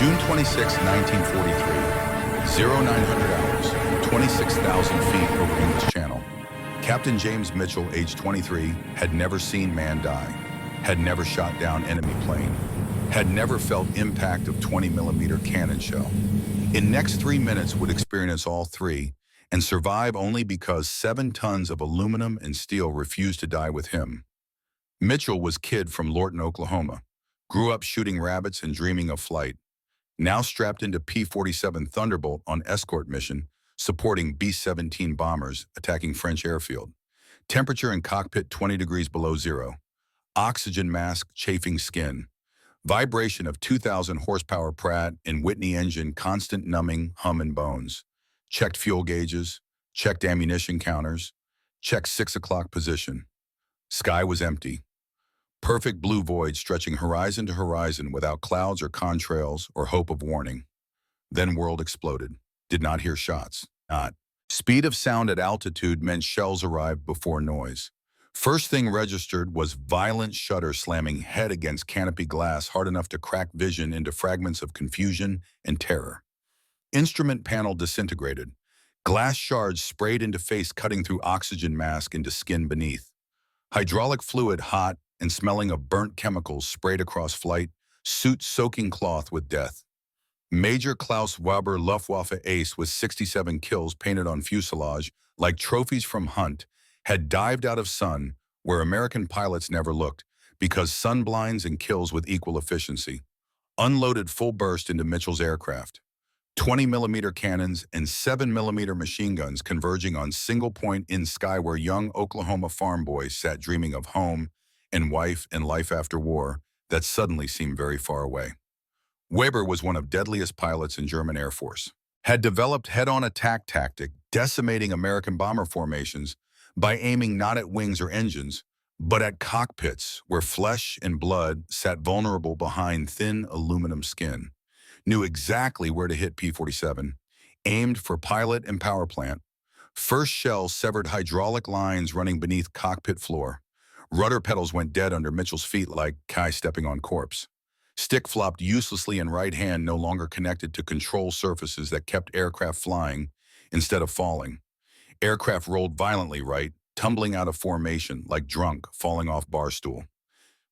June 26, 1943, 0900 hours, 26,000 feet over English Channel. Captain James Mitchell, age 23, had never seen man die, had never shot down enemy plane, had never felt impact of 20-millimeter cannon shell. In next 3 minutes would experience all three and survive only because 7 tons of aluminum and steel refused to die with him. Mitchell was kid from Lorton, Oklahoma, grew up shooting rabbits and dreaming of flight. Now strapped into P-47 Thunderbolt on escort mission, supporting B-17 bombers attacking French airfield. Temperature in cockpit 20 degrees below zero. Oxygen mask chafing skin. Vibration of 2,000 horsepower Pratt and Whitney engine, constant numbing hum in bones. Checked fuel gauges, checked ammunition counters, checked 6 o'clock position. Sky was empty. Perfect blue void stretching horizon to horizon without clouds or contrails or hope of warning. Then world exploded. Did not hear shots. Not. Speed of sound at altitude meant shells arrived before noise. First thing registered was violent shudder slamming head against canopy glass hard enough to crack vision into fragments of confusion and terror. Instrument panel disintegrated. Glass shards sprayed into face, cutting through oxygen mask into skin beneath. Hydraulic fluid, hot and smelling of burnt chemicals, sprayed across flight, suit soaking cloth with death. Major Klaus Weber Luftwaffe ace with 67 kills painted on fuselage like trophies from hunt had dived out of sun where American pilots never looked because sun blinds and kills with equal efficiency. Unloaded full burst into Mitchell's aircraft. 20-millimeter cannons and 7-millimeter machine guns converging on single point in sky where young Oklahoma farm boys sat dreaming of home and wife and life after war that suddenly seemed very far away. Weber was one of deadliest pilots in German Air Force. Had developed head-on attack tactic, decimating American bomber formations by aiming not at wings or engines, but at cockpits where flesh and blood sat vulnerable behind thin aluminum skin. Knew exactly where to hit P-47, aimed for pilot and power plant. First shell severed hydraulic lines running beneath cockpit floor. Rudder pedals went dead under Mitchell's feet like Kai stepping on corpse. Stick flopped uselessly in right hand, no longer connected to control surfaces that kept aircraft flying instead of falling. Aircraft rolled violently right, tumbling out of formation like drunk falling off bar stool.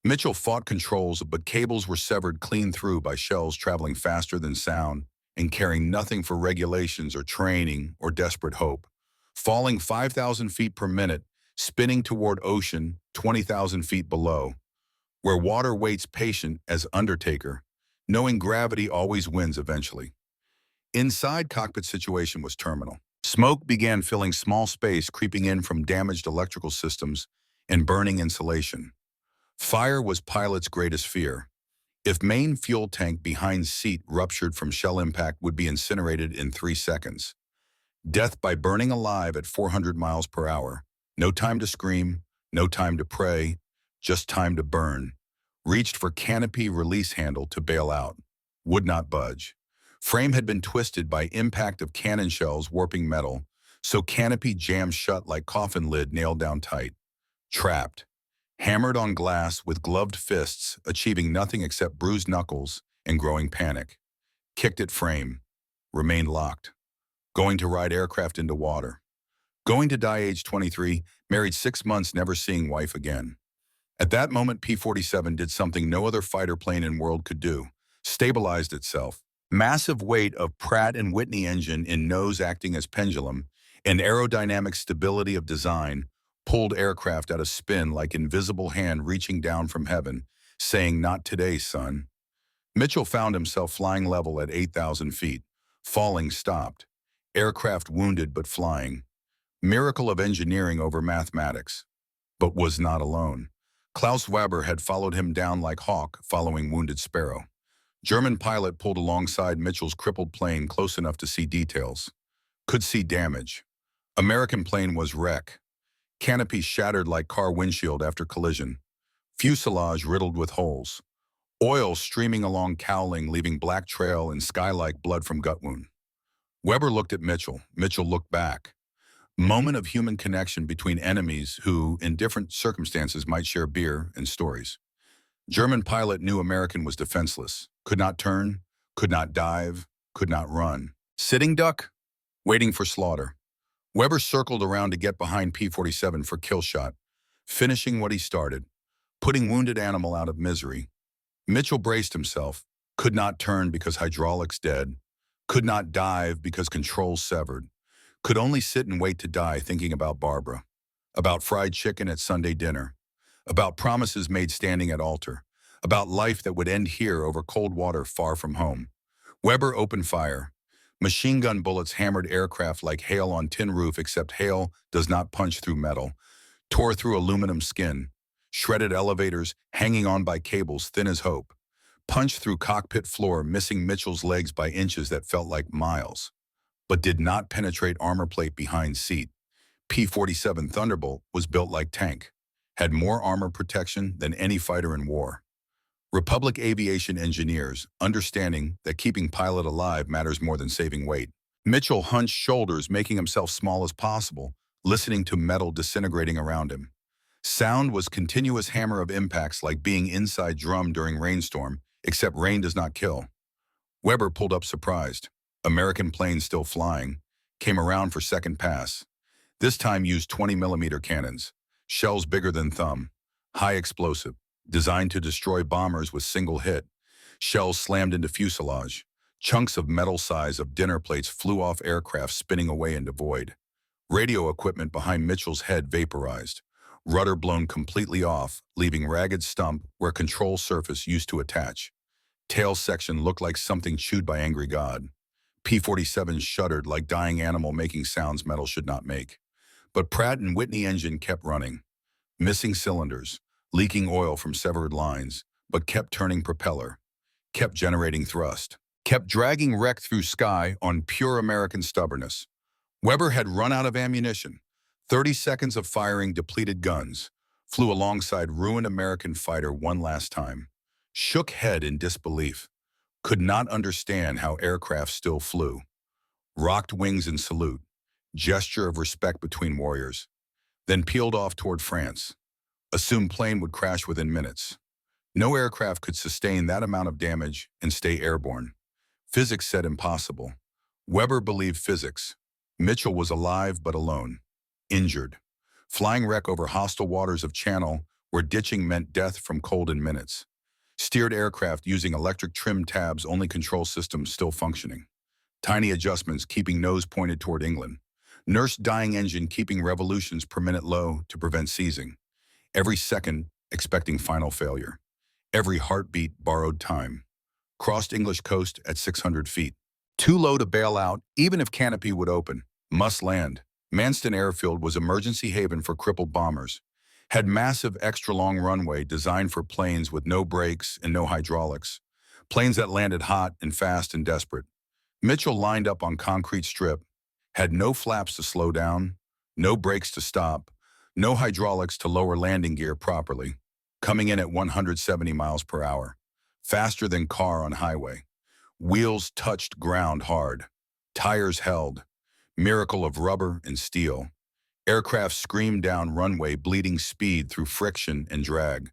Mitchell fought controls, but cables were severed clean through by shells traveling faster than sound and caring nothing for regulations or training or desperate hope. Falling 5,000 feet per minute, spinning toward ocean 20,000 feet below, where water waits patient as undertaker, knowing gravity always wins eventually. Inside, cockpit situation was terminal. Smoke began filling small space, creeping in from damaged electrical systems and burning insulation. Fire was pilot's greatest fear. If main fuel tank behind seat ruptured from shell impact, would be incinerated in 3 seconds. Death by burning alive at 400 miles per hour. No time to scream, no time to pray, just time to burn. Reached for canopy release handle to bail out. Would not budge. Frame had been twisted by impact of cannon shells warping metal, so canopy jammed shut like coffin lid nailed down tight. Trapped. Hammered on glass with gloved fists, achieving nothing except bruised knuckles and growing panic. Kicked at frame. Remained locked. Going to ride aircraft into water. Going to die age 23, married 6 months, never seeing wife again. At that moment, P-47 did something no other fighter plane in world could do. Stabilized itself. Massive weight of Pratt and Whitney engine in nose acting as pendulum, and aerodynamic stability of design pulled aircraft out of spin like invisible hand reaching down from heaven, saying, "Not today, son." Mitchell found himself flying level at 8,000 feet. Falling stopped. Aircraft wounded but flying. Miracle of engineering over mathematics. But was not alone. Klaus Weber had followed him down like hawk following wounded sparrow. German pilot pulled alongside Mitchell's crippled plane close enough to see details. Could see damage. American plane was wreck. Canopy shattered like car windshield after collision. Fuselage riddled with holes. Oil streaming along cowling, leaving black trail and sky-like blood from gut wound. Weber looked at Mitchell. Mitchell looked back. Moment of human connection between enemies who, in different circumstances, might share beer and stories. German pilot knew American was defenseless. Could not turn, Could not dive, could not run. Sitting duck, waiting for slaughter. Weber circled around to get behind P-47 for kill shot, finishing what he started, putting wounded animal out of misery. Mitchell braced himself, could not turn because hydraulics dead, could not dive because controls severed, could only sit and wait to die thinking about Barbara, about fried chicken at Sunday dinner, about promises made standing at altar, about life that would end here over cold water far from home. Weber opened fire. Machine gun bullets hammered aircraft like hail on tin roof, except hail does not punch through metal, tore through aluminum skin, shredded elevators hanging on by cables thin as hope, punched through cockpit floor, missing Mitchell's legs by inches that felt like miles, but did not penetrate armor plate behind seat. P-47 Thunderbolt was built like tank, had more armor protection than any fighter in war. Republic aviation engineers, understanding that keeping pilot alive matters more than saving weight. Mitchell hunched shoulders, making himself small as possible, listening to metal disintegrating around him. Sound was continuous hammer of impacts, like being inside drum during rainstorm, except rain does not kill. Weber pulled up surprised. American planes still flying, came around for second pass. This time used 20mm cannons, shells bigger than thumb, high explosive, designed to destroy bombers with single hit. Shells slammed into fuselage. Chunks of metal size of dinner plates flew off aircraft, spinning away into void. Radio equipment behind Mitchell's head vaporized. Rudder blown completely off, leaving ragged stump where control surface used to attach. Tail section looked like something chewed by angry God. P-47 shuddered like dying animal, making sounds metal should not make. But Pratt & Whitney engine kept running. Missing cylinders, leaking oil from severed lines, but kept turning propeller, kept generating thrust, kept dragging wreck through sky on pure American stubbornness. Weber had run out of ammunition. 30 seconds of firing depleted guns, flew alongside ruined American fighter one last time, shook head in disbelief, could not understand how aircraft still flew, rocked wings in salute, gesture of respect between warriors, then peeled off toward France. Assumed plane would crash within minutes. No aircraft could sustain that amount of damage and stay airborne. Physics said impossible. Weber believed physics. Mitchell was alive but alone, injured, flying wreck over hostile waters of Channel where ditching meant death from cold in minutes. Steered aircraft using electric trim tabs, only control systems still functioning. Tiny adjustments keeping nose pointed toward England. Nursed dying engine keeping revolutions per minute low to prevent seizing. Every second expecting final failure. Every heartbeat borrowed time. Crossed English coast at 600 feet. Too low to bail out, even if canopy would open. Must land. Manston Airfield was emergency haven for crippled bombers. Had massive extra-long runway designed for planes with no brakes and no hydraulics. Planes that landed hot and fast and desperate. Mitchell lined up on concrete strip. Had no flaps to slow down, no brakes to stop, no hydraulics to lower landing gear properly. Coming in at 170 miles per hour. Faster than car on highway. Wheels touched ground hard. Tires held. Miracle of rubber and steel. Aircraft screamed down runway, bleeding speed through friction and drag.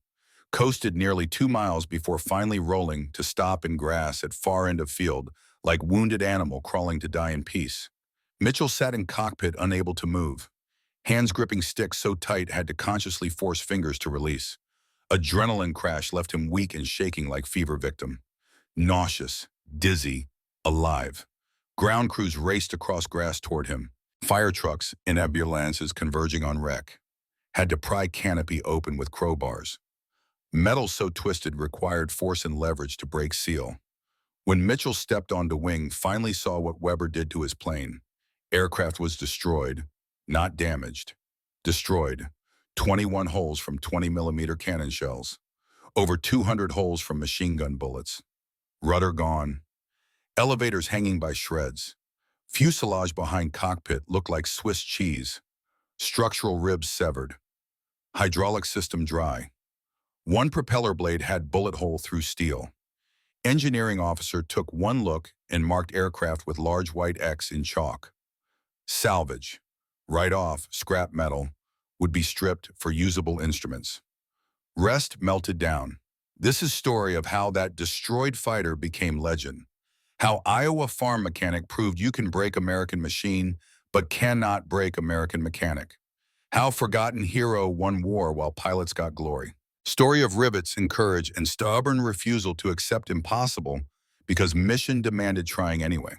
Coasted nearly 2 miles before finally rolling to stop in grass at far end of field, like wounded animal crawling to die in peace. Mitchell sat in cockpit, unable to move. Hands gripping sticks so tight had to consciously force fingers to release. Adrenaline crash left him weak and shaking like fever victim. Nauseous, dizzy, alive. Ground crews raced across grass toward him. Fire trucks and ambulances converging on wreck. Had to pry canopy open with crowbars. Metal so twisted required force and leverage to break seal. When Mitchell stepped onto wing, finally saw what Weber did to his plane. Aircraft was destroyed, not damaged. Destroyed. 21 holes from 20mm cannon shells. Over 200 holes from machine gun bullets. Rudder gone. Elevators hanging by shreds. Fuselage behind cockpit looked like Swiss cheese. Structural ribs severed. Hydraulic system dry. One propeller blade had bullet hole through steel. Engineering officer took one look and marked aircraft with large white X in chalk. Salvage. Right off, scrap metal, would be stripped for usable instruments. Rest melted down. This is story of how that destroyed fighter became legend. How Iowa farm mechanic proved you can break American machine, but cannot break American mechanic. How forgotten hero won war while pilots got glory. Story of rivets and courage and stubborn refusal to accept impossible because mission demanded trying anyway.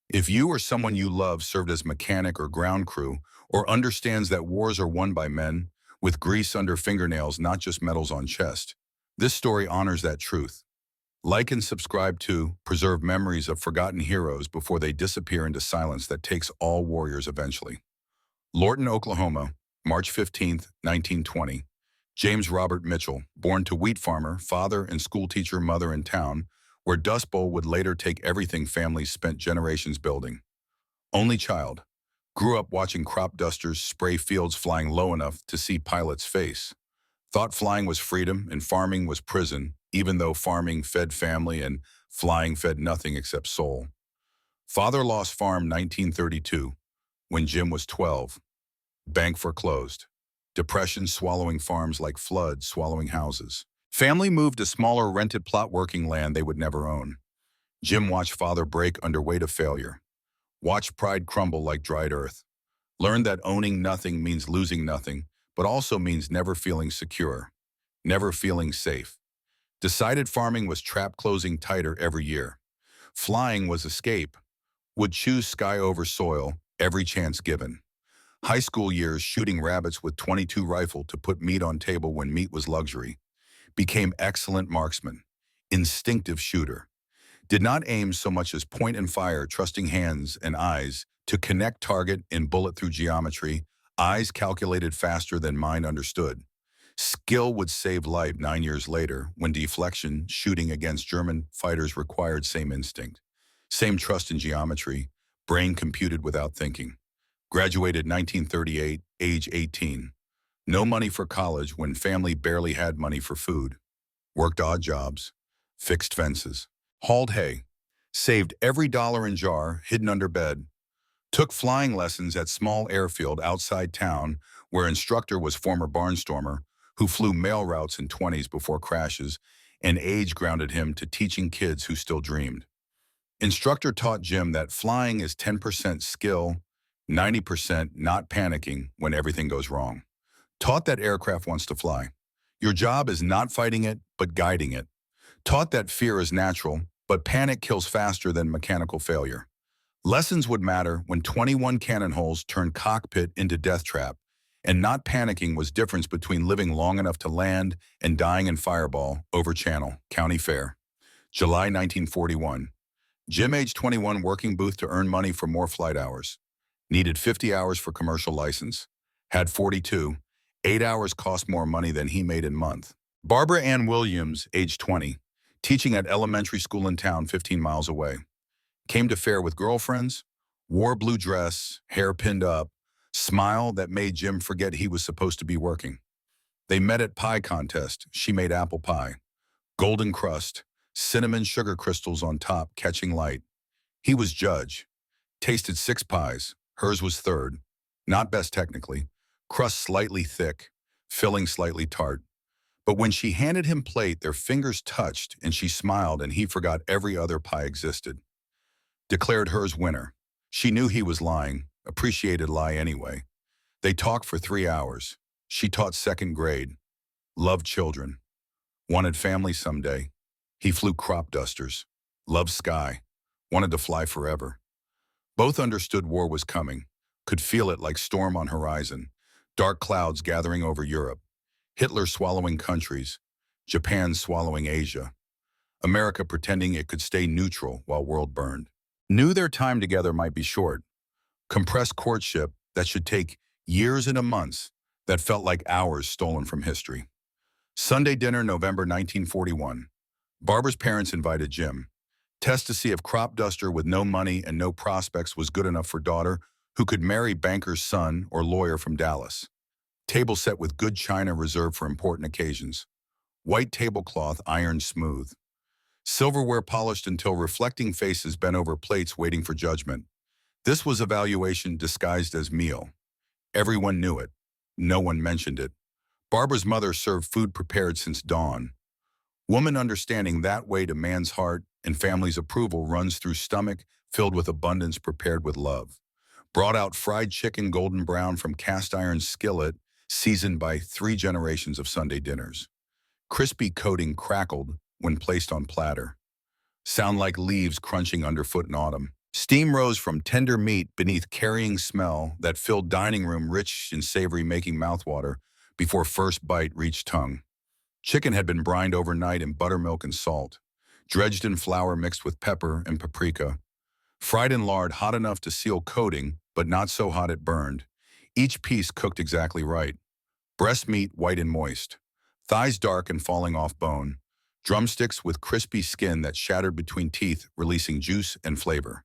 If you or someone you love served as mechanic or ground crew, or understands that wars are won by men, with grease under fingernails, not just medals on chest, this story honors that truth. Like and subscribe to preserve memories of forgotten heroes before they disappear into silence that takes all warriors eventually. Lorton, Oklahoma, March 15, 1920. James Robert Mitchell, born to wheat farmer, father and schoolteacher mother in town, where Dust Bowl would later take everything families spent generations building. Only child, grew up watching crop dusters spray fields flying low enough to see pilots' face. Thought flying was freedom and farming was prison, even though farming fed family and flying fed nothing except soul. Father lost farm 1932, when Jim was 12. Bank foreclosed. Depression swallowing farms like flood swallowing houses. Family moved to smaller rented plot working land they would never own. Jim watched father break under weight of failure. Watched pride crumble like dried earth. Learned that owning nothing means losing nothing, but also means never feeling secure, never feeling safe. Decided farming was trap closing tighter every year. Flying was escape. Would choose sky over soil, every chance given. High school years shooting rabbits with .22 rifle to put meat on table when meat was luxury. Became excellent marksman. Instinctive shooter. Did not aim so much as point and fire, trusting hands and eyes to connect target and bullet through geometry, eyes calculated faster than mind understood. Skill would save life 9 years later when deflection shooting against German fighters required same instinct. Same trust in geometry, brain computed without thinking. Graduated 1938, age 18. No money for college when family barely had money for food. Worked odd jobs, fixed fences, hauled hay, saved every dollar in jar hidden under bed. Took flying lessons at small airfield outside town where instructor was former barnstormer who flew mail routes in 20s before crashes, and age grounded him to teaching kids who still dreamed. Instructor taught Jim that flying is 10% skill, 90% not panicking when everything goes wrong. Taught that aircraft wants to fly. Your job is not fighting it, but guiding it. Taught that fear is natural, but panic kills faster than mechanical failure. Lessons would matter when 21 cannon holes turned cockpit into death trap, and not panicking was difference between living long enough to land and dying in fireball over channel, county fair. July 1941. Jim, age 21, working booth to earn money for more flight hours. Needed 50 hours for commercial license. Had 42. 8 hours cost more money than he made in month. Barbara Ann Williams, age 20, teaching at elementary school in town 15 miles away. Came to fair with girlfriends, wore blue dress, hair pinned up, smile that made Jim forget he was supposed to be working. They met at pie contest. She made apple pie. Golden crust, cinnamon sugar crystals on top catching light. He was judge. Tasted 6 pies. Hers was third. Not best technically. Crust slightly thick, filling slightly tart. But when she handed him plate, their fingers touched and she smiled and he forgot every other pie existed. Declared hers winner. She knew he was lying, appreciated lie anyway. They talked for 3 hours. She taught second grade. Loved children. Wanted family someday. He flew crop dusters. Loved sky. Wanted to fly forever. Both understood war was coming. Could feel it like storm on horizon. Dark clouds gathering over Europe. Hitler swallowing countries. Japan swallowing Asia. America pretending it could stay neutral while world burned. Knew their time together might be short. Compressed courtship that should take years into months that felt like hours stolen from history. Sunday dinner, November 1941. Barbara's parents invited Jim. Test to see if crop duster with no money and no prospects was good enough for daughter who could marry banker's son or lawyer from Dallas. Table set with good china reserved for important occasions. White tablecloth ironed smooth. Silverware polished until reflecting faces bent over plates waiting for judgment. This was evaluation disguised as meal. Everyone knew it. No one mentioned it. Barbara's mother served food prepared since dawn. Woman understanding that way to man's heart and family's approval runs through stomach filled with abundance prepared with love. Brought out fried chicken golden brown from cast iron skillet, seasoned by 3 generations of Sunday dinners. Crispy coating crackled when placed on platter. Sound like leaves crunching underfoot in autumn. Steam rose from tender meat beneath carrying smell that filled dining room rich and savory, making mouthwater before first bite reached tongue. Chicken had been brined overnight in buttermilk and salt, dredged in flour mixed with pepper and paprika, fried in lard hot enough to seal coating, but not so hot it burned. Each piece cooked exactly right. Breast meat white and moist, thighs dark and falling off bone, drumsticks with crispy skin that shattered between teeth, releasing juice and flavor.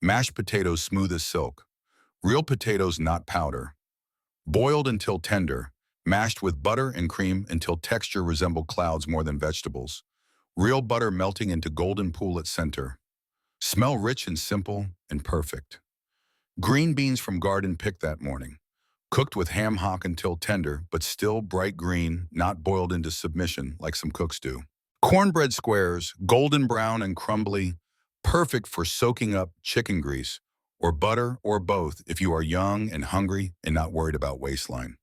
Mashed potatoes smooth as silk, real potatoes not powder. Boiled until tender, mashed with butter and cream until texture resembled clouds more than vegetables. Real butter melting into golden pool at center. Smell rich and simple and perfect. Green beans from garden picked that morning. Cooked with ham hock until tender, but still bright green, not boiled into submission like some cooks do. Cornbread squares, golden brown and crumbly, perfect for soaking up chicken grease, or butter, or both if you are young and hungry and not worried about waistline.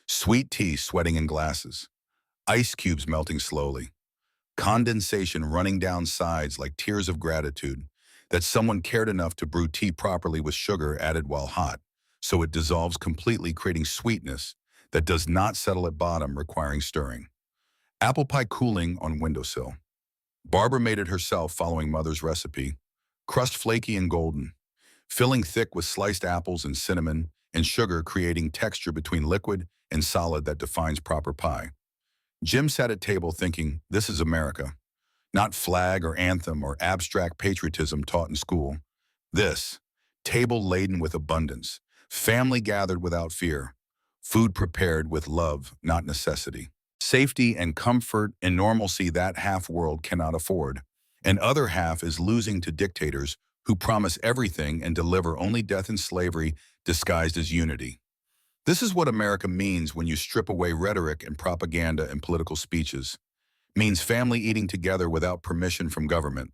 Sweet tea sweating in glasses. Ice cubes melting slowly. Condensation running down sides like tears of gratitude that someone cared enough to brew tea properly with sugar added while hot, so it dissolves completely, creating sweetness that does not settle at bottom, requiring stirring. Apple pie cooling on windowsill. Barbara made it herself following mother's recipe. Crust flaky and golden, filling thick with sliced apples and cinnamon and sugar, creating texture between liquid and solid that defines proper pie. Jim sat at table thinking, this is America. Not flag or anthem or abstract patriotism taught in school. This, table laden with abundance, family gathered without fear, food prepared with love, not necessity. Safety and comfort and normalcy that half world cannot afford. And other half is losing to dictators who promise everything and deliver only death and slavery disguised as unity. This is what America means when you strip away rhetoric and propaganda and political speeches. Means family eating together without permission from government.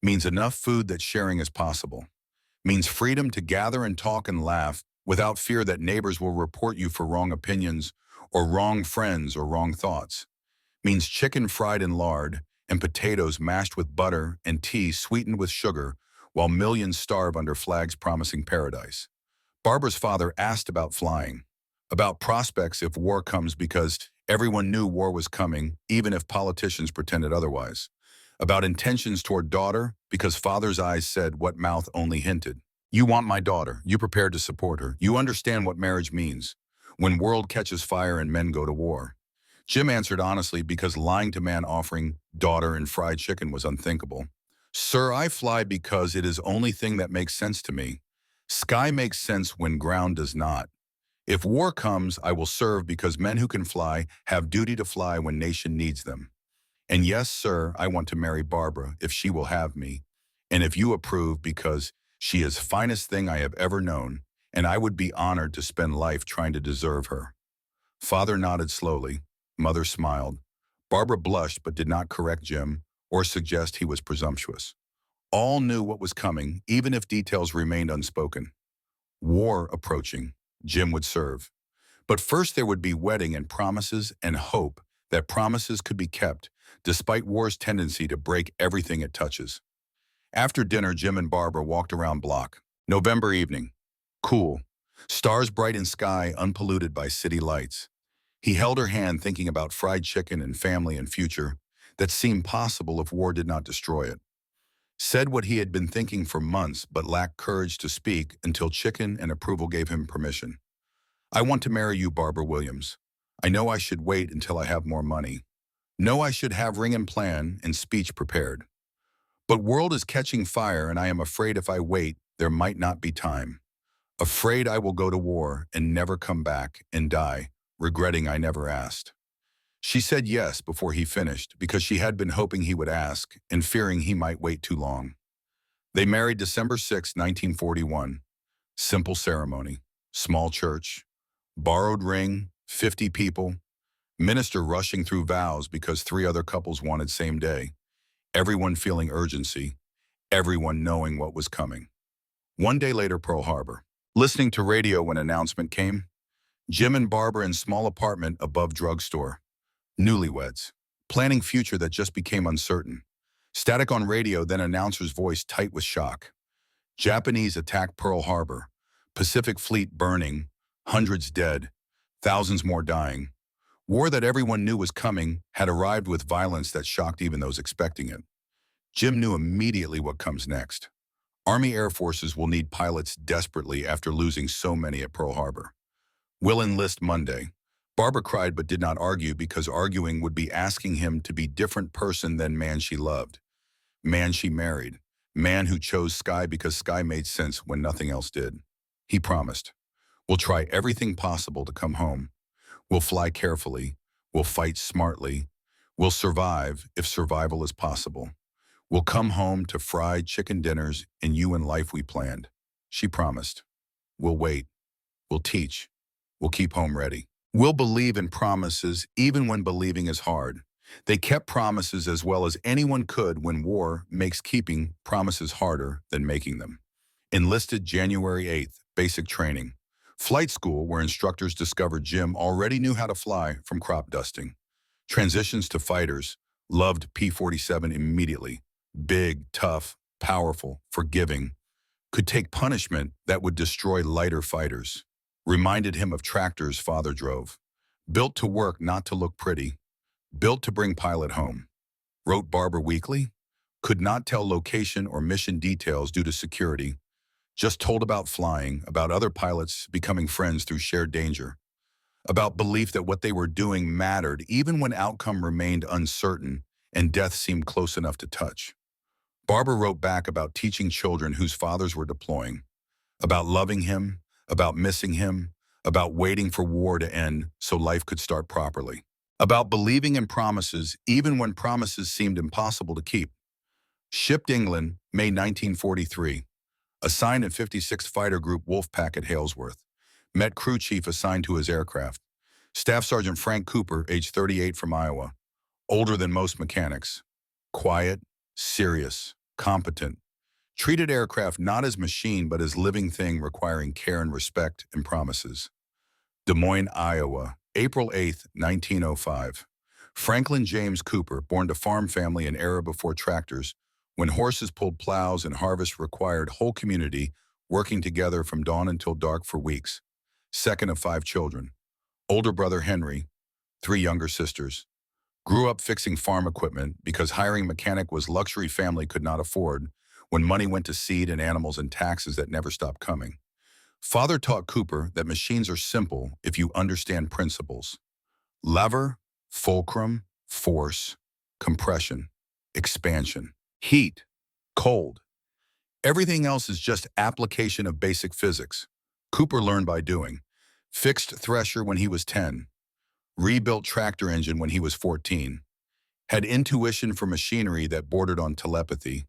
Means enough food that sharing is possible. Means freedom to gather and talk and laugh without fear that neighbors will report you for wrong opinions or wrong friends or wrong thoughts. Means chicken fried in lard and potatoes mashed with butter and tea sweetened with sugar while millions starve under flags promising paradise. Barbara's father asked about flying, about prospects if war comes, because everyone knew war was coming, even if politicians pretended otherwise. About intentions toward daughter, because father's eyes said what mouth only hinted. You want my daughter, you prepared to support her, you understand what marriage means. When world catches fire and men go to war. Jim answered honestly, because lying to man offering daughter and fried chicken was unthinkable. Sir, I fly because it is only thing that makes sense to me. Sky makes sense when ground does not. If war comes, I will serve, because men who can fly have duty to fly when nation needs them. And yes, sir, I want to marry Barbara if she will have me, and if you approve, because she is finest thing I have ever known, and I would be honored to spend life trying to deserve her. Father nodded slowly. Mother smiled. Barbara blushed but did not correct Jim or suggest he was presumptuous. All knew what was coming, even if details remained unspoken. War approaching. Jim would serve. But first there would be wedding and promises and hope that promises could be kept, despite war's tendency to break everything it touches. After dinner, Jim and Barbara walked around block. November evening. Cool. Stars bright in sky, unpolluted by city lights. He held her hand, thinking about fried chicken and family and future that seemed possible if war did not destroy it. Said what he had been thinking for months but lacked courage to speak until chicken and approval gave him permission. I want to marry you, Barbara Williams. I know I should wait until I have more money. Know I should have ring and plan and speech prepared. But world is catching fire, and I am afraid if I wait, there might not be time. Afraid I will go to war and never come back and die, regretting I never asked. She said yes before he finished, because she had been hoping he would ask and fearing he might wait too long. They married December 6, 1941. Simple ceremony, small church, borrowed ring, 50 people, minister rushing through vows because 3 other couples wanted same day. Everyone feeling urgency, everyone knowing what was coming. One day later, Pearl Harbor. Listening to radio when announcement came, Jim and Barbara in small apartment above drugstore. Newlyweds. Planning future that just became uncertain. Static on radio, then announcer's voice tight with shock. Japanese attack Pearl Harbor. Pacific Fleet burning. Hundreds dead. Thousands more dying. War that everyone knew was coming had arrived with violence that shocked even those expecting it. Jim knew immediately what comes next. Army Air Forces will need pilots desperately after losing so many at Pearl Harbor. Will enlist Monday. Barbara cried but did not argue because arguing would be asking him to be different person than man she loved, man she married, man who chose Sky because Sky made sense when nothing else did. He promised, "We'll try everything possible to come home. We'll fly carefully. We'll fight smartly. We'll survive if survival is possible. We'll come home to fried chicken dinners and you and life we planned." She promised. "We'll wait. We'll teach. We'll keep home ready. We'll believe in promises even when believing is hard." They kept promises as well as anyone could when war makes keeping promises harder than making them. Enlisted January 8th, basic training. Flight school where instructors discovered Jim already knew how to fly from crop dusting. Transitions to fighters, loved P-47 immediately. Big, tough, powerful, forgiving. Could take punishment that would destroy lighter fighters. Reminded him of tractors father drove. Built to work, not to look pretty. Built to bring pilot home. Wrote Barbara weekly. Could not tell location or mission details due to security. Just told about flying, about other pilots becoming friends through shared danger. About belief that what they were doing mattered even when outcome remained uncertain and death seemed close enough to touch. Barbara wrote back about teaching children whose fathers were deploying. About loving him, about missing him, about waiting for war to end so life could start properly. About believing in promises even when promises seemed impossible to keep. Shipped England, May 1943. Assigned in 56th Fighter Group Wolfpack at Halesworth. Met crew chief assigned to his aircraft. Staff Sergeant Frank Cooper, age 38 from Iowa. Older than most mechanics. Quiet, serious, competent. Treated aircraft not as machine but as living thing requiring care and respect and promises. Des Moines, Iowa, April 8, 1905. Franklin James Cooper, born to farm family an era before tractors, when horses pulled plows and harvest required whole community working together from dawn until dark for weeks. Second of 5 children. Older brother Henry, 3 younger sisters. Grew up fixing farm equipment because hiring mechanic was luxury family could not afford when money went to seed and animals and taxes that never stopped coming. Father taught Cooper that machines are simple if you understand principles. Lever, fulcrum, force, compression, expansion, heat, cold. Everything else is just application of basic physics. Cooper learned by doing. Fixed thresher when he was 10. Rebuilt tractor engine when he was 14. Had intuition for machinery that bordered on telepathy.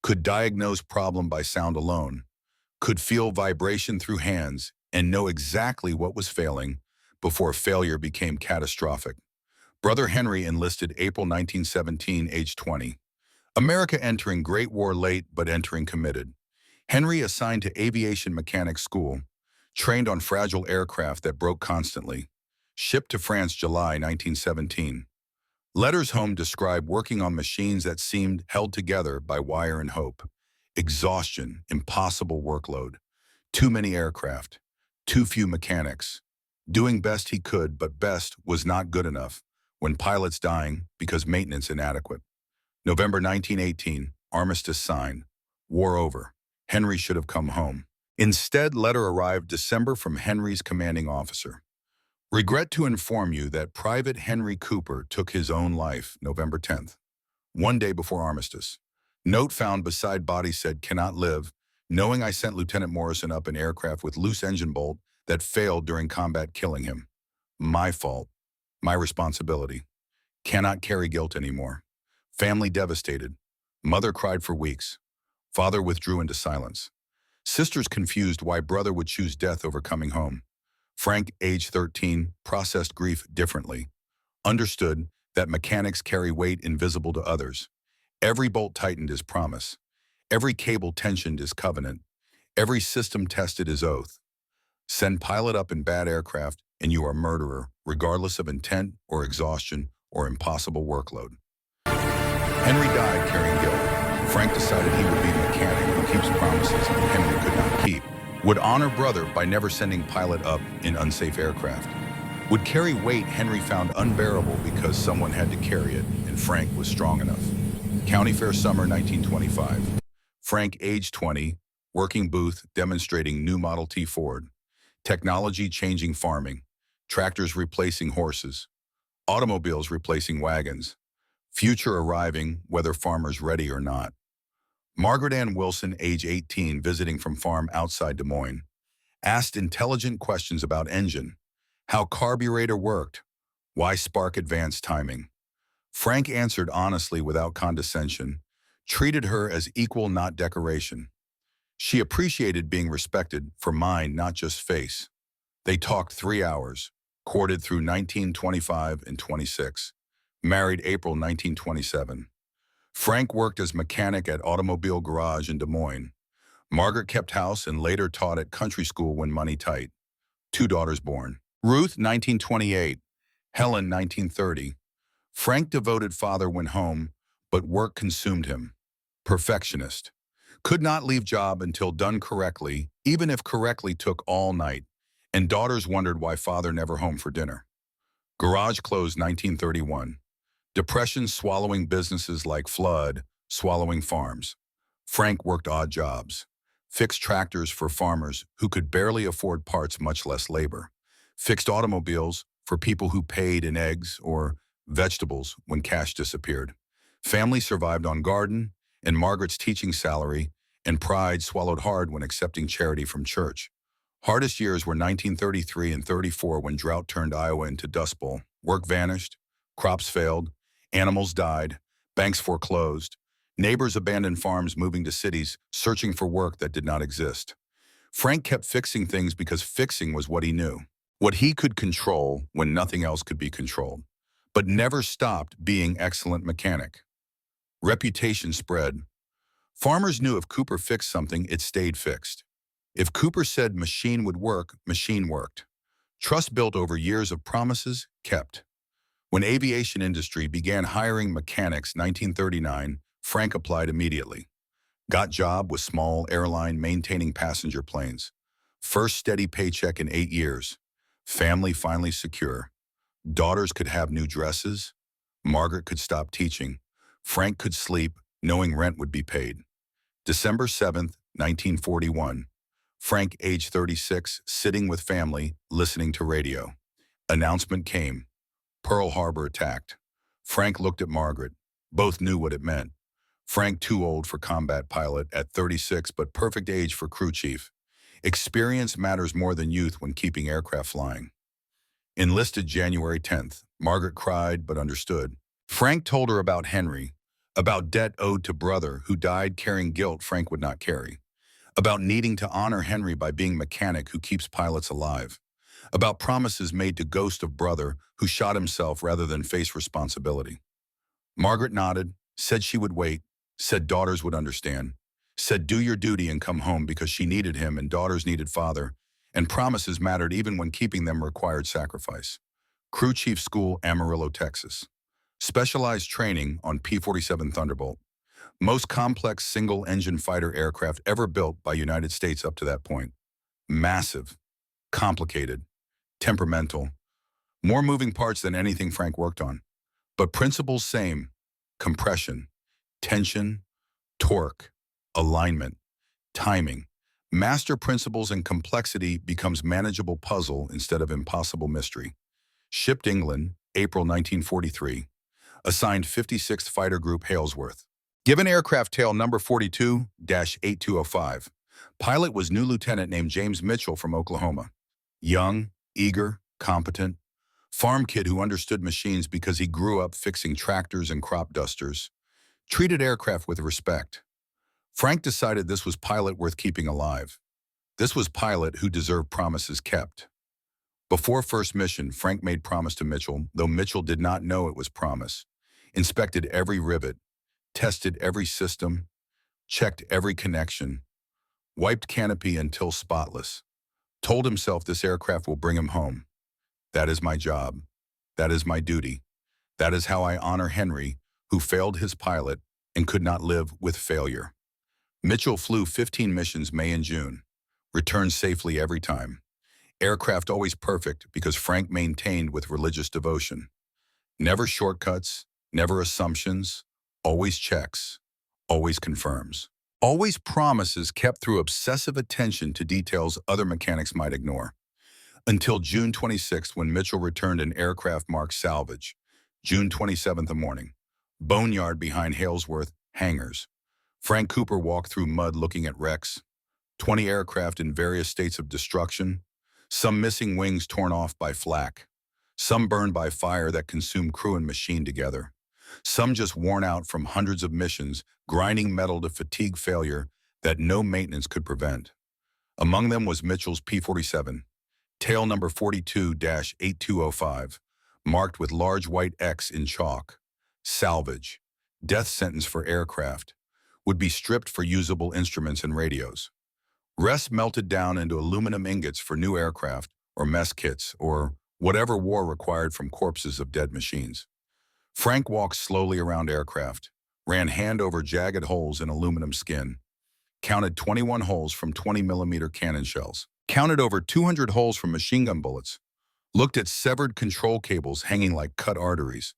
Could diagnose problem by sound alone. Could feel vibration through hands and know exactly what was failing before failure became catastrophic. Brother Henry enlisted April 1917, age 20. America entering Great War late but entering committed. Henry assigned to aviation mechanics school. Trained on fragile aircraft that broke constantly. Shipped to France July 1917. Letters home describe working on machines that seemed held together by wire and hope. Exhaustion, impossible workload. Too many aircraft. Too few mechanics. Doing best he could, but best was not good enough when pilots dying because maintenance inadequate. November 1918, armistice signed. War over. Henry should have come home. Instead, letter arrived December from Henry's commanding officer. Regret to inform you that Private Henry Cooper took his own life November 10th, one day before armistice. Note found beside body said, "Cannot live, knowing I sent Lieutenant Morrison up an aircraft with loose engine bolt that failed during combat, killing him. My fault. My responsibility. Cannot carry guilt anymore. Family devastated. Mother cried for weeks. Father withdrew into silence. Sisters confused why brother would choose death over coming home. Frank, age 13, processed grief differently. Understood that mechanics carry weight invisible to others. Every bolt tightened is promise. Every cable tensioned is covenant. Every system tested is oath. Send pilot up in bad aircraft and you are murderer, regardless of intent or exhaustion or impossible workload. Henry died carrying guilt. Frank decided he would be the mechanic who keeps promises Henry could not keep. Would honor brother by never sending pilot up in unsafe aircraft. Would carry weight Henry found unbearable because someone had to carry it, and Frank was strong enough. County Fair Summer 1925. Frank, age 20, working booth demonstrating new Model T Ford. Technology changing farming. Tractors replacing horses. Automobiles replacing wagons. Future arriving, whether farmers ready or not. Margaret Ann Wilson, age 18, visiting from farm outside Des Moines. Asked intelligent questions about engine, how carburetor worked, why spark advanced timing. Frank answered honestly without condescension, treated her as equal, not decoration. She appreciated being respected for mind, not just face. They talked 3 hours, courted through 1925 and 26, married April 1927. Frank worked as mechanic at Automobile Garage in Des Moines. Margaret kept house and later taught at country school when money tight. 2 daughters born. Ruth, 1928. Helen, 1930. Frank, devoted father, went home, but work consumed him. Perfectionist. Could not leave job until done correctly, even if correctly took all night. And daughters wondered why father never home for dinner. Garage closed 1931. Depression swallowing businesses like flood, swallowing farms. Frank worked odd jobs. Fixed tractors for farmers who could barely afford parts, much less labor. Fixed automobiles for people who paid in eggs or vegetables when cash disappeared. Family survived on garden, and Margaret's teaching salary and pride swallowed hard when accepting charity from church. Hardest years were 1933 and 34 when drought turned Iowa into Dust Bowl. Work vanished, crops failed, animals died, banks foreclosed, neighbors abandoned farms, moving to cities, searching for work that did not exist. Frank kept fixing things because fixing was what he knew, what he could control when nothing else could be controlled, but never stopped being excellent mechanic. Reputation spread. Farmers knew if Cooper fixed something, it stayed fixed. If Cooper said machine would work, machine worked. Trust built over years of promises kept. When aviation industry began hiring mechanics 1939, Frank applied immediately. Got job with small airline maintaining passenger planes. First steady paycheck in 8 years. Family finally secure. Daughters could have new dresses. Margaret could stop teaching. Frank could sleep, knowing rent would be paid. December 7th, 1941. Frank, age 36, sitting with family, listening to radio. Announcement came. Pearl Harbor attacked. Frank looked at Margaret. Both knew what it meant. Frank, too old for combat pilot at 36, but perfect age for crew chief. Experience matters more than youth when keeping aircraft flying. Enlisted January 10th. Margaret cried but understood. Frank told her about Henry, about debt owed to brother who died carrying guilt Frank would not carry, about needing to honor Henry by being mechanic who keeps pilots alive, about promises made to ghost of brother who shot himself rather than face responsibility. Margaret nodded, said she would wait, said daughters would understand, said do your duty and come home because she needed him and daughters needed father, and promises mattered even when keeping them required sacrifice. Crew Chief School, Amarillo, Texas. Specialized training on P-47 Thunderbolt. Most complex single-engine fighter aircraft ever built by United States up to that point. Massive, complicated, temperamental, more moving parts than anything Frank worked on. But principles same: compression, tension, torque, alignment, timing. Master principles and complexity becomes manageable puzzle instead of impossible mystery. Shipped England, April 1943. Assigned 56th Fighter Group, Halesworth. Given aircraft tail number 42-8205. Pilot was new lieutenant named James Mitchell from Oklahoma. Young, eager, competent. Farm kid who understood machines because he grew up fixing tractors and crop dusters. Treated aircraft with respect. Frank decided this was pilot worth keeping alive. This was pilot who deserved promises kept. Before first mission, Frank made promise to Mitchell, though Mitchell did not know it was promise. Inspected every rivet, tested every system, checked every connection, wiped canopy until spotless, told himself this aircraft will bring him home. That is my job. That is my duty. That is how I honor Henry, who failed his pilot and could not live with failure. Mitchell flew 15 missions May and June, returned safely every time. Aircraft always perfect because Frank maintained with religious devotion. Never shortcuts, never assumptions, always checks, always confirms. Always promises kept through obsessive attention to details other mechanics might ignore. Until June 26th, when Mitchell returned an aircraft marked salvage. June 27th morning. Boneyard behind Halesworth, hangars. Frank Cooper walked through mud looking at wrecks. 20 aircraft in various states of destruction. Some missing wings torn off by flak. Some burned by fire that consumed crew and machine together. Some just worn out from hundreds of missions, grinding metal to fatigue failure that no maintenance could prevent. Among them was Mitchell's P-47, tail number 42-8205, marked with large white X in chalk. Salvage, death sentence for aircraft, would be stripped for usable instruments and radios. Rest melted down into aluminum ingots for new aircraft, or mess kits, or whatever war required from corpses of dead machines. Frank walked slowly around aircraft, ran hand over jagged holes in aluminum skin, counted 21 holes from 20mm cannon shells, counted over 200 holes from machine gun bullets, looked at severed control cables hanging like cut arteries,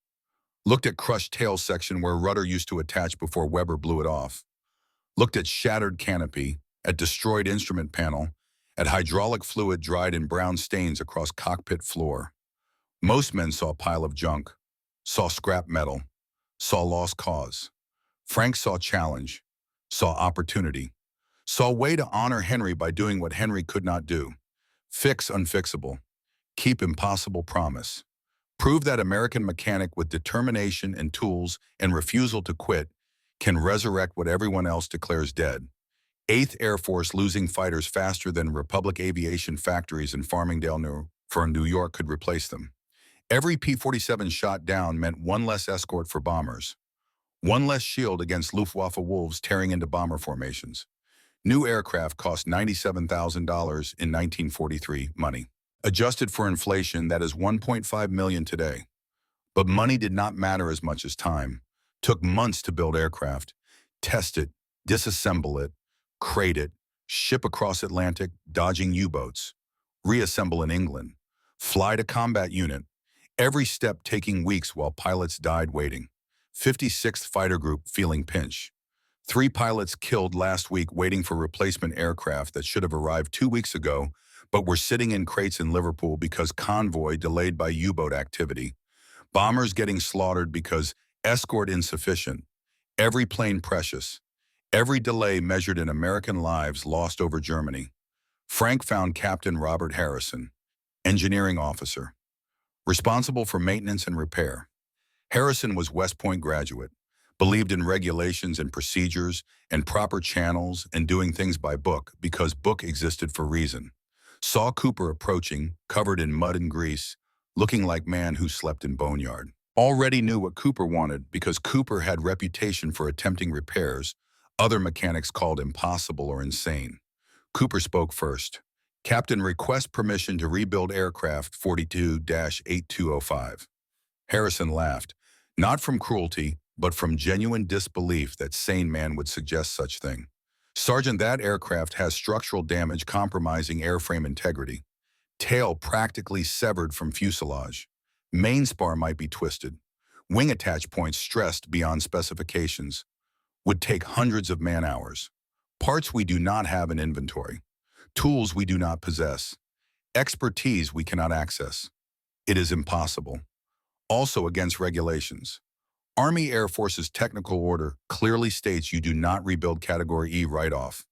looked at crushed tail section where rudder used to attach before Weber blew it off, looked at shattered canopy, at destroyed instrument panel, at hydraulic fluid dried in brown stains across cockpit floor. Most men saw a pile of junk, saw scrap metal, saw lost cause. Frank saw challenge, saw opportunity, saw a way to honor Henry by doing what Henry could not do. Fix unfixable, keep impossible promise. Prove that American mechanic with determination and tools and refusal to quit can resurrect what everyone else declares dead. 8th Air Force losing fighters faster than Republic Aviation factories in Farmingdale, New York could replace them. Every P-47 shot down meant one less escort for bombers, one less shield against Luftwaffe wolves tearing into bomber formations. New aircraft cost $97,000 in 1943 money. Adjusted for inflation, that is $1.5 million today. But money did not matter as much as time. Took months to build aircraft, test it, disassemble it, crate it, ship across Atlantic, dodging U-boats, reassemble in England, fly to combat unit, every step taking weeks while pilots died waiting. 56th Fighter Group feeling pinch. 3 pilots killed last week waiting for replacement aircraft that should have arrived 2 weeks ago, but were sitting in crates in Liverpool because convoy delayed by U-boat activity. Bombers getting slaughtered because escort insufficient. Every plane precious. Every delay measured in American lives lost over Germany. Frank found Captain Robert Harrison, engineering officer, responsible for maintenance and repair. Harrison was West Point graduate, believed in regulations and procedures and proper channels and doing things by book because book existed for reason. Saw Cooper approaching, covered in mud and grease, looking like man who slept in boneyard. Already knew what Cooper wanted because Cooper had reputation for attempting repairs other mechanics called impossible or insane. Cooper spoke first. Captain, request permission to rebuild aircraft 42-8205. Harrison laughed, not from cruelty, but from genuine disbelief that sane man would suggest such thing. Sergeant, that aircraft has structural damage compromising airframe integrity. Tail practically severed from fuselage. Main spar might be twisted. Wing attach points stressed beyond specifications. Would take hundreds of man-hours. Parts we do not have in inventory. Tools we do not possess. Expertise we cannot access. It is impossible. Also against regulations. Army Air Force's technical order clearly states you do not rebuild Category E right off.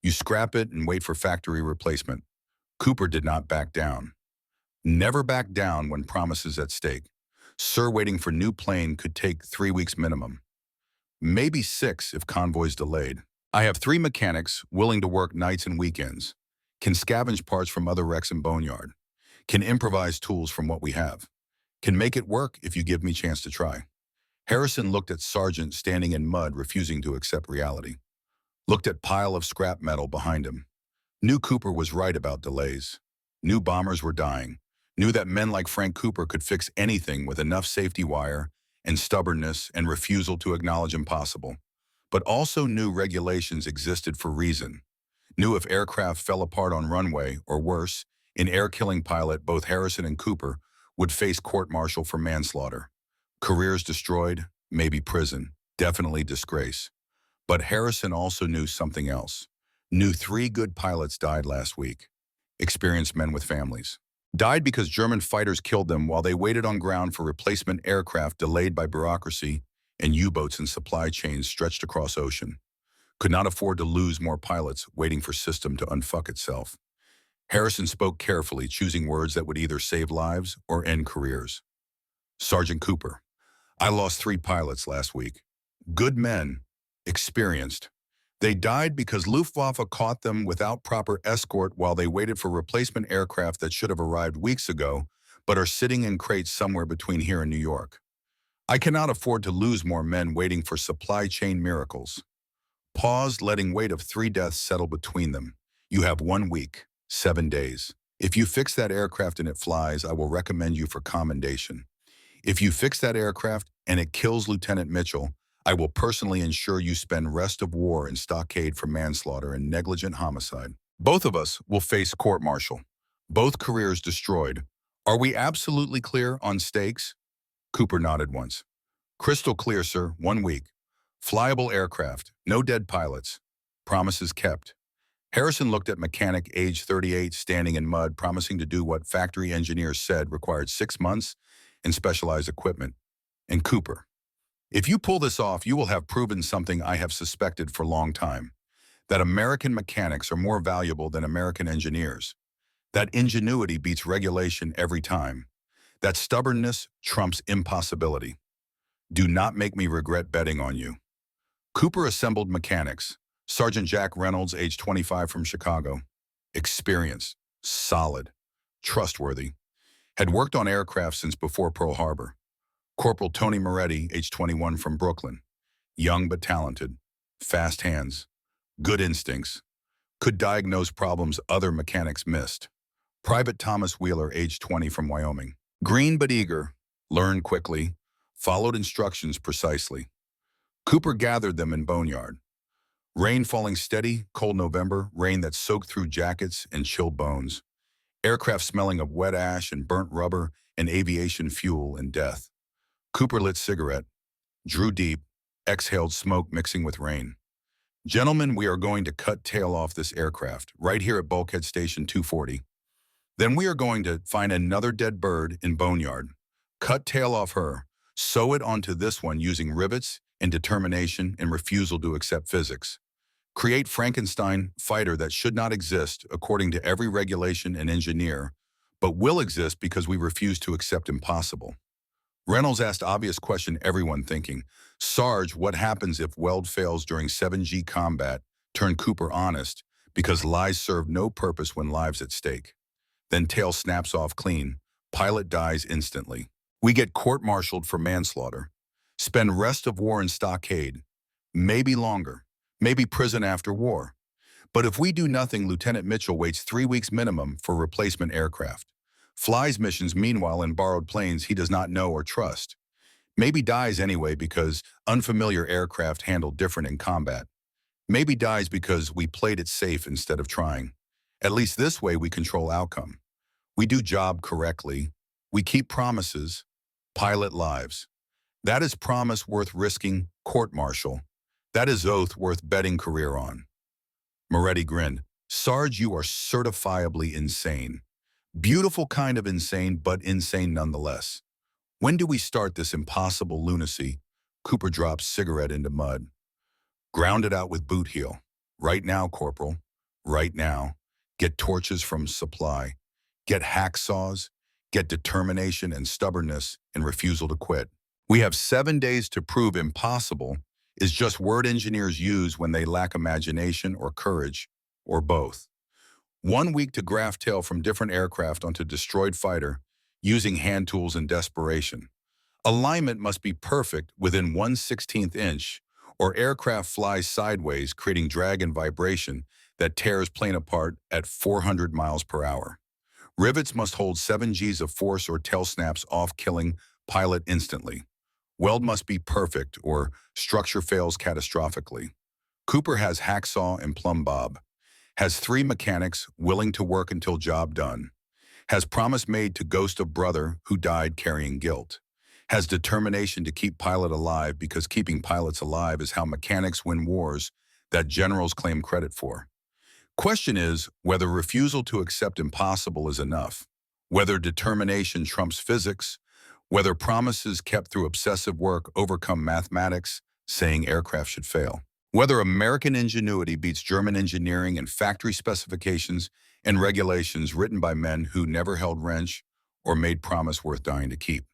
You scrap it and wait for factory replacement. Cooper did not back down. Never back down when promises at stake. Sir, waiting for new plane could take 3 weeks minimum. Maybe 6 if convoys delayed. I have 3 mechanics willing to work nights and weekends. Can scavenge parts from other wrecks and boneyard. Can improvise tools from what we have. Can make it work if you give me chance to try. Harrison looked at Sergeant standing in mud, refusing to accept reality. Looked at pile of scrap metal behind him. Knew Cooper was right about delays. Knew bombers were dying. Knew that men like Frank Cooper could fix anything with enough safety wire and stubbornness and refusal to acknowledge impossible. But also knew regulations existed for reason. Knew if aircraft fell apart on runway, or worse, an air-killing pilot, both Harrison and Cooper would face court-martial for manslaughter. Careers destroyed, maybe prison, definitely disgrace. But Harrison also knew something else. Knew 3 good pilots died last week. Experienced men with families. Died because German fighters killed them while they waited on ground for replacement aircraft delayed by bureaucracy and U-boats and supply chains stretched across ocean. Could not afford to lose more pilots waiting for system to unfuck itself. Harrison spoke carefully, choosing words that would either save lives or end careers. Sergeant Cooper, I lost 3 pilots last week. Good men, experienced. They died because Luftwaffe caught them without proper escort while they waited for replacement aircraft that should have arrived weeks ago, but are sitting in crates somewhere between here and New York. I cannot afford to lose more men waiting for supply chain miracles. Paused, letting weight of 3 deaths settle between them. You have 1 week, 7 days. If you fix that aircraft and it flies, I will recommend you for commendation. If you fix that aircraft and it kills Lieutenant Mitchell, I will personally ensure you spend rest of war in stockade for manslaughter and negligent homicide. Both of us will face court-martial. Both careers destroyed. Are we absolutely clear on stakes? Cooper nodded once. Crystal clear, sir. 1 week. Flyable aircraft. No dead pilots. Promises kept. Harrison looked at mechanic age 38 standing in mud, promising to do what factory engineers said required 6 months and specialized equipment. And Cooper, if you pull this off, you will have proven something I have suspected for a long time, that American mechanics are more valuable than American engineers. That ingenuity beats regulation every time. That stubbornness trumps impossibility. Do not make me regret betting on you. Cooper assembled mechanics. Sergeant Jack Reynolds, age 25 from Chicago. Experienced, solid, trustworthy. Had worked on aircraft since before Pearl Harbor. Corporal Tony Moretti, age 21 from Brooklyn. Young but talented. Fast hands. Good instincts. Could diagnose problems other mechanics missed. Private Thomas Wheeler, age 20 from Wyoming. Green but eager. Learned quickly. Followed instructions precisely. Cooper gathered them in Boneyard. Rain falling steady, cold November, rain that soaked through jackets and chilled bones. Aircraft smelling of wet ash and burnt rubber and aviation fuel and death. Cooper lit cigarette, drew deep, exhaled smoke mixing with rain. Gentlemen, we are going to cut tail off this aircraft, right here at Bulkhead Station 240. Then we are going to find another dead bird in Boneyard, cut tail off her, sew it onto this one using rivets and determination and refusal to accept physics. Create Frankenstein fighter that should not exist according to every regulation and engineer, but will exist because we refuse to accept impossible. Reynolds asked obvious question everyone thinking, Sarge, what happens if weld fails during 7G combat? Turned Cooper honest, because lies serve no purpose when lives at stake. Then tail snaps off clean, pilot dies instantly. We get court-martialed for manslaughter. Spend rest of war in stockade, maybe longer, maybe prison after war. But if we do nothing, Lieutenant Mitchell waits 3 weeks minimum for replacement aircraft. Flies missions meanwhile in borrowed planes he does not know or trust. Maybe dies anyway because unfamiliar aircraft handle different in combat. Maybe dies because we played it safe instead of trying. At least this way we control outcome. We do job correctly. We keep promises. Pilot lives. That is promise worth risking court-martial. That is oath worth betting career on. Moretti grinned. Sarge, you are certifiably insane. Beautiful kind of insane, but insane nonetheless. When do we start this impossible lunacy? Cooper dropped cigarette into mud. Ground it out with boot heel. Right now, Corporal. Right now. Get torches from supply. Get hacksaws. Get determination and stubbornness and refusal to quit. We have 7 days to prove impossible is just word engineers use when they lack imagination or courage, or both. 1 week to graft tail from different aircraft onto destroyed fighter, using hand tools in desperation. Alignment must be perfect within 1/16th inch, or aircraft flies sideways, creating drag and vibration that tears plane apart at 400 miles per hour. Rivets must hold 7 Gs of force or tail snaps off, killing pilot instantly. Weld must be perfect or structure fails catastrophically. Cooper has hacksaw and plumb bob. Has 3 mechanics willing to work until job done. Has promise made to ghost of brother who died carrying guilt. Has determination to keep pilot alive because keeping pilots alive is how mechanics win wars that generals claim credit for. Question is whether refusal to accept impossible is enough, whether determination trumps physics, whether promises kept through obsessive work overcome mathematics, saying aircraft should fail, whether American ingenuity beats German engineering and factory specifications and regulations written by men who never held wrench or made promise worth dying to keep.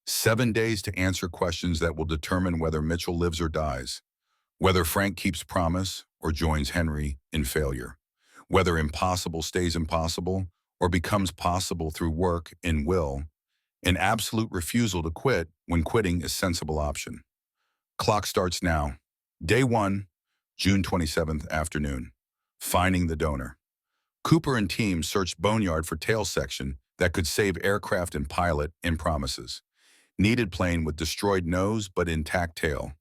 7 days to answer questions that will determine whether Mitchell lives or dies, whether Frank keeps promise or joins Henry in failure, whether impossible stays impossible or becomes possible through work and will, an absolute refusal to quit when quitting is sensible option. Clock starts now. Day 1, June 27th afternoon. Finding the donor. Cooper and team searched Boneyard for tail section that could save aircraft and pilot in promises. Needed plane with destroyed nose but intact tail.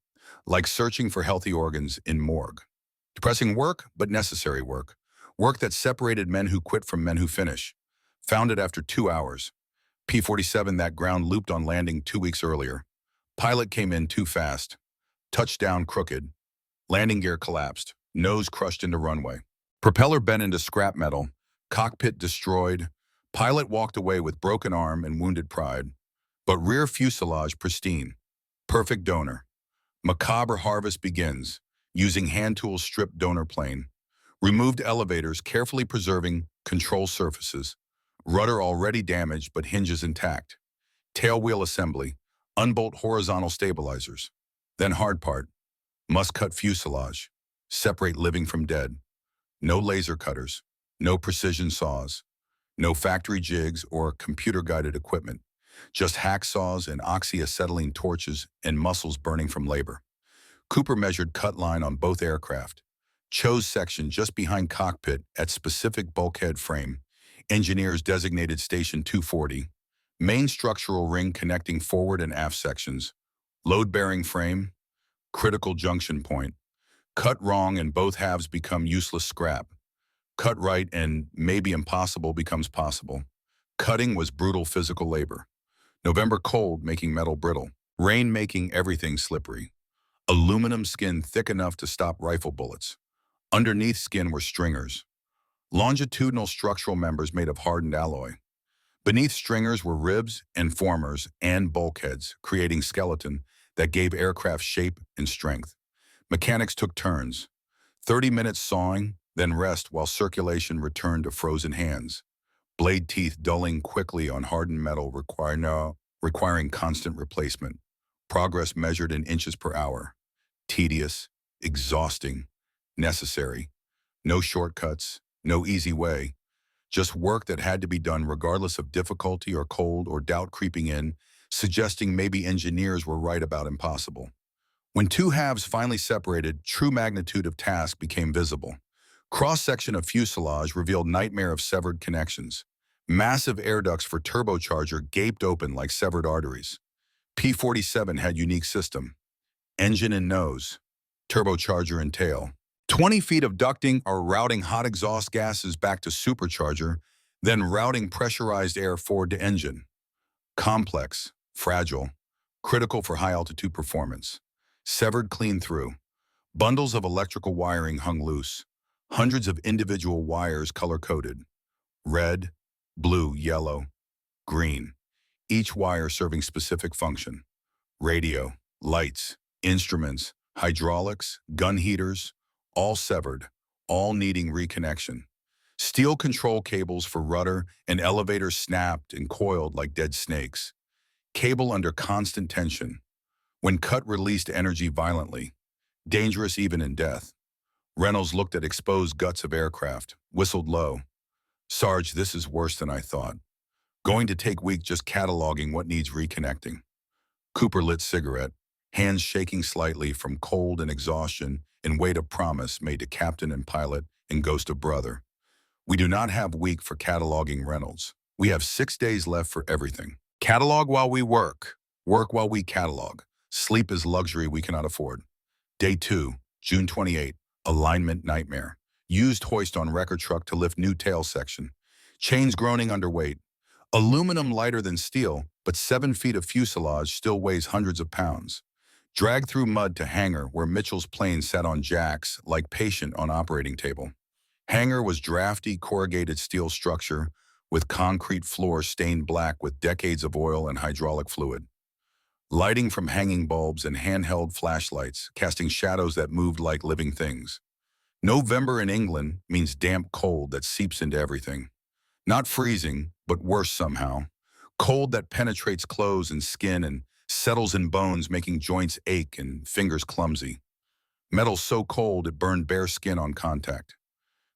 Like searching for healthy organs in morgue. Depressing work, but necessary work. Work that separated men who quit from men who finish. Found it after 2 hours. P-47 that ground looped on landing 2 weeks earlier. Pilot came in too fast. Touchdown crooked. Landing gear collapsed. Nose crushed into runway. Propeller bent into scrap metal. Cockpit destroyed. Pilot walked away with broken arm and wounded pride. But rear fuselage pristine. Perfect donor. Macabre harvest begins. Using hand tools stripped donor plane. Removed elevators, carefully preserving control surfaces. Rudder already damaged but hinges intact. Tail wheel assembly. Unbolt horizontal stabilizers. Then hard part. Must cut fuselage. Separate living from dead. No laser cutters. No precision saws. No factory jigs or computer-guided equipment. Just hacksaws and oxyacetylene torches and muscles burning from labor. Cooper measured cut line on both aircraft. Chose section just behind cockpit at specific bulkhead frame. Engineers designated station 240. Main structural ring connecting forward and aft sections. Load-bearing frame. Critical junction point. Cut wrong and both halves become useless scrap. Cut right and maybe impossible becomes possible. Cutting was brutal physical labor. November cold making metal brittle. Rain making everything slippery. Aluminum skin thick enough to stop rifle bullets. Underneath skin were stringers. Longitudinal structural members made of hardened alloy. Beneath stringers were ribs and formers and bulkheads, creating skeleton that gave aircraft shape and strength. Mechanics took turns. 30 minutes sawing, then rest while circulation returned to frozen hands. Blade teeth dulling quickly on hardened metal requiring constant replacement. Progress measured in inches per hour. Tedious, exhausting, necessary. No shortcuts, no easy way. Just work that had to be done regardless of difficulty or cold or doubt creeping in, suggesting maybe engineers were right about impossible. When two halves finally separated, true magnitude of task became visible. Cross-section of fuselage revealed nightmare of severed connections. Massive air ducts for turbocharger gaped open like severed arteries. P-47 had unique system. Engine and nose. Turbocharger and tail. 20 feet of ducting are routing hot exhaust gases back to supercharger, then routing pressurized air forward to engine. Complex, fragile, critical for high-altitude performance. Severed clean through. Bundles of electrical wiring hung loose. Hundreds of individual wires color-coded. Red, blue, yellow, green. Each wire serving specific function. Radio, lights, instruments, hydraulics, gun heaters, all severed, all needing reconnection. Steel control cables for rudder and elevators snapped and coiled like dead snakes. Cable under constant tension. When cut, released energy violently. Dangerous even in death. Reynolds looked at exposed guts of aircraft, whistled low. Sarge, this is worse than I thought. Going to take week just cataloging what needs reconnecting. Cooper lit cigarette, hands shaking slightly from cold and exhaustion in weight of promise made to captain and pilot and ghost of brother. We do not have week for cataloging Reynolds. We have 6 days left for everything. Catalog while we work. Work while we catalog. Sleep is luxury we cannot afford. Day 2, June 28, alignment nightmare. Used hoist on wrecker truck to lift new tail section. Chains groaning under weight. Aluminum lighter than steel, but 7 feet of fuselage still weighs hundreds of pounds. Dragged through mud to hangar where Mitchell's plane sat on jacks like patient on operating table. Hangar was drafty corrugated steel structure with concrete floor stained black with decades of oil and hydraulic fluid. Lighting from hanging bulbs and handheld flashlights, casting shadows that moved like living things. November in England means damp cold that seeps into everything. Not freezing, but worse somehow. Cold that penetrates clothes and skin and settles in bones, making joints ache and fingers clumsy. Metal so cold it burned bare skin on contact.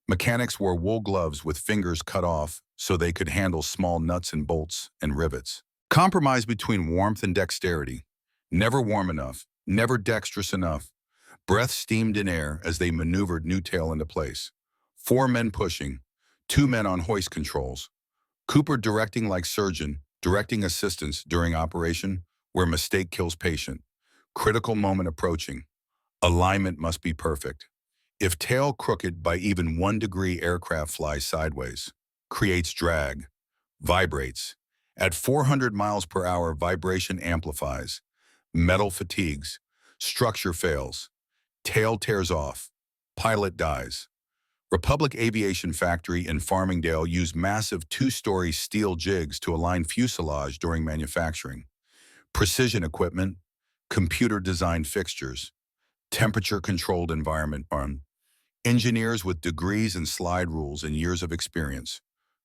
Mechanics wore wool gloves with fingers cut off so they could handle small nuts and bolts and rivets. Compromise between warmth and dexterity. Never warm enough, never dexterous enough. Breath steamed in air as they maneuvered new tail into place. 4 men pushing, 2 men on hoist controls. Cooper directing like surgeon, directing assistants during operation where mistake kills patient. Critical moment approaching. Alignment must be perfect. If tail crooked by even 1 degree, aircraft flies sideways. Creates drag. Vibrates. At 400 miles per hour, vibration amplifies. Metal fatigues. Structure fails. Tail tears off. Pilot dies. Republic Aviation Factory in Farmingdale used massive 2-story steel jigs to align fuselage during manufacturing. Precision equipment, computer-designed fixtures, temperature-controlled environment on. Engineers with degrees and slide rules and years of experience.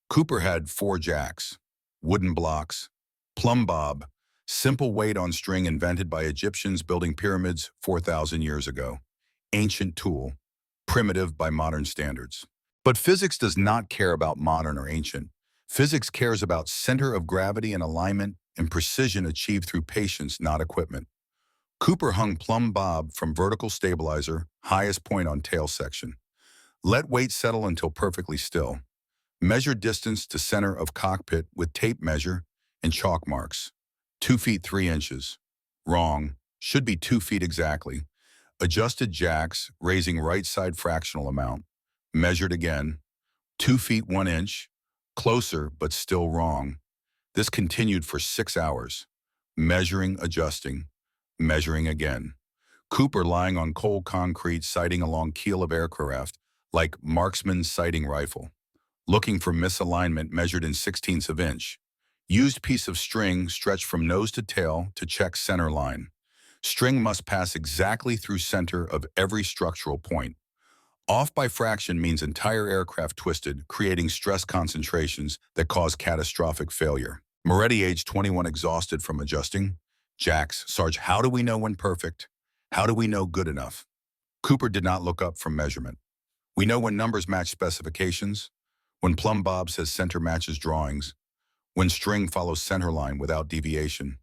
Cooper had 4 jacks. Wooden blocks, plumb bob, simple weight on string invented by Egyptians building pyramids 4,000 years ago. Ancient tool, primitive by modern standards. But physics does not care about modern or ancient. Physics cares about center of gravity and alignment and precision achieved through patience, not equipment. Cooper hung plumb bob from vertical stabilizer, highest point on tail section. Let weight settle until perfectly still. Measure distance to center of cockpit with tape measure and chalk marks. 2 feet 3 inches. Wrong. Should be 2 feet exactly. Adjusted jacks, raising right side fractional amount. Measured again. 2 feet 1 inch. Closer, but still wrong. This continued for 6 hours. Measuring, adjusting. Measuring again. Cooper lying on cold concrete, sighting along keel of aircraft, like marksman's sighting rifle. Looking for misalignment measured in 16ths of inch. Used piece of string stretched from nose to tail to check center line. String must pass exactly through center of every structural point. Off by fraction means entire aircraft twisted, creating stress concentrations that cause catastrophic failure. Moretti, age 21, exhausted from adjusting. Jacks, Sarge, how do we know when perfect? How do we know good enough? Cooper did not look up from measurement. We know when numbers match specifications, when plumb bob says center matches drawings, when string follows center line without deviation,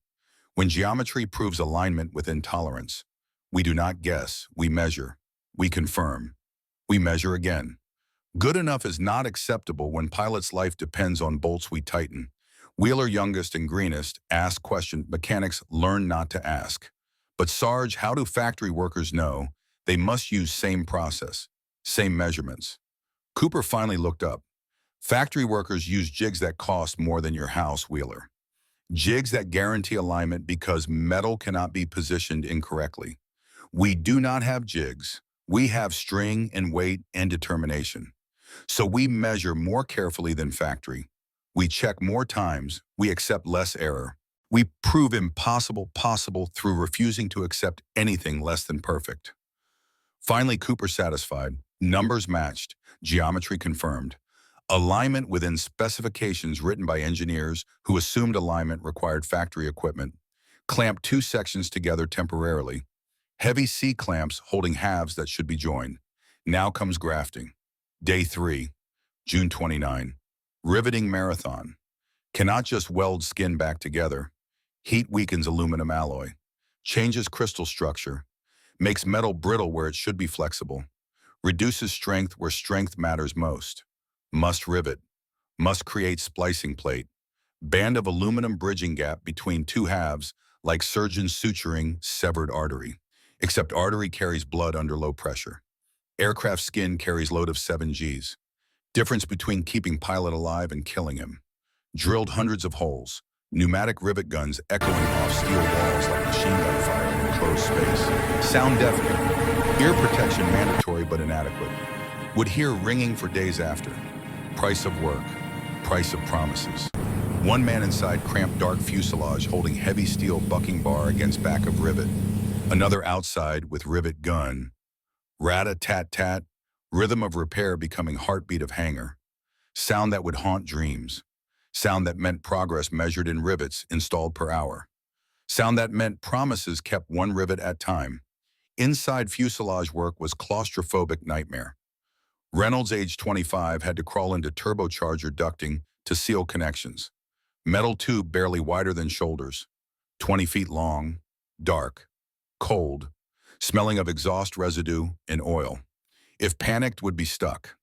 when geometry proves alignment within tolerance. We do not guess, we measure, we confirm, we measure again. Good enough is not acceptable when pilot's life depends on bolts we tighten. Wheeler, youngest and greenest, asked question. Mechanics learn not to ask. But Sarge, how do factory workers know? They must use same process, same measurements. Cooper finally looked up. Factory workers use jigs that cost more than your house, Wheeler. Jigs that guarantee alignment because metal cannot be positioned incorrectly. We do not have jigs. We have string and weight and determination. So we measure more carefully than factory. We check more times. We accept less error. We prove impossible possible through refusing to accept anything less than perfect. Finally, Cooper satisfied. Numbers matched. Geometry confirmed. Alignment within specifications written by engineers who assumed alignment required factory equipment. Clamped 2 sections together temporarily. Heavy C-clamps holding halves that should be joined. Now comes grafting. Day 3, June 29. Riveting marathon. Cannot just weld skin back together. Heat weakens aluminum alloy, changes crystal structure, makes metal brittle where it should be flexible, reduces strength where strength matters most. Must rivet, must create splicing plate, band of aluminum bridging gap between two halves like surgeon suturing severed artery, except artery carries blood under low pressure. Aircraft skin carries load of 7 Gs. Difference between keeping pilot alive and killing him. Drilled hundreds of holes. Pneumatic rivet guns echoing off steel walls like machine gun fire in enclosed space. Sound deafening. Ear protection mandatory but inadequate. Would hear ringing for days after. Price of work. Price of promises. One man inside cramped dark fuselage holding heavy steel bucking bar against back of rivet. Another outside with rivet gun. Rat-a-tat-tat. Rhythm of repair becoming heartbeat of hangar. Sound that would haunt dreams. Sound that meant progress measured in rivets installed per hour. Sound that meant promises kept one rivet at a time. Inside fuselage work was claustrophobic nightmare. Reynolds, age 25, had to crawl into turbocharger ducting to seal connections. Metal tube barely wider than shoulders. 20 feet long, dark, cold, smelling of exhaust residue and oil. If panicked, would be stuck.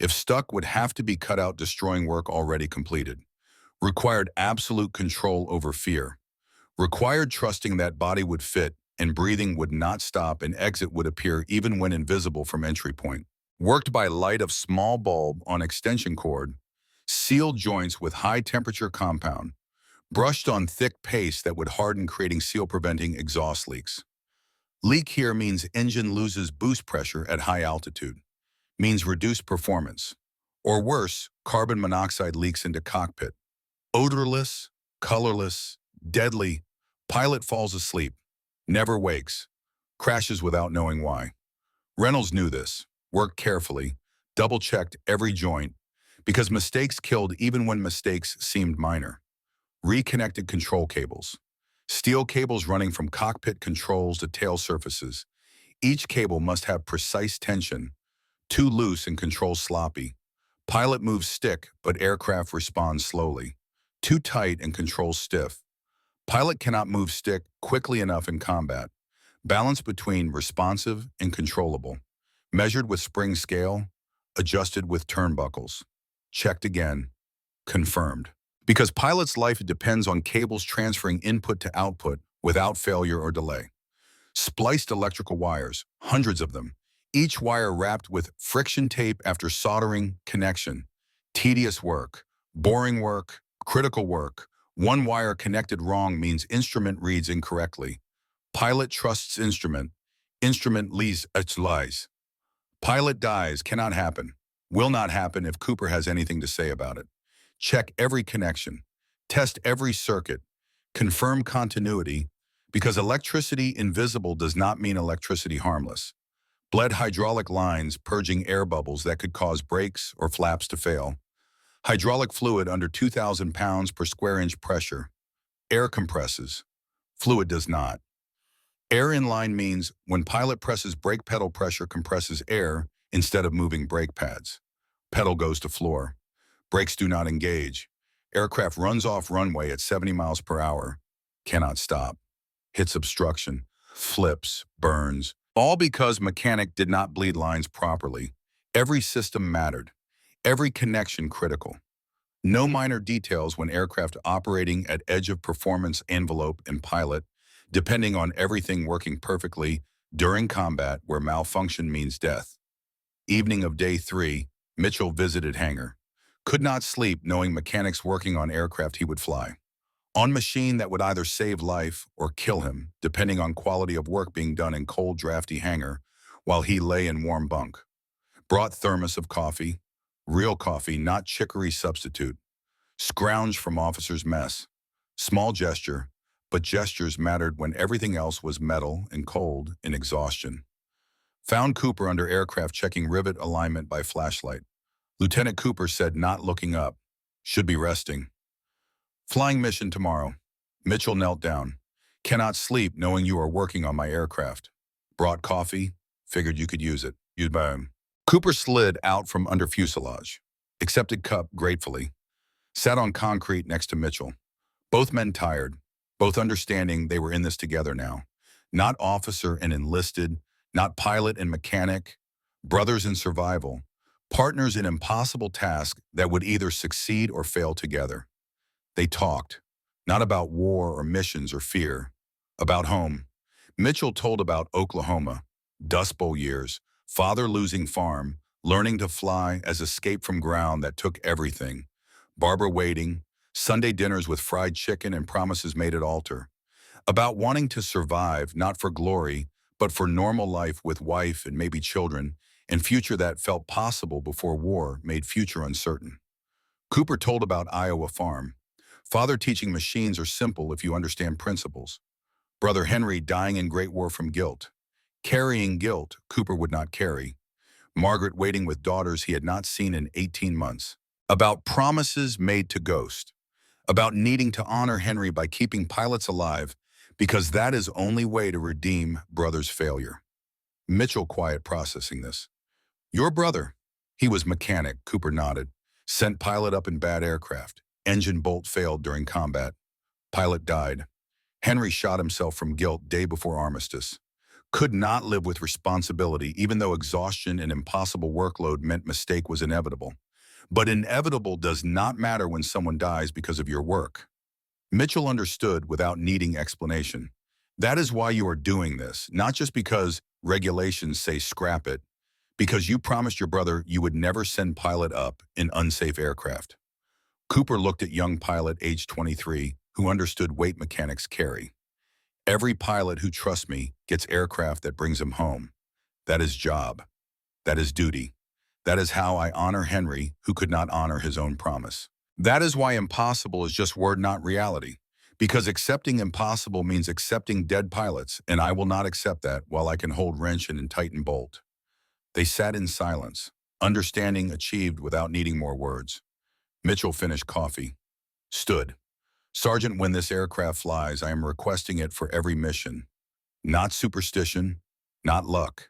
If stuck, would have to be cut out, destroying work already completed. Required absolute control over fear. Required trusting that body would fit and breathing would not stop and exit would appear even when invisible from entry point. Worked by light of small bulb on extension cord, sealed joints with high temperature compound, brushed on thick paste that would harden, creating seal preventing exhaust leaks. Leak here means engine loses boost pressure at high altitude, means reduced performance. Or worse, carbon monoxide leaks into cockpit. Odorless, colorless, deadly, pilot falls asleep, never wakes, crashes without knowing why. Reynolds knew this, worked carefully, double-checked every joint, because mistakes killed even when mistakes seemed minor. Reconnected control cables. Steel cables running from cockpit controls to tail surfaces. Each cable must have precise tension. Too loose and control sloppy. Pilot moves stick, but aircraft responds slowly. Too tight and control stiff. Pilot cannot move stick quickly enough in combat. Balance between responsive and controllable. Measured with spring scale, adjusted with turnbuckles. Checked again. Confirmed. Because pilot's life depends on cables transferring input to output without failure or delay. Spliced electrical wires, hundreds of them. Each wire wrapped with friction tape after soldering connection. Tedious work, boring work, critical work. One wire connected wrong means instrument reads incorrectly. Pilot trusts instrument. Instrument leaves its lies. Pilot dies, cannot happen. Will not happen if Cooper has anything to say about it. Check every connection. Test every circuit. Confirm continuity, because electricity invisible does not mean electricity harmless. Bled hydraulic lines purging air bubbles that could cause brakes or flaps to fail. Hydraulic fluid under 2,000 pounds per square inch pressure. Air compresses. Fluid does not. Air in line means when pilot presses brake pedal, pressure compresses air instead of moving brake pads. Pedal goes to floor. Brakes do not engage. Aircraft runs off runway at 70 miles per hour. Cannot stop. Hits obstruction. Flips. Burns. All because mechanic did not bleed lines properly. Every system mattered. Every connection critical. No minor details when aircraft operating at edge of performance envelope and pilot, depending on everything working perfectly during combat where malfunction means death. Evening of day 3, Mitchell visited hangar. Could not sleep knowing mechanics working on aircraft he would fly. On machine that would either save life or kill him, depending on quality of work being done in cold, drafty hangar, while he lay in warm bunk. Brought thermos of coffee. Real coffee, not chicory substitute. Scrounged from officer's mess. Small gesture, but gestures mattered when everything else was metal and cold in exhaustion. Found Cooper under aircraft checking rivet alignment by flashlight. Lieutenant Cooper said not looking up. Should be resting. Flying mission tomorrow. Mitchell knelt down. Cannot sleep knowing you are working on my aircraft. Brought coffee. Figured you could use it. You'd buy him. Cooper slid out from under fuselage. Accepted cup gratefully. Sat on concrete next to Mitchell. Both men tired. both understanding they were in this together now. Not officer and enlisted, not pilot and mechanic, brothers in survival, partners in impossible tasks that would either succeed or fail together. They talked, not about war or missions or fear, about home. Mitchell told about Oklahoma, Dust Bowl years, father losing farm, learning to fly as escape from ground that took everything, Barbara waiting, Sunday dinners with fried chicken and promises made at altar. About wanting to survive, not for glory, but for normal life with wife and maybe children, and future that felt possible before war made future uncertain. Cooper told about Iowa farm. Father teaching machines are simple if you understand principles. Brother Henry dying in Great War from guilt. Carrying guilt Cooper would not carry. Margaret waiting with daughters he had not seen in 18 months. About promises made to ghost. About needing to honor Henry by keeping pilots alive because that is only way to redeem brother's failure. Mitchell quiet processing this. Your brother. He was mechanic, Cooper nodded. Sent pilot up in bad aircraft. Engine bolt failed during combat. Pilot died. Henry shot himself from guilt day before armistice. Could not live with responsibility even though exhaustion and impossible workload meant mistake was inevitable. But inevitable does not matter when someone dies because of your work. Mitchell understood without needing explanation. That is why you are doing this, not just because regulations say scrap it, because you promised your brother you would never send pilot up in unsafe aircraft. Cooper looked at young pilot age 23 who understood weight mechanics carry. Every pilot who trusts me gets aircraft that brings him home. That is job. That is duty. That is how I honor Henry, who could not honor his own promise. That is why impossible is just word, not reality. Because accepting impossible means accepting dead pilots, and I will not accept that while I can hold wrench and tighten bolt. They sat in silence, understanding achieved without needing more words. Mitchell finished coffee. Stood. Sergeant, when this aircraft flies, I am requesting it for every mission. Not superstition, not luck.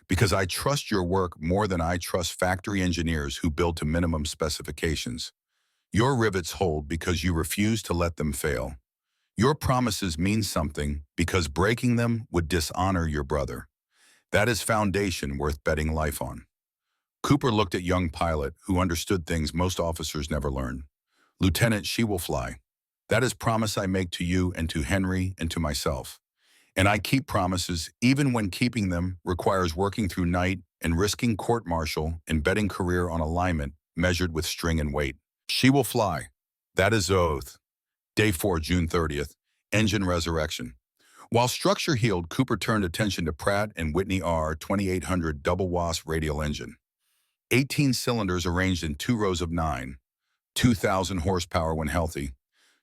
Because I trust your work more than I trust factory engineers who build to minimum specifications. Your rivets hold because you refuse to let them fail. Your promises mean something because breaking them would dishonor your brother. That is foundation worth betting life on. Cooper looked at young pilot who understood things most officers never learn. Lieutenant, she will fly. That is promise I make to you and to Henry and to myself. And I keep promises even when keeping them requires working through night and risking court-martial and betting career on alignment measured with string and weight. She will fly. That is oath. Day 4, June 30th. Engine resurrection. While structure healed, Cooper turned attention to Pratt & Whitney R2800 double WASP radial engine. 18 cylinders arranged in 2 rows of 9. 2,000 horsepower when healthy.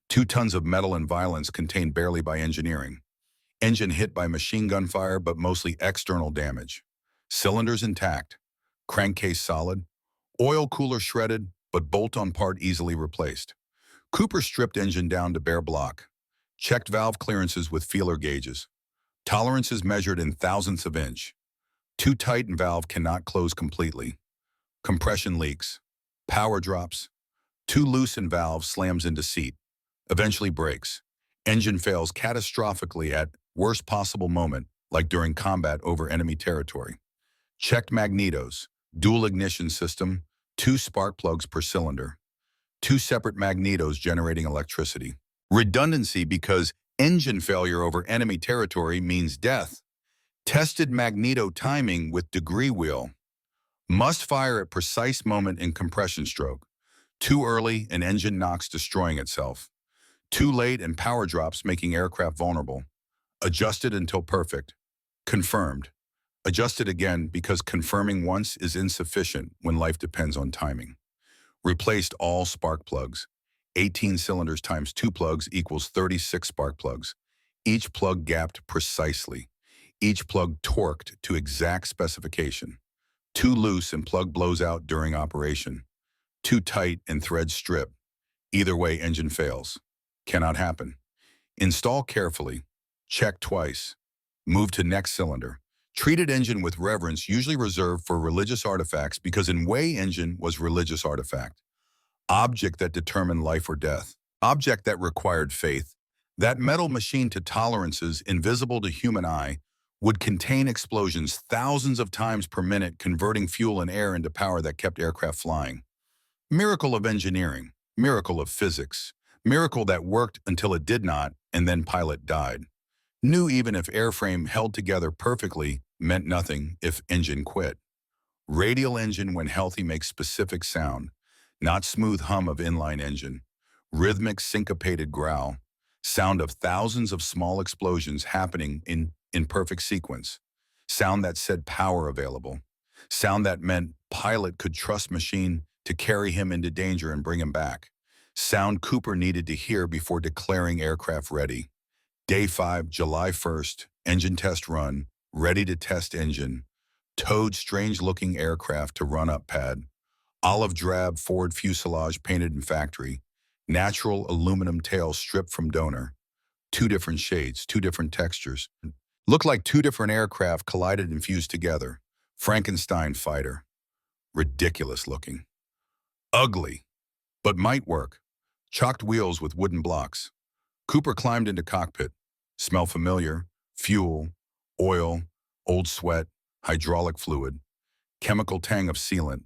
2 tons of metal and violence contained barely by engineering. Engine hit by machine gun fire, but mostly external damage. Cylinders intact. Crankcase solid. Oil cooler shredded, but bolt-on part easily replaced. Cooper stripped engine down to bare block. Checked valve clearances with feeler gauges. Tolerances measured in thousandths of inch. Too tight and valve cannot close completely. Compression leaks. Power drops. Too loose and valve slams into seat. Eventually breaks. Engine fails catastrophically at worst possible moment, like during combat over enemy territory. Checked magnetos. Dual ignition system. 2 spark plugs per cylinder. 2 separate magnetos generating electricity. Redundancy because engine failure over enemy territory means death. Tested magneto timing with degree wheel. Must fire at precise moment in compression stroke. Too early and engine knocks destroying itself. Too late and power drops making aircraft vulnerable. Adjusted until perfect. Confirmed. Adjusted again because confirming once is insufficient when life depends on timing. Replaced all spark plugs. 18 cylinders times 2 plugs equals 36 spark plugs. Each plug gapped precisely. Each plug torqued to exact specification. Too loose and plug blows out during operation. Too tight and threads strip. Either way, engine fails. Cannot happen. Install carefully. Check twice. Move to next cylinder. Treated engine with reverence, usually reserved for religious artifacts because in way engine was religious artifact. Object that determined life or death. Object that required faith. That metal machine to tolerances invisible to human eye would contain explosions thousands of times per minute, converting fuel and air into power that kept aircraft flying. Miracle of engineering, miracle of physics, miracle that worked until it did not, and then pilot died. Knew even if airframe held together perfectly meant nothing if engine quit. Radial engine when healthy makes specific sound, not smooth hum of inline engine. Rhythmic syncopated growl, sound of thousands of small explosions happening in perfect sequence. Sound that said power available. Sound that meant pilot could trust machine to carry him into danger and bring him back. Sound Cooper needed to hear before declaring aircraft ready. Day 5, July 1st, engine test run, ready to test engine. Towed strange-looking aircraft to run-up pad. Olive drab forward fuselage painted in factory. Natural aluminum tail stripped from donor. 2 different shades, 2 different textures. Looked like 2 different aircraft collided and fused together. Frankenstein fighter. Ridiculous looking. Ugly, but might work. Chalked wheels with wooden blocks. Cooper climbed into cockpit. Smell familiar. Fuel, oil, old sweat, hydraulic fluid. Chemical tang of sealant.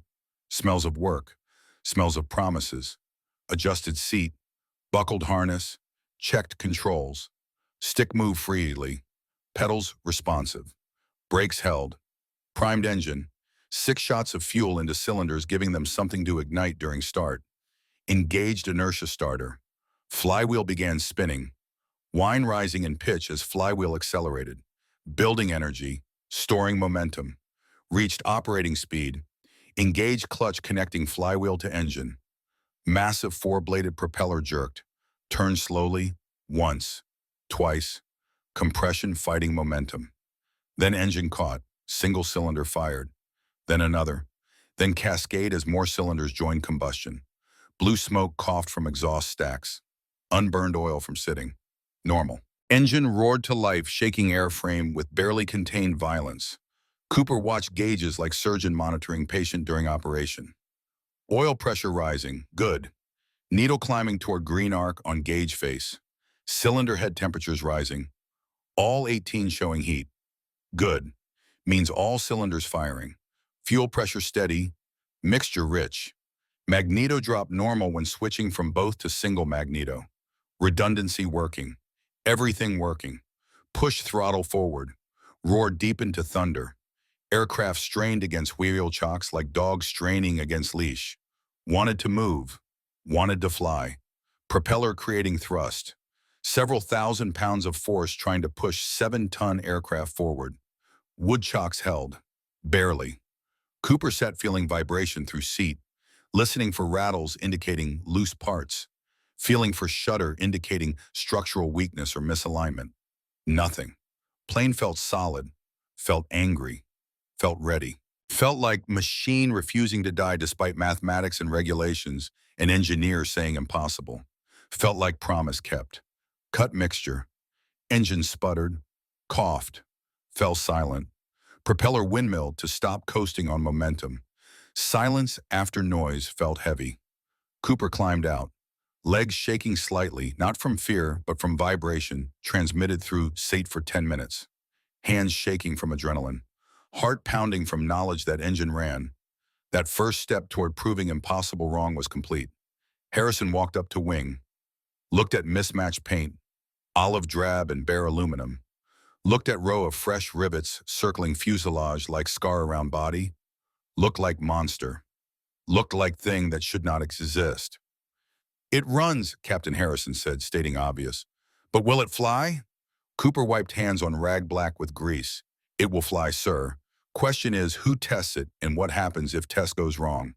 Smells of work. Smells of promises. Adjusted seat. Buckled harness. Checked controls. Stick move freely. Pedals responsive. Brakes held. Primed engine. 6 shots of fuel into cylinders, giving them something to ignite during start. Engaged inertia starter. Flywheel began spinning. Whine rising in pitch as flywheel accelerated. Building energy. Storing momentum. Reached operating speed. Engaged clutch connecting flywheel to engine. Massive 4-bladed propeller jerked. Turned slowly. Once. Twice. Compression fighting momentum. Then engine caught. Single cylinder fired. Then another. Then cascade as more cylinders joined combustion. Blue smoke coughed from exhaust stacks. Unburned oil from sitting. Normal. Engine roared to life, shaking airframe with barely contained violence. Cooper watched gauges like surgeon monitoring patient during operation. Oil pressure rising. Good. Needle climbing toward green arc on gauge face. Cylinder head temperatures rising. All 18 showing heat. Good. Means all cylinders firing. Fuel pressure steady. Mixture rich. Magneto drop normal when switching from both to single magneto. Redundancy working. Everything working. Push throttle forward. Roar deep into thunder. Aircraft strained against wheel chocks like dogs straining against leash. Wanted to move. Wanted to fly. Propeller creating thrust. Several thousand pounds of force trying to push 7-ton aircraft forward. Wood chocks held. Barely. Cooper sat feeling vibration through seat, listening for rattles indicating loose parts, feeling for shudder indicating structural weakness or misalignment. Nothing. Plane felt solid, felt angry, felt ready. Felt like machine refusing to die despite mathematics and regulations and engineers saying impossible. Felt like promise kept. Cut mixture. Engine sputtered, coughed, fell silent. Propeller windmill to stop coasting on momentum. Silence after noise felt heavy. Cooper climbed out. Legs shaking slightly, not from fear, but from vibration, transmitted through SATE for 10 minutes. Hands shaking from adrenaline. Heart pounding from knowledge that engine ran. That first step toward proving impossible wrong was complete. Harrison walked up to wing. Looked at mismatched paint, olive drab and bare aluminum. Looked at row of fresh rivets circling fuselage like scar around body. Looked like monster. Looked like thing that should not exist. It runs, Captain Harrison said, stating obvious. But will it fly? Cooper wiped hands on rag black with grease. It will fly, sir. Question is, who tests it and what happens if test goes wrong?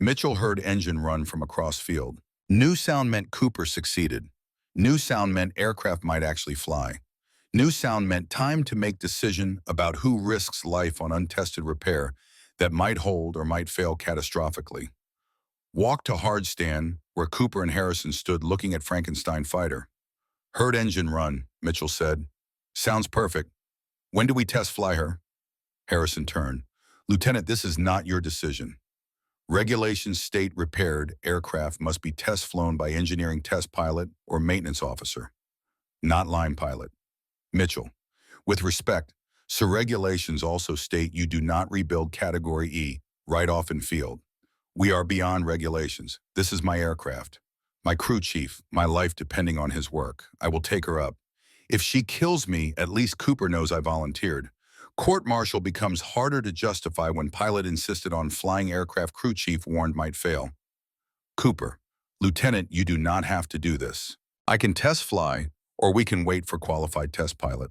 Mitchell heard engine run from across field. New sound meant Cooper succeeded. New sound meant aircraft might actually fly. New sound meant time to make decision about who risks life on untested repair that might hold or might fail catastrophically. Walked to hard stand, where Cooper and Harrison stood looking at Frankenstein fighter. Heard engine run, Mitchell said. Sounds perfect. When do we test fly her? Harrison turned. Lieutenant, this is not your decision. Regulations state repaired aircraft must be test flown by engineering test pilot or maintenance officer. not line pilot. Mitchell, with respect, sir, regulations also state you do not rebuild Category E right off in field. We are beyond regulations. This is my aircraft. My crew chief, my life depending on his work. I will take her up. If she kills me, at least Cooper knows I volunteered. Court-martial becomes harder to justify when pilot insisted on flying aircraft crew chief warned might fail. Cooper, Lieutenant, you do not have to do this. I can test fly, or we can wait for qualified test pilot.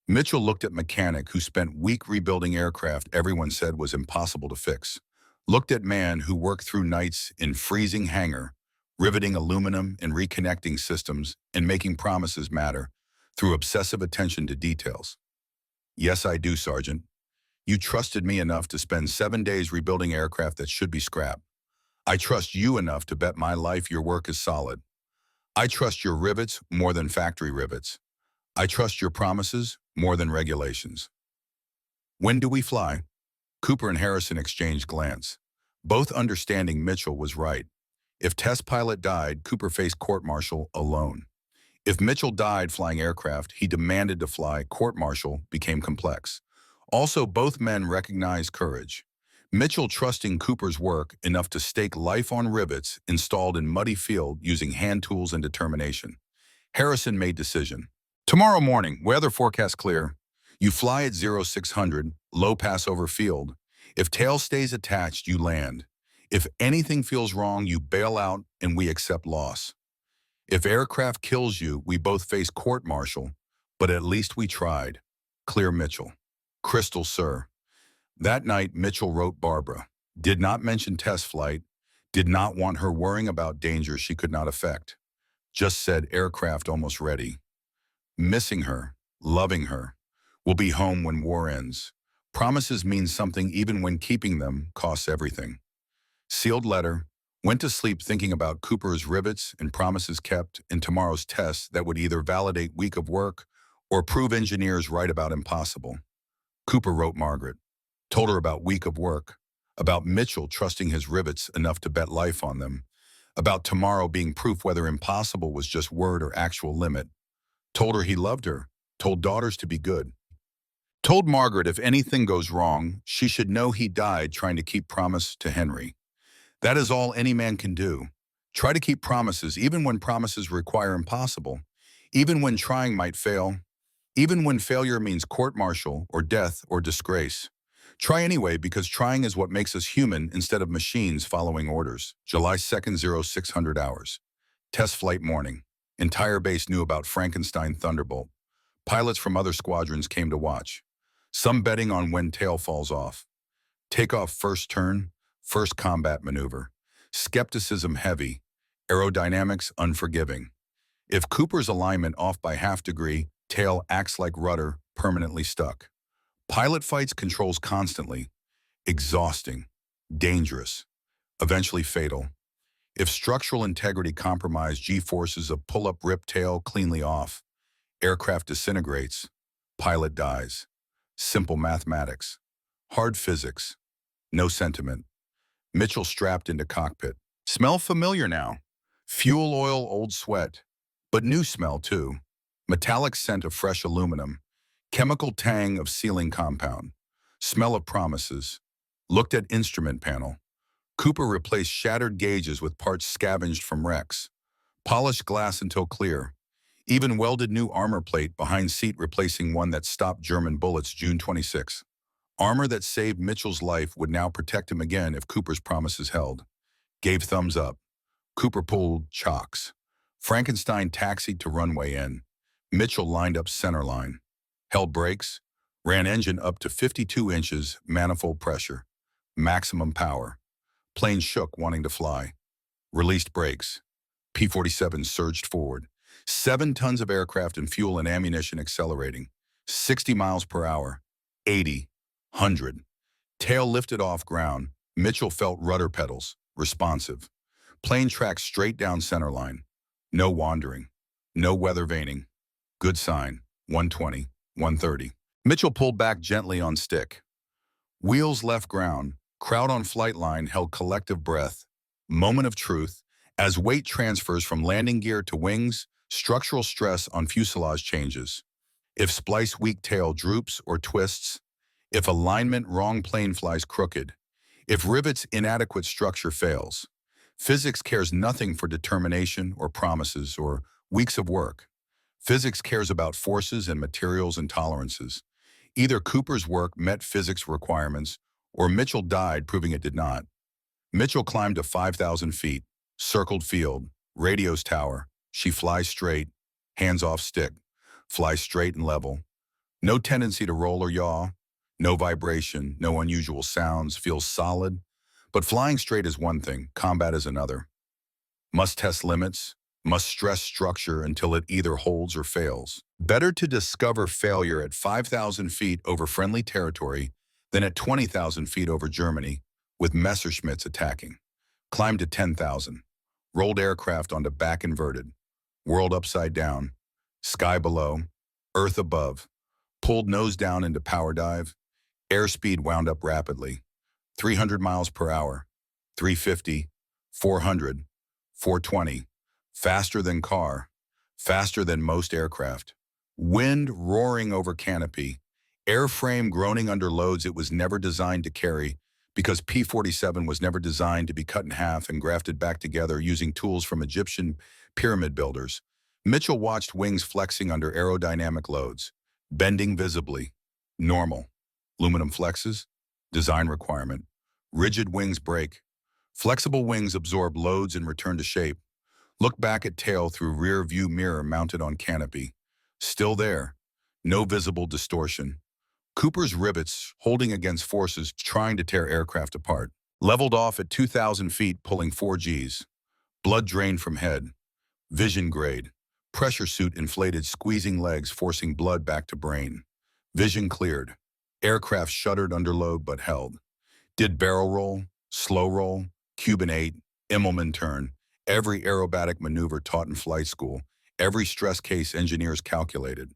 Mitchell looked at mechanic who spent weeks rebuilding aircraft everyone said was impossible to fix. Looked at man who worked through nights in freezing hangar, riveting aluminum and reconnecting systems and making promises matter through obsessive attention to details. Yes, I do, Sergeant. You trusted me enough to spend 7 days rebuilding aircraft that should be scrapped. I trust you enough to bet my life your work is solid. I trust your rivets more than factory rivets. I trust your promises more than regulations. When do we fly? Cooper and Harrison exchanged glance, both understanding Mitchell was right. If test pilot died, Cooper faced court-martial alone. If Mitchell died flying aircraft, he demanded to fly. Court-martial became complex. Also, both men recognized courage. Mitchell trusting Cooper's work enough to stake life on rivets installed in muddy field using hand tools and determination. Harrison made decision. Tomorrow morning, weather forecast clear. You fly at 0600, low pass over field. If tail stays attached, you land. If anything feels wrong, you bail out and we accept loss. If aircraft kills you, we both face court-martial, but at least we tried. Clear, Mitchell. Crystal, sir. That night, Mitchell wrote Barbara. Did not mention test flight. Did not want her worrying about dangers she could not affect. Just said aircraft almost ready. Missing her. Loving her. Will be home when war ends. Promises mean something even when keeping them costs everything. Sealed letter. Went to sleep thinking about Cooper's rivets and promises kept in tomorrow's test that would either validate week of work or prove engineers right about impossible. Cooper wrote Margaret. Told her about week of work, about Mitchell trusting his rivets enough to bet life on them, about tomorrow being proof whether impossible was just word or actual limit. Told her he loved her, told daughters to be good. Told Margaret if anything goes wrong, she should know he died trying to keep promise to Henry. That is all any man can do. Try to keep promises even when promises require impossible, even when trying might fail, even when failure means court-martial or death or disgrace. Try anyway because trying is what makes us human instead of machines following orders. July 2nd, 0600 hours. Test flight morning. Entire base knew about Frankenstein Thunderbolt. Pilots from other squadrons came to watch. Some betting on when tail falls off. Takeoff first turn, first combat maneuver. Skepticism heavy. Aerodynamics unforgiving. If Cooper's alignment off by half degree, tail acts like rudder, permanently stuck. Pilot fights controls constantly, exhausting, dangerous, eventually fatal. If structural integrity compromised, G-forces of pull-up rip tail cleanly off. Aircraft disintegrates, pilot dies. Simple mathematics, hard physics, no sentiment. Mitchell strapped into cockpit. Smell familiar now. Fuel oil, old sweat, but new smell too. Metallic scent of fresh aluminum. Chemical tang of sealing compound. Smell of promises. Looked at instrument panel. Cooper replaced shattered gauges with parts scavenged from wrecks. Polished glass until clear. Even welded new armor plate behind seat replacing one that stopped German bullets June 26. Armor that saved Mitchell's life would now protect him again if Cooper's promises held. Gave thumbs up. Cooper pulled chocks. Frankenstein taxied to runway in. Mitchell lined up center line. Held brakes, ran engine up to 52 inches, manifold pressure, maximum power. Plane shook, wanting to fly. Released brakes. P-47 surged forward. 7 tons of aircraft and fuel and ammunition accelerating. 60 miles per hour. 80. 100. Tail lifted off ground. Mitchell felt rudder pedals, responsive. Plane tracked straight down center line. No wandering. No weather veining. Good sign. 120. 130. Mitchell pulled back gently on stick. Wheels left ground. Crowd on flight line held collective breath. Moment of truth. As weight transfers from landing gear to wings, Structural stress on fuselage changes. If splice weak tail droops or twists, if alignment wrong plane flies crooked, if rivets inadequate structure fails. Physics cares nothing for determination or promises or weeks of work. Physics cares about forces and materials and tolerances. Either Cooper's work met physics requirements or Mitchell died proving it did not. Mitchell climbed to 5,000 feet, circled field, radios tower. She flies straight, hands off stick, flies straight and level. No tendency to roll or yaw, no vibration, no unusual sounds, feels solid. But flying straight is one thing, combat is another. Must test limits, must stress structure until it either holds or fails. Better to discover failure at 5,000 feet over friendly territory than at 20,000 feet over Germany, with Messerschmitts attacking. Climbed to 10,000, rolled aircraft onto back inverted, world upside down, sky below, earth above, pulled nose down into power dive, airspeed wound up rapidly, 300 miles per hour, 350, 400, 420, faster than car, faster than most aircraft. Wind roaring over canopy, airframe groaning under loads it was never designed to carry because P-47 was never designed to be cut in half and grafted back together using tools from Egyptian pyramid builders. Mitchell watched wings flexing under aerodynamic loads, bending visibly. Normal. Aluminum flexes, design requirement. Rigid wings break. Flexible wings absorb loads and return to shape. Look back at tail through rear view mirror mounted on canopy. Still there. No visible distortion. Cooper's rivets holding against forces trying to tear aircraft apart. Leveled off at 2,000 feet pulling 4 Gs. Blood drained from head. Vision grade. Pressure suit inflated squeezing legs forcing blood back to brain. Vision cleared. Aircraft shuddered under load but held. Did barrel roll, slow roll, Cuban 8, Immelman turn, every aerobatic maneuver taught in flight school, every stress case engineers calculated.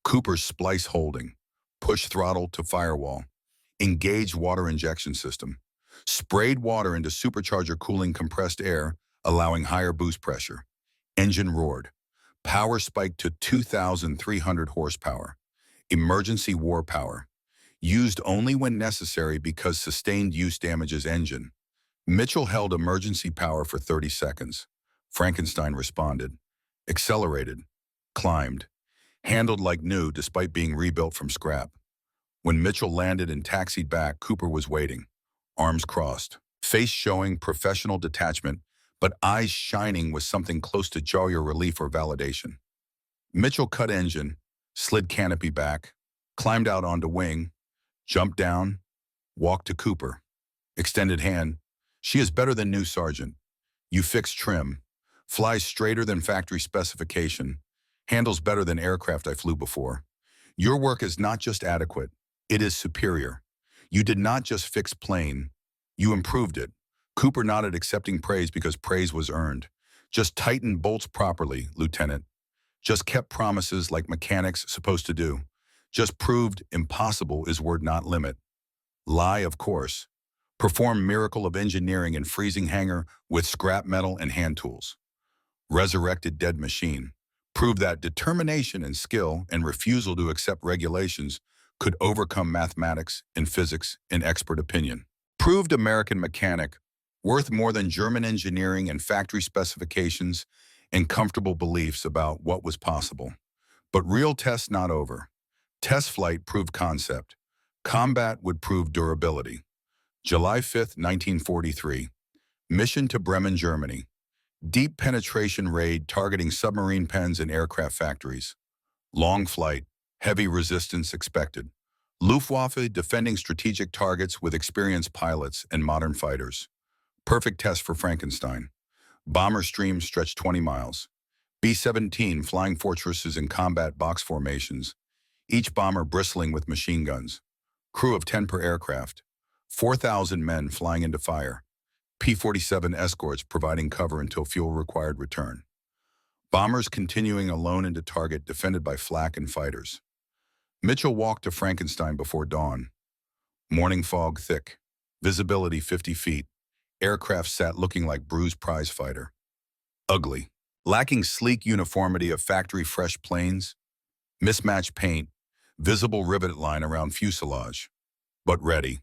Cooper's splice holding, push throttle to firewall, engaged water injection system, sprayed water into supercharger cooling compressed air, allowing higher boost pressure. Engine roared. Power spiked to 2,300 horsepower. Emergency war power. Used only when necessary because sustained use damages engine. Mitchell held emergency power for 30 seconds. Frankenstein responded. Accelerated. Climbed. Handled like new despite being rebuilt from scrap. When Mitchell landed and taxied back, Cooper was waiting. Arms crossed. Face showing professional detachment, but eyes shining with something close to joy or relief or validation. Mitchell cut engine, slid canopy back, climbed out onto wing, jumped down, walked to Cooper. Extended hand. She is better than new, Sergeant. You fixed trim. Flies straighter than factory specification. Handles better than aircraft I flew before. Your work is not just adequate, it is superior. You did not just fix plane, you improved it. Cooper nodded, accepting praise because praise was earned. Just tightened bolts properly, Lieutenant. Just kept promises like mechanics supposed to do. Just proved impossible is word not limit. Lie, of course. Perform miracle of engineering in freezing hangar with scrap metal and hand tools. Resurrected dead machine. Proved that determination and skill and refusal to accept regulations could overcome mathematics and physics in expert opinion. Proved American mechanic, worth more than German engineering and factory specifications and comfortable beliefs about what was possible. But real tests not over. Test flight proved concept. Combat would prove durability. July 5, 1943. Mission to Bremen, Germany. Deep penetration raid targeting submarine pens and aircraft factories. Long flight, heavy resistance expected. Luftwaffe defending strategic targets with experienced pilots and modern fighters. Perfect test for Frankenstein. Bomber stream stretched 20 miles. B-17 flying fortresses in combat box formations, each bomber bristling with machine guns. Crew of 10 per aircraft. 4,000 men flying into fire. P-47 escorts providing cover until fuel required return. Bombers continuing alone into target defended by flak and fighters. Mitchell walked to Frankenstein before dawn. Morning fog thick. Visibility 50 feet. Aircraft sat looking like bruised prize fighter. Ugly. lacking sleek uniformity of factory-fresh planes, mismatched paint, visible rivet line around fuselage, but ready.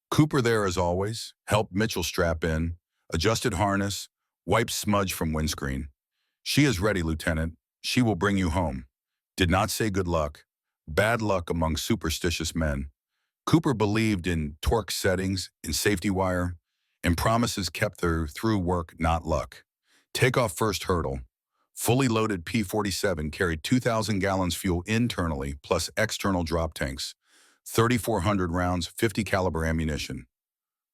Cooper there as always, helped Mitchell strap in, adjusted harness, wiped smudge from windscreen. She is ready, Lieutenant. She will bring you home. Did not say good luck. Bad luck among superstitious men. Cooper believed in torque settings, in safety wire, and promises kept through work, not luck. Takeoff first hurdle. Fully loaded P-47 carried 2,000 gallons fuel internally plus external drop tanks, 3,400 rounds, 50 caliber ammunition.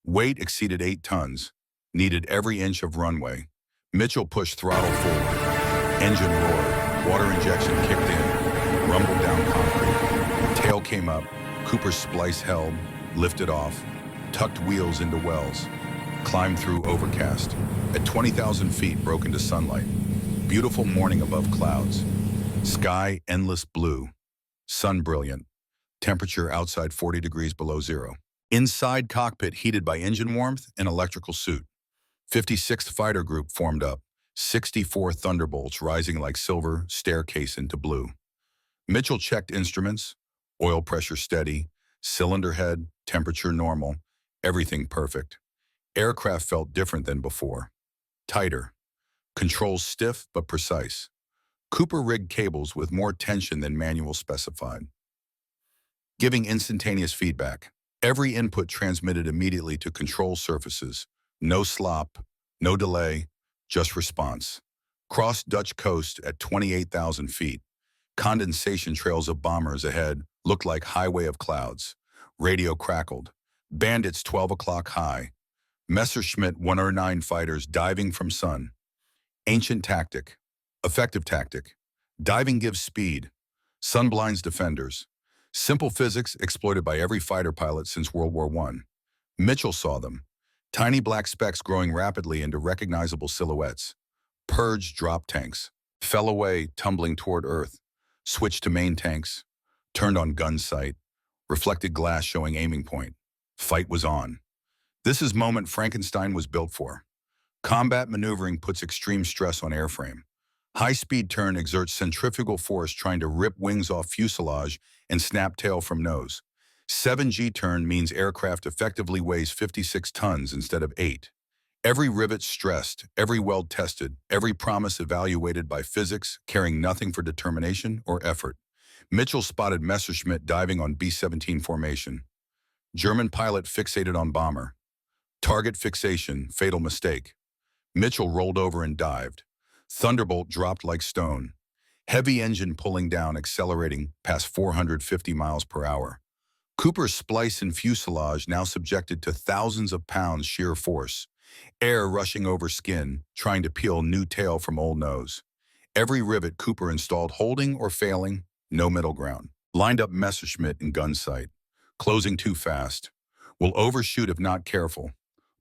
Weight exceeded 8 tons. Needed every inch of runway. Mitchell pushed throttle forward. Engine roared. Water injection kicked in. Rumbled down concrete. Tail came up. Cooper's splice held. Lifted off. Tucked wheels into wells. Climbed through overcast. At 20,000 feet, broke into sunlight. Beautiful morning above clouds. Sky endless blue. Sun brilliant. Temperature outside 40 degrees below zero. Inside cockpit heated by engine warmth and electrical suit. 56th Fighter Group formed up. 64 Thunderbolts rising like silver staircase into blue. Mitchell checked instruments. Oil pressure steady. Cylinder head. Temperature normal. Everything perfect. Aircraft felt different than before. Tighter. Controls stiff but precise. Cooper rigged cables with more tension than manual specified. Giving instantaneous feedback. Every input transmitted immediately to control surfaces. No slop, no delay, just response. Crossed Dutch coast at 28,000 feet. Condensation trails of bombers ahead looked like highway of clouds. Radio crackled. Bandits 12 o'clock high. Messerschmitt 109 fighters diving from sun. Ancient tactic. Effective tactic. Diving gives speed. Sun blinds defenders. Simple physics exploited by every fighter pilot since World War I. Mitchell saw them. Tiny black specks growing rapidly into recognizable silhouettes. Purged drop tanks. Fell away, tumbling toward Earth. Switched to main tanks. Turned on gun sight. Reflected glass showing aiming point. Fight was on. This is moment Frankenstein was built for. Combat maneuvering puts extreme stress on airframe. High-speed turn exerts centrifugal force trying to rip wings off fuselage and snap tail from nose. 7G turn means aircraft effectively weighs 56 tons instead of 8. Every rivet stressed, every weld tested, every promise evaluated by physics, caring nothing for determination or effort. Mitchell spotted Messerschmitt diving on B-17 formation. German pilot fixated on bomber. Target fixation, fatal mistake. Mitchell rolled over and dived. Thunderbolt dropped like stone. Heavy engine pulling down, accelerating past 450 miles per hour. Cooper's splice and fuselage now subjected to thousands of pounds sheer force. Air rushing over skin, trying to peel new tail from old nose. Every rivet Cooper installed holding or failing, no middle ground. Lined up Messerschmitt in gun sight. Closing too fast. Will overshoot if not careful.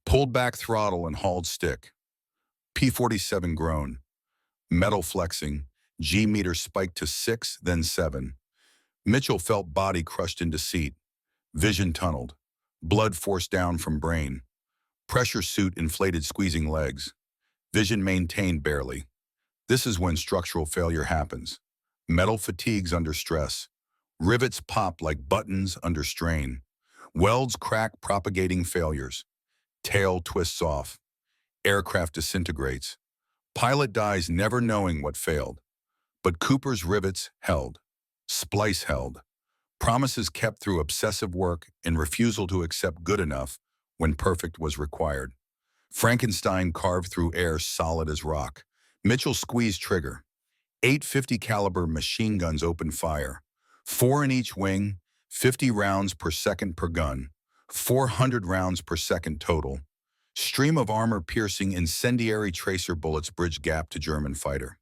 Pulled back throttle and hauled stick. P-47 groan. Metal flexing. G-meter spiked to 6, then 7. Mitchell felt body crushed into seat. Vision tunneled. Blood forced down from brain. Pressure suit inflated, squeezing legs. Vision maintained barely. This is when structural failure happens. Metal fatigues under stress. Rivets pop like buttons under strain. Welds crack, propagating failures. Tail twists off. Aircraft disintegrates. Pilot dies never knowing what failed. But Cooper's rivets held. Splice held. Promises kept through obsessive work and refusal to accept good enough when perfect was required. Frankenstein carved through air solid as rock. Mitchell squeezed trigger. 850 caliber machine guns opened fire. 4 in each wing, 50 rounds per second per gun. 400 rounds per second total. Stream of armor-piercing incendiary tracer bullets bridged gap to German fighter.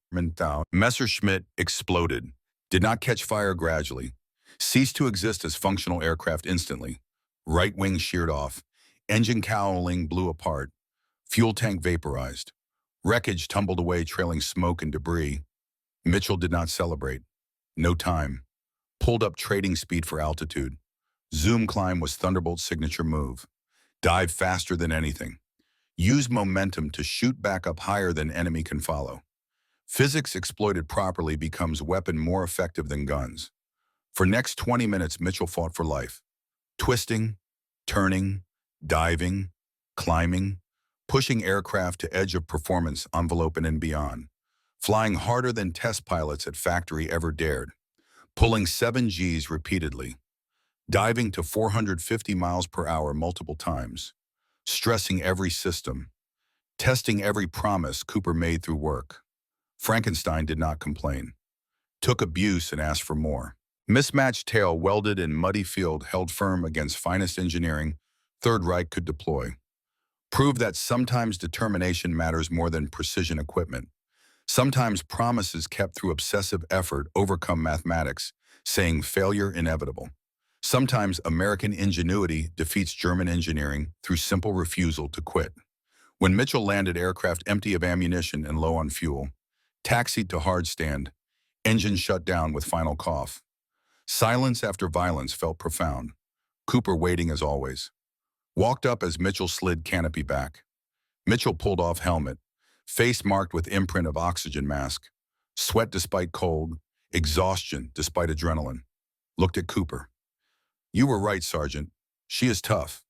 Messerschmitt exploded. Did not catch fire gradually. Ceased to exist as functional aircraft instantly. Right wing sheared off. Engine cowling blew apart. Fuel tank vaporized. Wreckage tumbled away, trailing smoke and debris. Mitchell did not celebrate. No time. Pulled up trading speed for altitude. Zoom climb was Thunderbolt's signature move. Dive faster than anything. Use momentum to shoot back up higher than enemy can follow. Physics exploited properly becomes weapon more effective than guns. For next 20 minutes, Mitchell fought for life. Twisting, turning, diving, climbing, pushing aircraft to edge of performance envelope and beyond. Flying harder than test pilots at factory ever dared. Pulling 7Gs repeatedly. Diving to 450 miles per hour multiple times. Stressing every system. Testing every promise Cooper made through work. Frankenstein did not complain. Took abuse and asked for more. Mismatched tail welded in muddy field held firm against finest engineering Third Reich could deploy. Proved that sometimes determination matters more than precision equipment. Sometimes promises kept through obsessive effort overcome mathematics, saying failure inevitable. Sometimes American ingenuity defeats German engineering through simple refusal to quit. When Mitchell landed aircraft empty of ammunition and low on fuel, taxied to hard stand, engine shut down with final cough. Silence after violence felt profound. Cooper waiting as always. Walked up as Mitchell slid canopy back. Mitchell pulled off helmet, face marked with imprint of oxygen mask, sweat despite cold, exhaustion despite adrenaline. Looked at Cooper. "You were right, Sergeant. She is tough.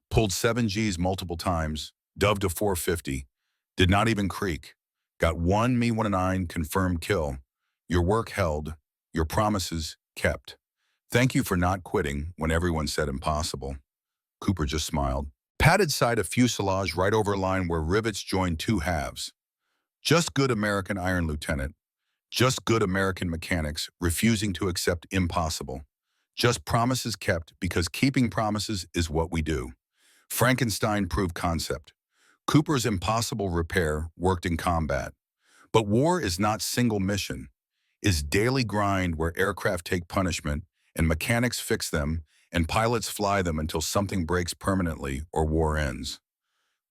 Pulled 7Gs multiple times, dove to 450, did not even creak. Got one Me-109 confirmed kill. Your work held, your promises kept. Thank you for not quitting when everyone said impossible." Cooper just smiled. Padded side of fuselage right over line where rivets joined two halves. Just good American Iron Lieutenant. Just good American mechanics refusing to accept impossible. Just promises kept because keeping promises is what we do. Frankenstein proved concept. Cooper's impossible repair worked in combat. But war is not single mission. Is daily grind where aircraft take punishment and mechanics fix them and pilots fly them until something breaks permanently or war ends.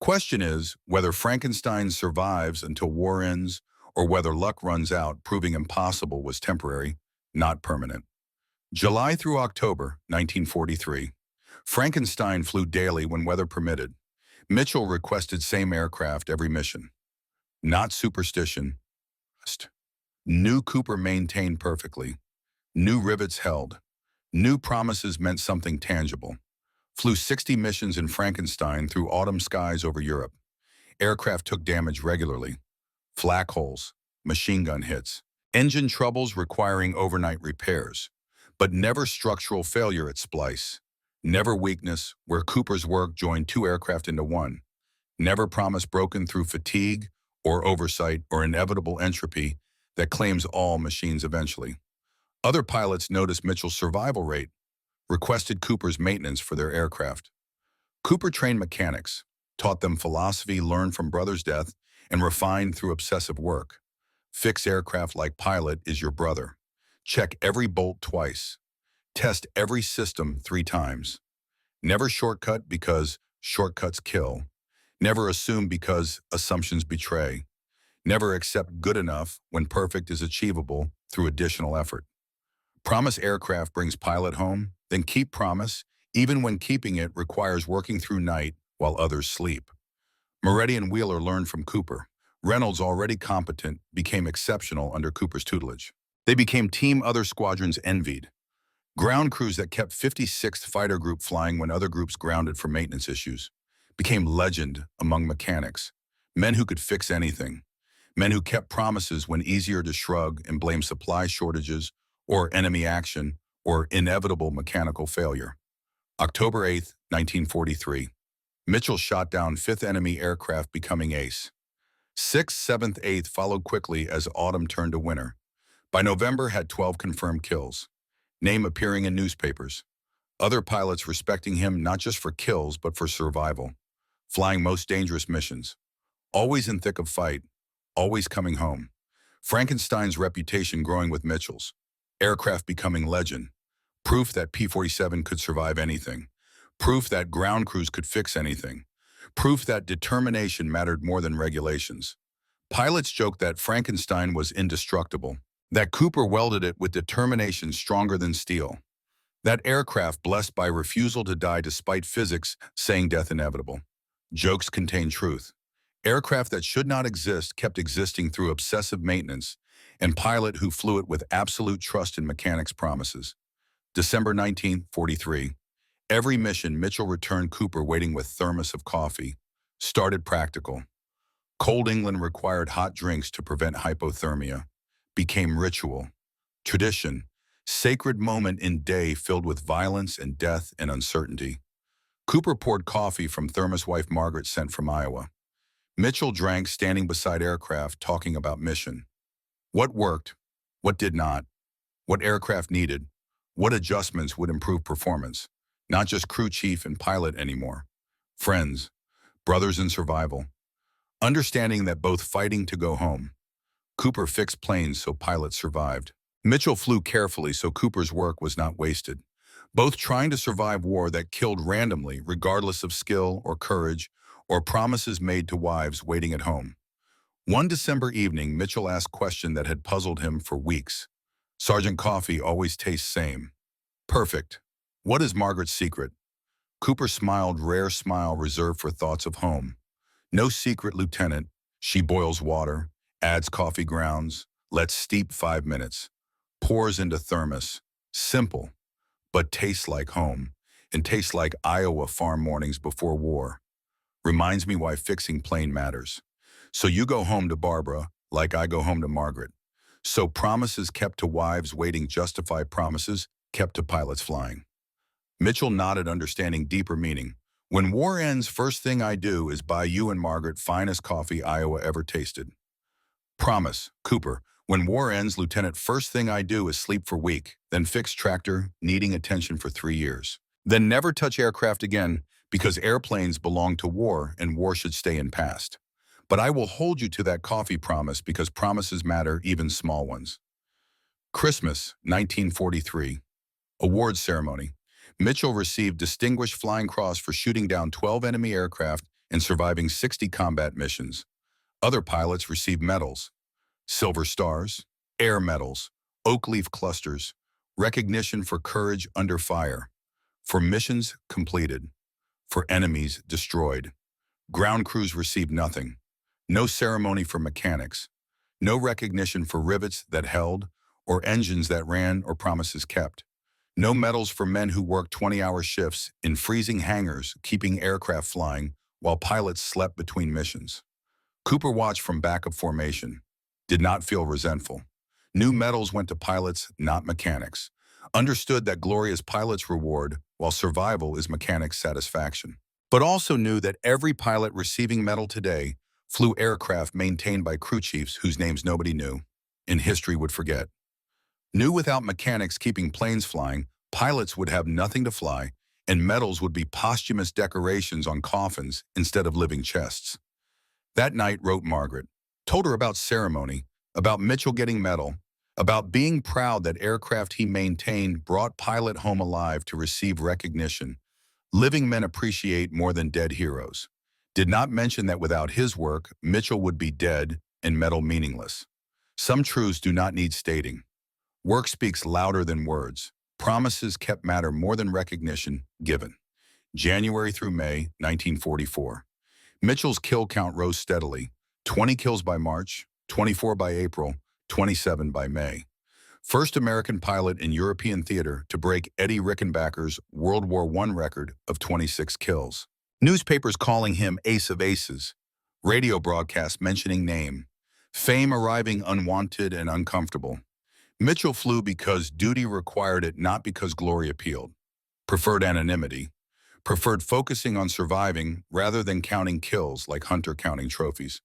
Question is whether Frankenstein survives until war ends or whether luck runs out, proving impossible was temporary, not permanent. July through October 1943. Frankenstein flew daily when weather permitted. Mitchell requested same aircraft every mission. Not superstition. New Cooper maintained perfectly. New rivets held. New promises meant something tangible. Flew 60 missions in Frankenstein through autumn skies over Europe. Aircraft took damage regularly. Flak holes, machine gun hits, engine troubles requiring overnight repairs. But never structural failure at splice. Never weakness where Cooper's work joined two aircraft into one. Never promise broken through fatigue or oversight or inevitable entropy that claims all machines eventually. Other pilots noticed Mitchell's survival rate, requested Cooper's maintenance for their aircraft. Cooper trained mechanics, taught them philosophy learned from brother's death and refined through obsessive work. Fix aircraft like pilot is your brother. Check every bolt twice. Test every system 3 times. Never shortcut because shortcuts kill. Never assume because assumptions betray. Never accept good enough when perfect is achievable through additional effort. Promise aircraft brings pilot home, then keep promise, even when keeping it requires working through night while others sleep. Moretti and Wheeler learned from Cooper. Reynolds, already competent, became exceptional under Cooper's tutelage. They became team other squadrons envied. Ground crews that kept 56th Fighter Group flying when other groups grounded for maintenance issues became legend among mechanics. Men who could fix anything. Men who kept promises when easier to shrug and blame supply shortages or enemy action or inevitable mechanical failure. October 8, 1943. Mitchell shot down 5th enemy aircraft becoming ace. 6th, 7th, 8th followed quickly as autumn turned to winter. By November had 12 confirmed kills. Name appearing in newspapers. Other pilots respecting him not just for kills but for survival. Flying most dangerous missions. Always in thick of fight. Always coming home. Frankenstein's reputation growing with Mitchell's. Aircraft becoming legend. Proof that P-47 could survive anything. Proof that ground crews could fix anything. Proof that determination mattered more than regulations. Pilots joked that Frankenstein was indestructible. That Cooper welded it with determination stronger than steel. That aircraft blessed by refusal to die despite physics saying death inevitable. Jokes contain truth. Aircraft that should not exist kept existing through obsessive maintenance and pilot who flew it with absolute trust in mechanics' promises. December 1943. Every mission, Mitchell returned Cooper waiting with thermos of coffee. Started practical. Cold England required hot drinks to prevent hypothermia. Became ritual. Tradition. Sacred moment in day filled with violence and death and uncertainty. Cooper poured coffee from thermos wife Margaret sent from Iowa. Mitchell drank standing beside aircraft talking about mission. What worked? What did not? What aircraft needed? What adjustments would improve performance? Not just crew chief and pilot anymore. Friends, brothers in survival. Understanding that both fighting to go home. Cooper fixed planes so pilots survived. Mitchell flew carefully so Cooper's work was not wasted. Both trying to survive war that killed randomly regardless of skill or courage or promises made to wives waiting at home. One December evening, Mitchell asked a question that had puzzled him for weeks. Sergeant Coffee always tastes same. Perfect. What is Margaret's secret? Cooper smiled, rare smile reserved for thoughts of home. No secret, Lieutenant. She boils water, adds coffee grounds, lets steep 5 minutes, pours into thermos. Simple, but tastes like home, and tastes like Iowa farm mornings before war. Reminds me why fixing plane matters. So you go home to Barbara, like I go home to Margaret. So promises kept to wives waiting justify promises kept to pilots flying. Mitchell nodded, understanding deeper meaning. When war ends, first thing I do is buy you and Margaret finest coffee Iowa ever tasted. Promise, Cooper. When war ends, Lieutenant, first thing I do is sleep for a week, then fix tractor, needing attention for 3 years. Then never touch aircraft again, because airplanes belong to war and war should stay in past. But I will hold you to that coffee promise because promises matter, even small ones. Christmas, 1943. Awards ceremony. Mitchell received Distinguished Flying Cross for shooting down 12 enemy aircraft and surviving 60 combat missions. Other pilots received medals. Silver Stars, Air Medals, Oak Leaf Clusters, recognition for courage under fire, for missions completed, for enemies destroyed. Ground crews received nothing. No ceremony for mechanics. No recognition for rivets that held, or engines that ran, or promises kept. No medals for men who worked 20-hour shifts in freezing hangars, keeping aircraft flying while pilots slept between missions. Cooper watched from back of formation. Did not feel resentful. New medals went to pilots, not mechanics. Understood that glory is pilot's reward, while survival is mechanics' satisfaction. But also knew that every pilot receiving medal today flew aircraft maintained by crew chiefs whose names nobody knew, and history would forget. Knew without mechanics keeping planes flying, pilots would have nothing to fly, and medals would be posthumous decorations on coffins instead of living chests. That night, wrote Margaret, told her about ceremony, about Mitchell getting medal, about being proud that aircraft he maintained brought pilot home alive to receive recognition. Living men appreciate more than dead heroes. Did not mention that without his work, Mitchell would be dead and medal meaningless. Some truths do not need stating. Work speaks louder than words. Promises kept matter more than recognition given. January through May, 1944. Mitchell's kill count rose steadily. 20 kills by March, 24 by April, 27 by May. First American pilot in European theater to break Eddie Rickenbacker's World War I record of 26 kills. Newspapers calling him Ace of Aces. Radio broadcasts mentioning name. Fame arriving unwanted and uncomfortable. Mitchell flew because duty required it, not because glory appealed. Preferred anonymity. Preferred focusing on surviving rather than counting kills like Hunter counting trophies.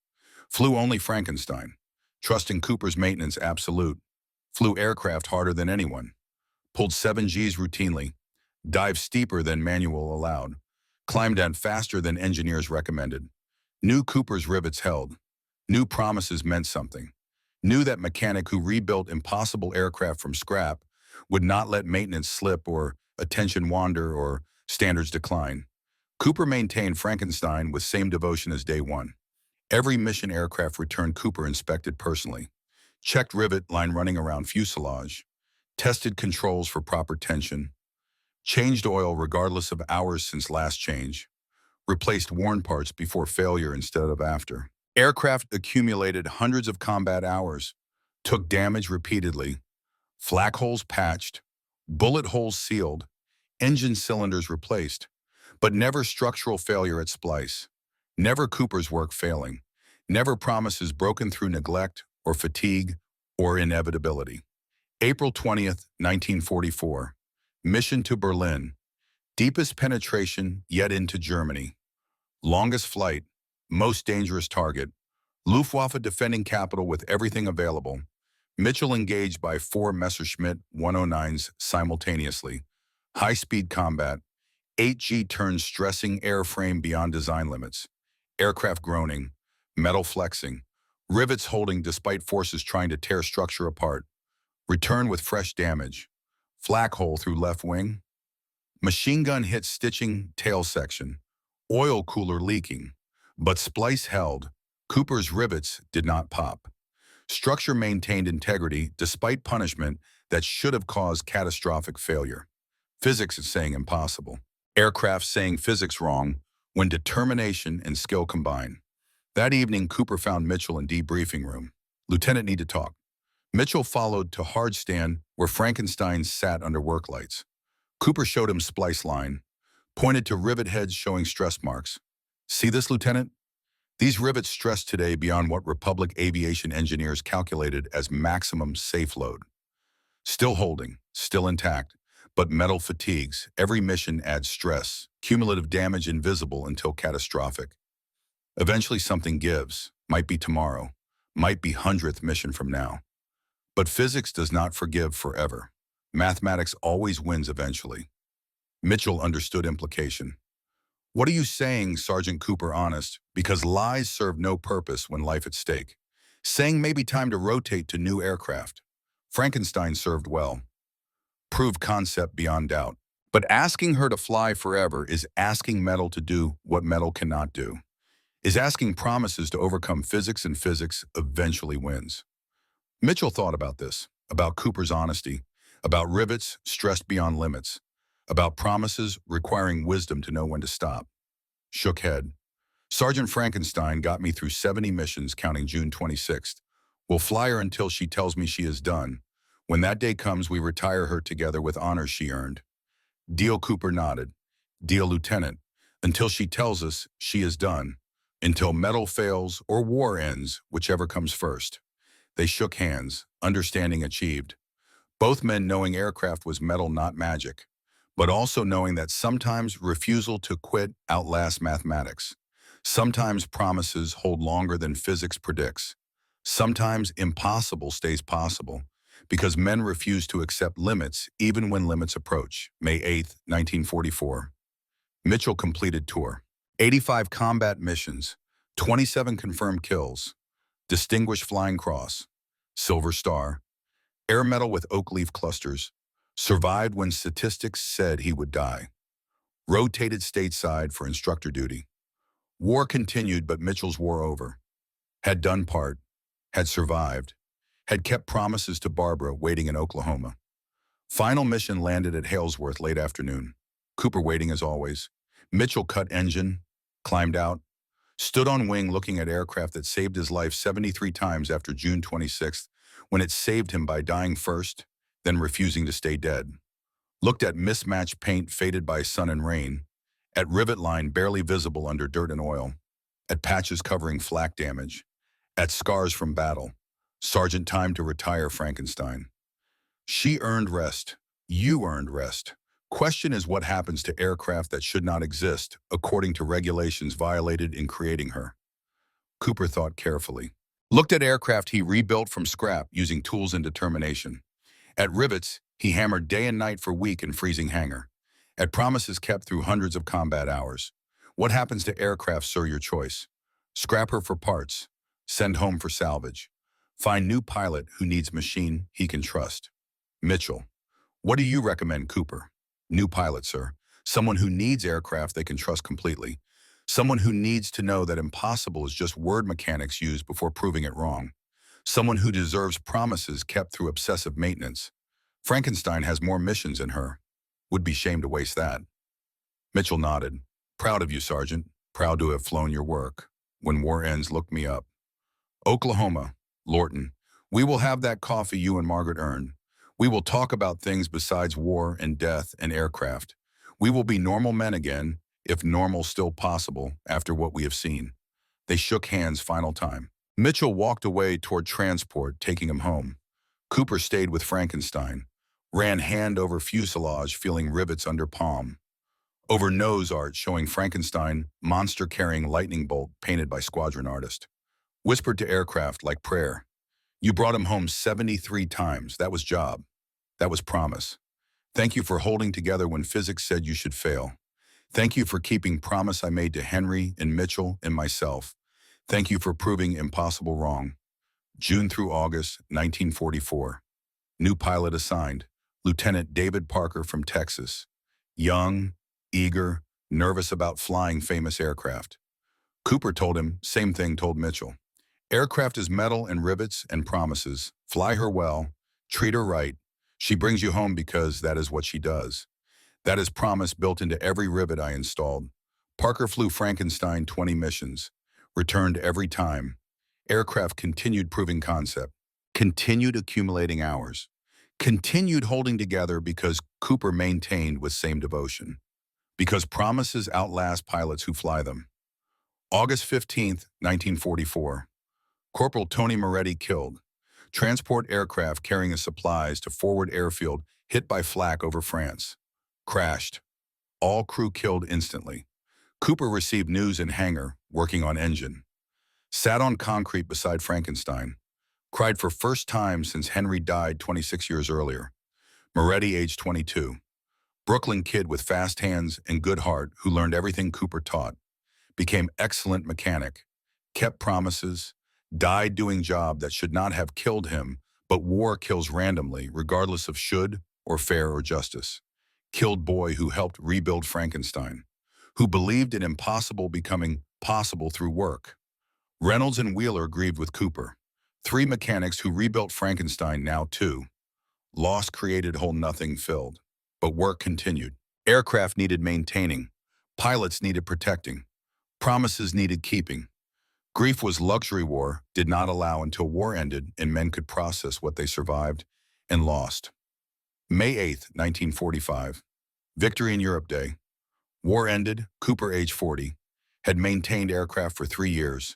Flew only Frankenstein. Trusting Cooper's maintenance absolute. Flew aircraft harder than anyone. Pulled 7Gs routinely. Dived steeper than manual allowed. Climbed down faster than engineers recommended. Knew Cooper's rivets held. Knew promises meant something. Knew that mechanic who rebuilt impossible aircraft from scrap would not let maintenance slip or attention wander or standards decline. Cooper maintained Frankenstein with same devotion as day one. Every mission aircraft returned Cooper inspected personally. Checked rivet line running around fuselage. Tested controls for proper tension. Changed oil regardless of hours since last change. replaced worn parts before failure instead of after. Aircraft accumulated hundreds of combat hours, took damage repeatedly, flak holes patched, bullet holes sealed, engine cylinders replaced, but never structural failure at splice, never Cooper's work failing, never promises broken through neglect or fatigue or inevitability. April 20th, 1944. Mission to Berlin. Deepest penetration yet into Germany. Longest flight, most dangerous target. Luftwaffe defending capital with everything available. Mitchell engaged by 4 Messerschmitt 109s simultaneously. High-speed combat. 8G turns stressing airframe beyond design limits. Aircraft groaning. Metal flexing. Rivets holding despite forces trying to tear structure apart. Return with fresh damage. Flak hole through left wing. Machine gun hit stitching tail section. Oil cooler leaking. But splice held. Cooper's rivets did not pop. Structure maintained integrity despite punishment that should have caused catastrophic failure. Physics is saying impossible. Aircraft saying physics wrong when determination and skill combine. That evening, Cooper found Mitchell in debriefing room. Lieutenant, need to talk. Mitchell followed to hard stand where Frankenstein sat under work lights. Cooper showed him splice line, pointed to rivet heads showing stress marks. See this, Lieutenant? These rivets stressed today beyond what Republic aviation engineers calculated as maximum safe load. Still holding, still intact, but metal fatigues. Every mission adds stress, cumulative damage invisible until catastrophic. Eventually something gives, might be tomorrow, might be 100th mission from now. But physics does not forgive forever. Mathematics always wins eventually. Mitchell understood implication. What are you saying, Sergeant Cooper? Honest, because lies serve no purpose when life at stake. Saying maybe time to rotate to new aircraft. Frankenstein served well. Proved concept beyond doubt. But asking her to fly forever is asking metal to do what metal cannot do. Is asking promises to overcome physics, and physics eventually wins. Mitchell thought about this, about Cooper's honesty, about rivets stressed beyond limits, about promises requiring wisdom to know when to stop. Shook head. Sergeant Frankenstein got me through 70 missions counting June 26th. We'll fly her until she tells me she is done. When that day comes, we retire her together with honors she earned. Deal, Cooper nodded. Deal, Lieutenant. Until she tells us she is done. Until metal fails or war ends, whichever comes first. They shook hands, understanding achieved. Both men knowing aircraft was metal, not magic, but also knowing that sometimes refusal to quit outlasts mathematics. Sometimes promises hold longer than physics predicts. Sometimes impossible stays possible because men refuse to accept limits even when limits approach. May 8th, 1944. Mitchell completed tour. 85 combat missions, 27 confirmed kills, Distinguished Flying Cross, Silver Star, Air Medal with oak leaf clusters, survived when statistics said he would die. Rotated stateside for instructor duty. War continued, but Mitchell's war over. Had done part, had survived, had kept promises to Barbara waiting in Oklahoma. Final mission landed at Halesworth late afternoon. Cooper waiting as always. Mitchell cut engine, climbed out, stood on wing looking at aircraft that saved his life 73 times after June 26th, when it saved him by dying first, then refusing to stay dead. Looked at mismatched paint faded by sun and rain, at rivet line barely visible under dirt and oil, at patches covering flak damage, at scars from battle. Sergeant, time to retire, Frankenstein. She earned rest. You earned rest. Question is what happens to aircraft that should not exist, according to regulations violated in creating her. Cooper thought carefully. Looked at aircraft he rebuilt from scrap using tools and determination. At rivets, he hammered day and night for week in freezing hangar. At promises kept through hundreds of combat hours. What happens to aircraft, sir? Your choice. Scrap her for parts. Send home for salvage. Find new pilot who needs machine he can trust. Mitchell. What do you recommend, Cooper? New pilot, sir. Someone who needs aircraft they can trust completely. Someone who needs to know that impossible is just word mechanics used before proving it wrong. Someone who deserves promises kept through obsessive maintenance. Frankenstein has more missions in her. Would be shame to waste that. Mitchell nodded. Proud of you, Sergeant. Proud to have flown your work. When war ends, look me up. Oklahoma, Lorton. We will have that coffee you and Margaret earned. We will talk about things besides war and death and aircraft. We will be normal men again, if normal still possible after what we have seen. They shook hands final time. Mitchell walked away toward transport, taking him home. Cooper stayed with Frankenstein, ran hand over fuselage, feeling rivets under palm. Over nose art showing Frankenstein, monster carrying lightning bolt painted by squadron artist. Whispered to aircraft like prayer. You brought him home 73 times. That was job. That was promise. Thank you for holding together when physics said you should fail. Thank you for keeping promise I made to Henry and Mitchell and myself. Thank you for proving impossible wrong. June through August, 1944. New pilot assigned, Lieutenant David Parker from Texas. Young, eager, nervous about flying famous aircraft. Cooper told him, same thing told Mitchell. Aircraft is metal and rivets and promises. Fly her well, treat her right. She brings you home because that is what she does. That is promise built into every rivet I installed. Parker flew Frankenstein 20 missions, returned every time. Aircraft continued proving concept, continued accumulating hours, continued holding together because Cooper maintained with same devotion. Because promises outlast pilots who fly them. August 15th, 1944. Corporal Tony Moretti killed. Transport aircraft carrying his supplies to forward airfield hit by flak over France. Crashed. All crew killed instantly. Cooper received news in hangar, working on engine. Sat on concrete beside Frankenstein. Cried for first time since Henry died 26 years earlier. Moretti, age 22. Brooklyn kid with fast hands and good heart who learned everything Cooper taught. Became excellent mechanic. Kept promises. Died doing job that should not have killed him, but war kills randomly, regardless of should or fair or justice. Killed boy who helped rebuild Frankenstein. Who believed in impossible becoming possible through work. Reynolds and Wheeler grieved with Cooper. 3 mechanics who rebuilt Frankenstein, now 2. Loss created, whole nothing filled. But work continued. Aircraft needed maintaining. Pilots needed protecting. Promises needed keeping. Grief was luxury war, did not allow until war ended and men could process what they survived and lost. May 8th, 1945. Victory in Europe Day. War ended, Cooper, age 40, had maintained aircraft for 3 years,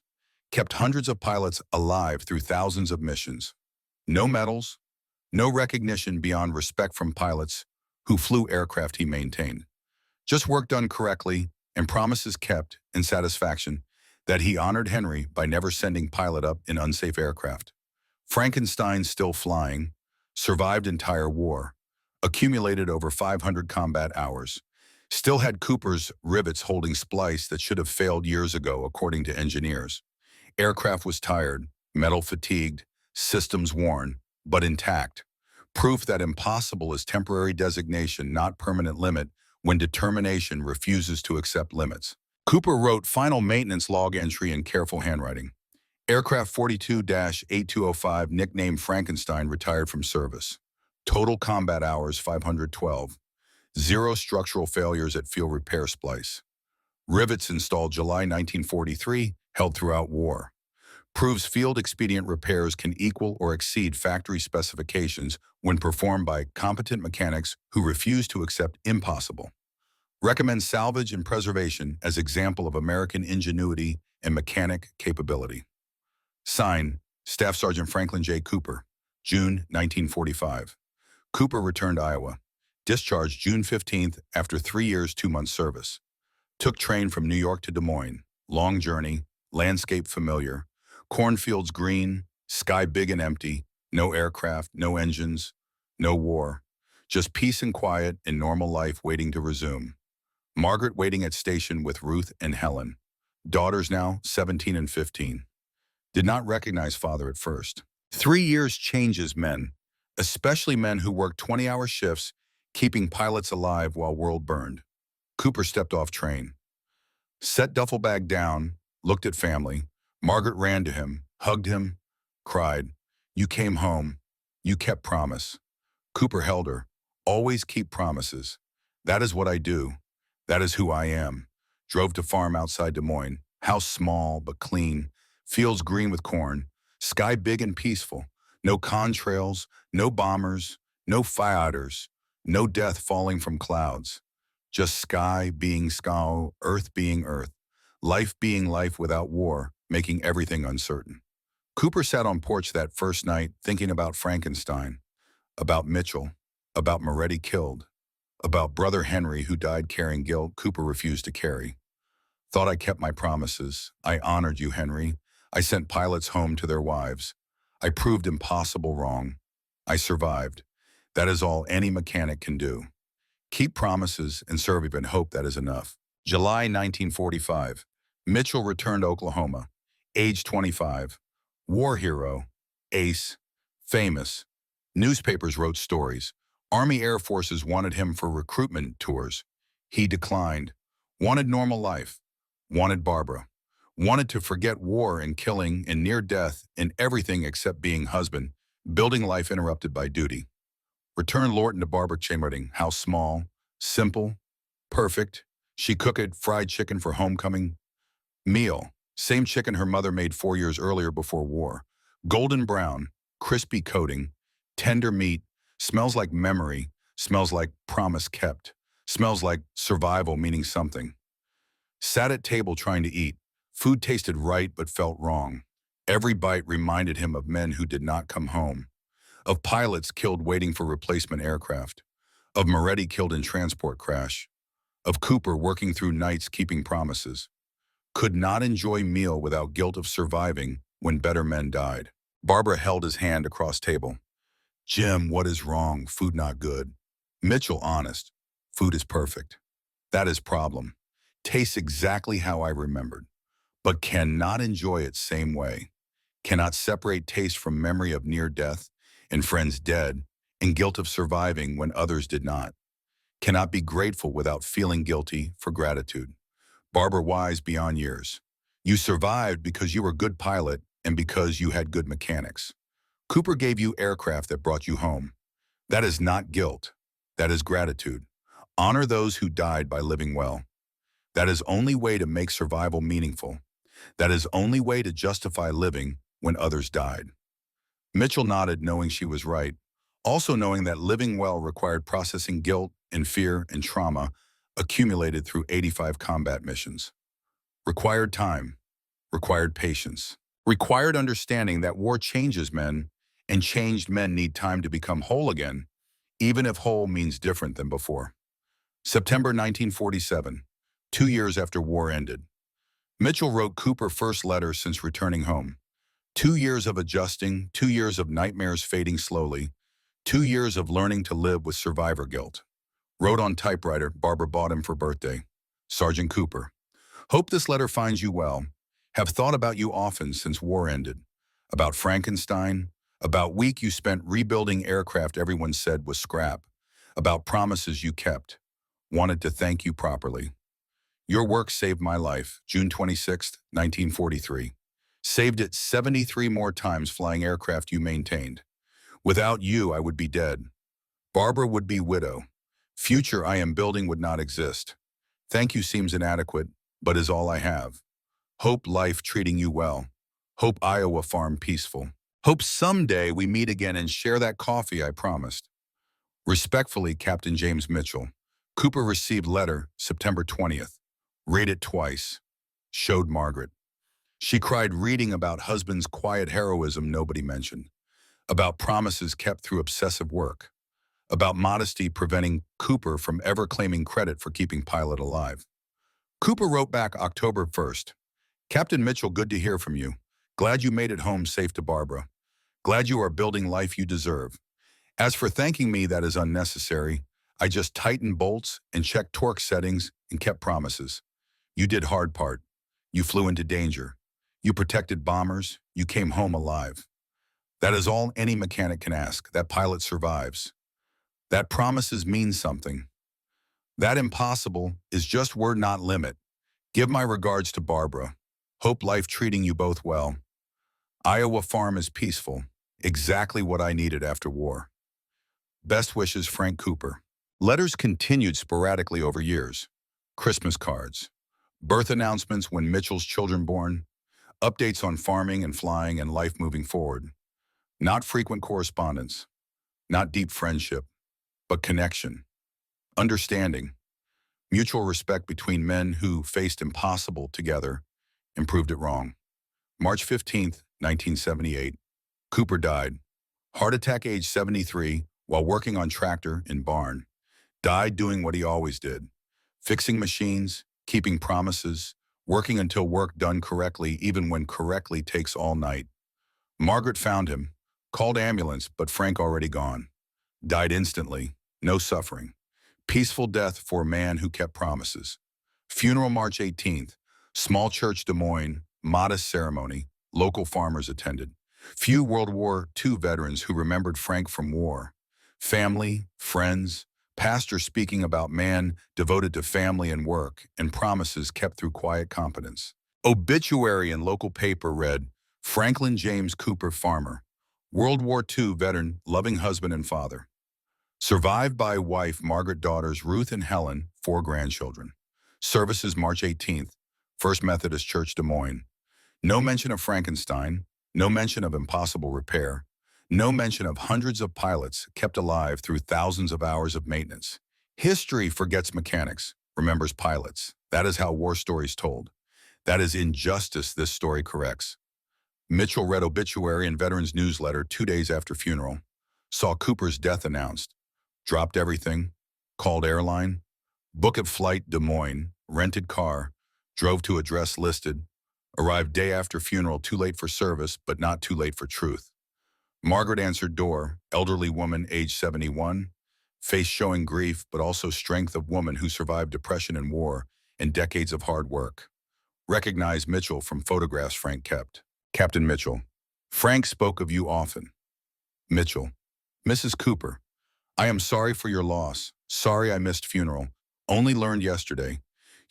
kept hundreds of pilots alive through thousands of missions. No medals, no recognition beyond respect from pilots who flew aircraft he maintained. Just work done correctly and promises kept and satisfaction that he honored Henry by never sending pilot up in unsafe aircraft. Frankenstein still flying, survived entire war, accumulated over 500 combat hours, still had Cooper's rivets holding splice that should have failed years ago according to engineers. Aircraft was tired, metal fatigued, systems worn, but intact. Proof that impossible is temporary designation, not permanent limit, when determination refuses to accept limits. Cooper wrote final maintenance log entry in careful handwriting. Aircraft 42-8205, nicknamed Frankenstein, retired from service. Total combat hours 512. 0 structural failures at field repair splice. Rivets installed July 1943, held throughout war. Proves field expedient repairs can equal or exceed factory specifications when performed by competent mechanics who refuse to accept impossible. Recommends salvage and preservation as example of American ingenuity and mechanic capability. Signed, Staff Sergeant Franklin J. Cooper, June 1945. Cooper returned Iowa. Discharged June 15th after 3 years, 2 months service. Took train from New York to Des Moines. Long journey, landscape familiar. Cornfields green, sky big and empty. No aircraft, no engines, no war. Just peace and quiet and normal life waiting to resume. Margaret waiting at station with Ruth and Helen. Daughters now 17 and 15. Did not recognize father at first. 3 years changes men, especially men who work 20-hour shifts, keeping pilots alive while world burned. Cooper stepped off train. Set duffel bag down, looked at family. Margaret ran to him, hugged him, cried. You came home. You kept promise. Cooper held her. Always keep promises. That is what I do. That is who I am. Drove to farm outside Des Moines. House small but clean. Fields green with corn. Sky big and peaceful. No contrails, no bombers, no fighters, no death falling from clouds. Just sky being sky, earth being earth. Life being life without war, making everything uncertain. Cooper sat on porch that first night thinking about Frankenstein, about Mitchell, about Moretti killed, about brother Henry who died carrying guilt Cooper refused to carry. Thought I kept my promises. I honored you, Henry. I sent pilots home to their wives. I proved impossible wrong. I survived. That is all any mechanic can do. Keep promises and serve even hope that is enough. July 1945. Mitchell returned to Oklahoma. Age 25. War hero. Ace. Famous. Newspapers wrote stories. Army Air Forces wanted him for recruitment tours. He declined. Wanted normal life. Wanted Barbara. Wanted to forget war and killing and near death and everything except being husband, building life interrupted by duty. Returned Lorton to Barbara Chamberlain. House small, simple, perfect. She cooked fried chicken for homecoming meal. Same chicken her mother made 4 years earlier before war. Golden brown, crispy coating, tender meat, smells like memory, smells like promise kept, smells like survival meaning something. Sat at table trying to eat. Food tasted right but felt wrong. Every bite reminded him of men who did not come home, of pilots killed waiting for replacement aircraft, of Moretti killed in transport crash, of Cooper working through nights keeping promises. Could not enjoy meal without guilt of surviving when better men died. Barbara held his hand across table. Jim, what is wrong? Food not good. Mitchell, honest. Food is perfect. That is problem. Tastes exactly how I remembered, but cannot enjoy it same way. Cannot separate taste from memory of near death and friends dead and guilt of surviving when others did not. Cannot be grateful without feeling guilty for gratitude. Barbara wise beyond years. You survived because you were a good pilot and because you had good mechanics. Cooper gave you aircraft that brought you home. That is not guilt. That is gratitude. Honor those who died by living well. That is only way to make survival meaningful. That is only way to justify living when others died. Mitchell nodded, knowing she was right, also knowing that living well required processing guilt and fear and trauma accumulated through 85 combat missions. Required time, required patience, required understanding that war changes men, and changed men need time to become whole again, even if whole means different than before. September 1947, 2 years after war ended. Mitchell wrote Cooper first letter since returning home. 2 years of adjusting, 2 years of nightmares fading slowly, 2 years of learning to live with survivor guilt. Wrote on typewriter, Barbara bought him for birthday. Sergeant Cooper. Hope this letter finds you well. Have thought about you often since war ended. About Frankenstein. About week you spent rebuilding aircraft everyone said was scrap. About promises you kept. Wanted to thank you properly. Your work saved my life. June 26, 1943. Saved it 73 more times flying aircraft you maintained. Without you, I would be dead. Barbara would be widow. Future I am building would not exist. Thank you seems inadequate, but is all I have. Hope life treating you well. Hope Iowa farm peaceful. Hope someday we meet again and share that coffee I promised. Respectfully, Captain James Mitchell. Cooper received letter, September 20th. Read it twice. Showed Margaret. She cried reading about husband's quiet heroism nobody mentioned. About promises kept through obsessive work. About modesty preventing Cooper from ever claiming credit for keeping pilot alive. Cooper wrote back October 1st. Captain Mitchell, good to hear from you. Glad you made it home safe to Barbara. Glad you are building life you deserve. As for thanking me, that is unnecessary. I just tightened bolts and checked torque settings and kept promises. You did hard part. You flew into danger. You protected bombers. You came home alive. That is all any mechanic can ask. That pilot survives. That promises mean something. That impossible is just word not limit. Give my regards to Barbara. Hope life treating you both well. Iowa farm is peaceful. Exactly what I needed after war. Best wishes, Frank Cooper. Letters continued sporadically over years. Christmas cards. Birth announcements when Mitchell's children born, updates on farming and flying and life moving forward. Not frequent correspondence, not deep friendship, but connection, understanding, mutual respect between men who faced impossible together and proved it wrong. March 15th, 1978, Cooper died. Heart attack age 73 while working on tractor in barn. Died doing what he always did. Fixing machines, keeping promises, working until work done correctly even when correctly takes all night. Margaret found him, called ambulance, but Frank already gone. Died instantly, no suffering. Peaceful death for a man who kept promises. Funeral March 18th, small church Des Moines, modest ceremony, local farmers attended. Few World War II veterans who remembered Frank from war. Family, friends, pastor speaking about man devoted to family and work and promises kept through quiet competence. Obituary in local paper read, Franklin James Cooper, farmer, World War II veteran, loving husband and father. Survived by wife Margaret, daughters Ruth and Helen, 4 grandchildren. Services March 18th, First Methodist Church, Des Moines. No mention of Frankenstein, no mention of impossible repair, no mention of hundreds of pilots kept alive through thousands of hours of maintenance. History forgets mechanics, remembers pilots. That is how war stories told. That is injustice this story corrects. Mitchell read obituary in Veterans Newsletter 2 days after funeral, saw Cooper's death announced, dropped everything, called airline, book of flight Des Moines, rented car, drove to address listed, arrived day after funeral, too late for service, but not too late for truth. Margaret answered door, elderly woman, age 71, face showing grief, but also strength of woman who survived depression and war and decades of hard work. Recognized Mitchell from photographs Frank kept. Captain Mitchell, Frank spoke of you often. Mitchell, Mrs. Cooper, I am sorry for your loss. Sorry I missed funeral. Only learned yesterday.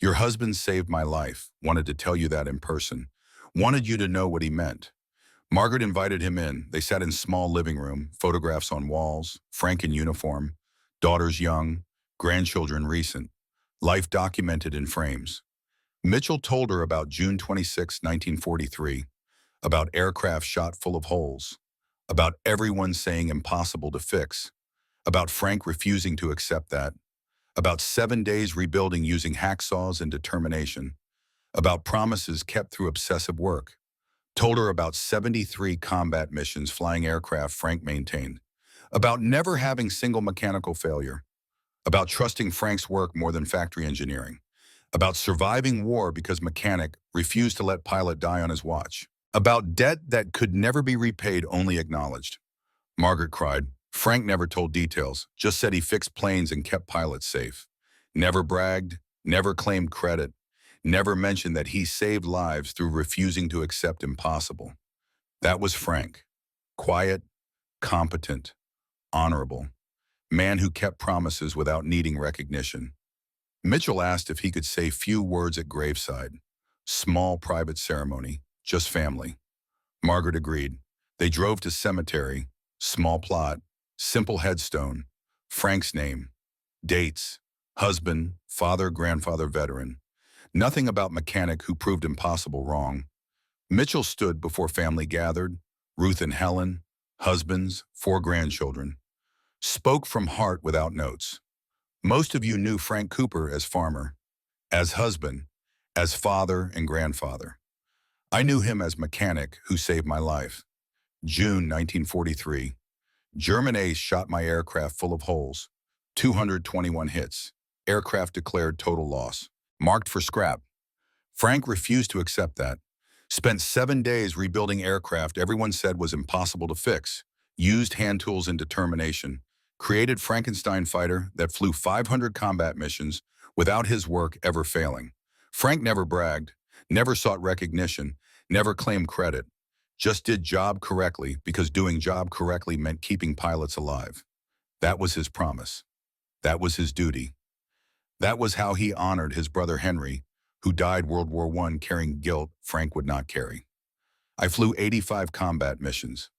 Your husband saved my life. Wanted to tell you that in person. Wanted you to know what he meant. Margaret invited him in. They sat in small living room, photographs on walls, Frank in uniform, daughters young, grandchildren recent, life documented in frames. Mitchell told her about June 26, 1943, about aircraft shot full of holes, about everyone saying impossible to fix, about Frank refusing to accept that, about 7 days rebuilding using hacksaws and determination, about promises kept through obsessive work. Told her about 73 combat missions flying aircraft Frank maintained, about never having single mechanical failure, about trusting Frank's work more than factory engineering, about surviving war because mechanic refused to let pilot die on his watch, about debt that could never be repaid, only acknowledged. Margaret cried. Frank never told details, just said he fixed planes and kept pilots safe. Never bragged, never claimed credit, never mentioned that he saved lives through refusing to accept impossible. That was Frank. Quiet, competent, honorable. Man who kept promises without needing recognition. Mitchell asked if he could say few words at graveside. Small private ceremony, just family. Margaret agreed. They drove to cemetery, small plot, simple headstone, Frank's name, dates, husband, father, grandfather, veteran. Nothing about mechanic who proved impossible wrong. Mitchell stood before family gathered, Ruth and Helen, husbands, 4 grandchildren. Spoke from heart without notes. Most of you knew Frank Cooper as farmer, as husband, as father and grandfather. I knew him as mechanic who saved my life. June 1943. German ace shot my aircraft full of holes. 221 hits. Aircraft declared total loss. Marked for scrap. Frank refused to accept that. Spent 7 days rebuilding aircraft everyone said was impossible to fix. Used hand tools and determination. Created Frankenstein fighter that flew 500 combat missions without his work ever failing. Frank never bragged, never sought recognition, never claimed credit. Just did job correctly because doing job correctly meant keeping pilots alive. That was his promise. That was his duty. That was how he honored his brother Henry, who died World War I carrying guilt Frank would not carry. I flew 85 combat missions,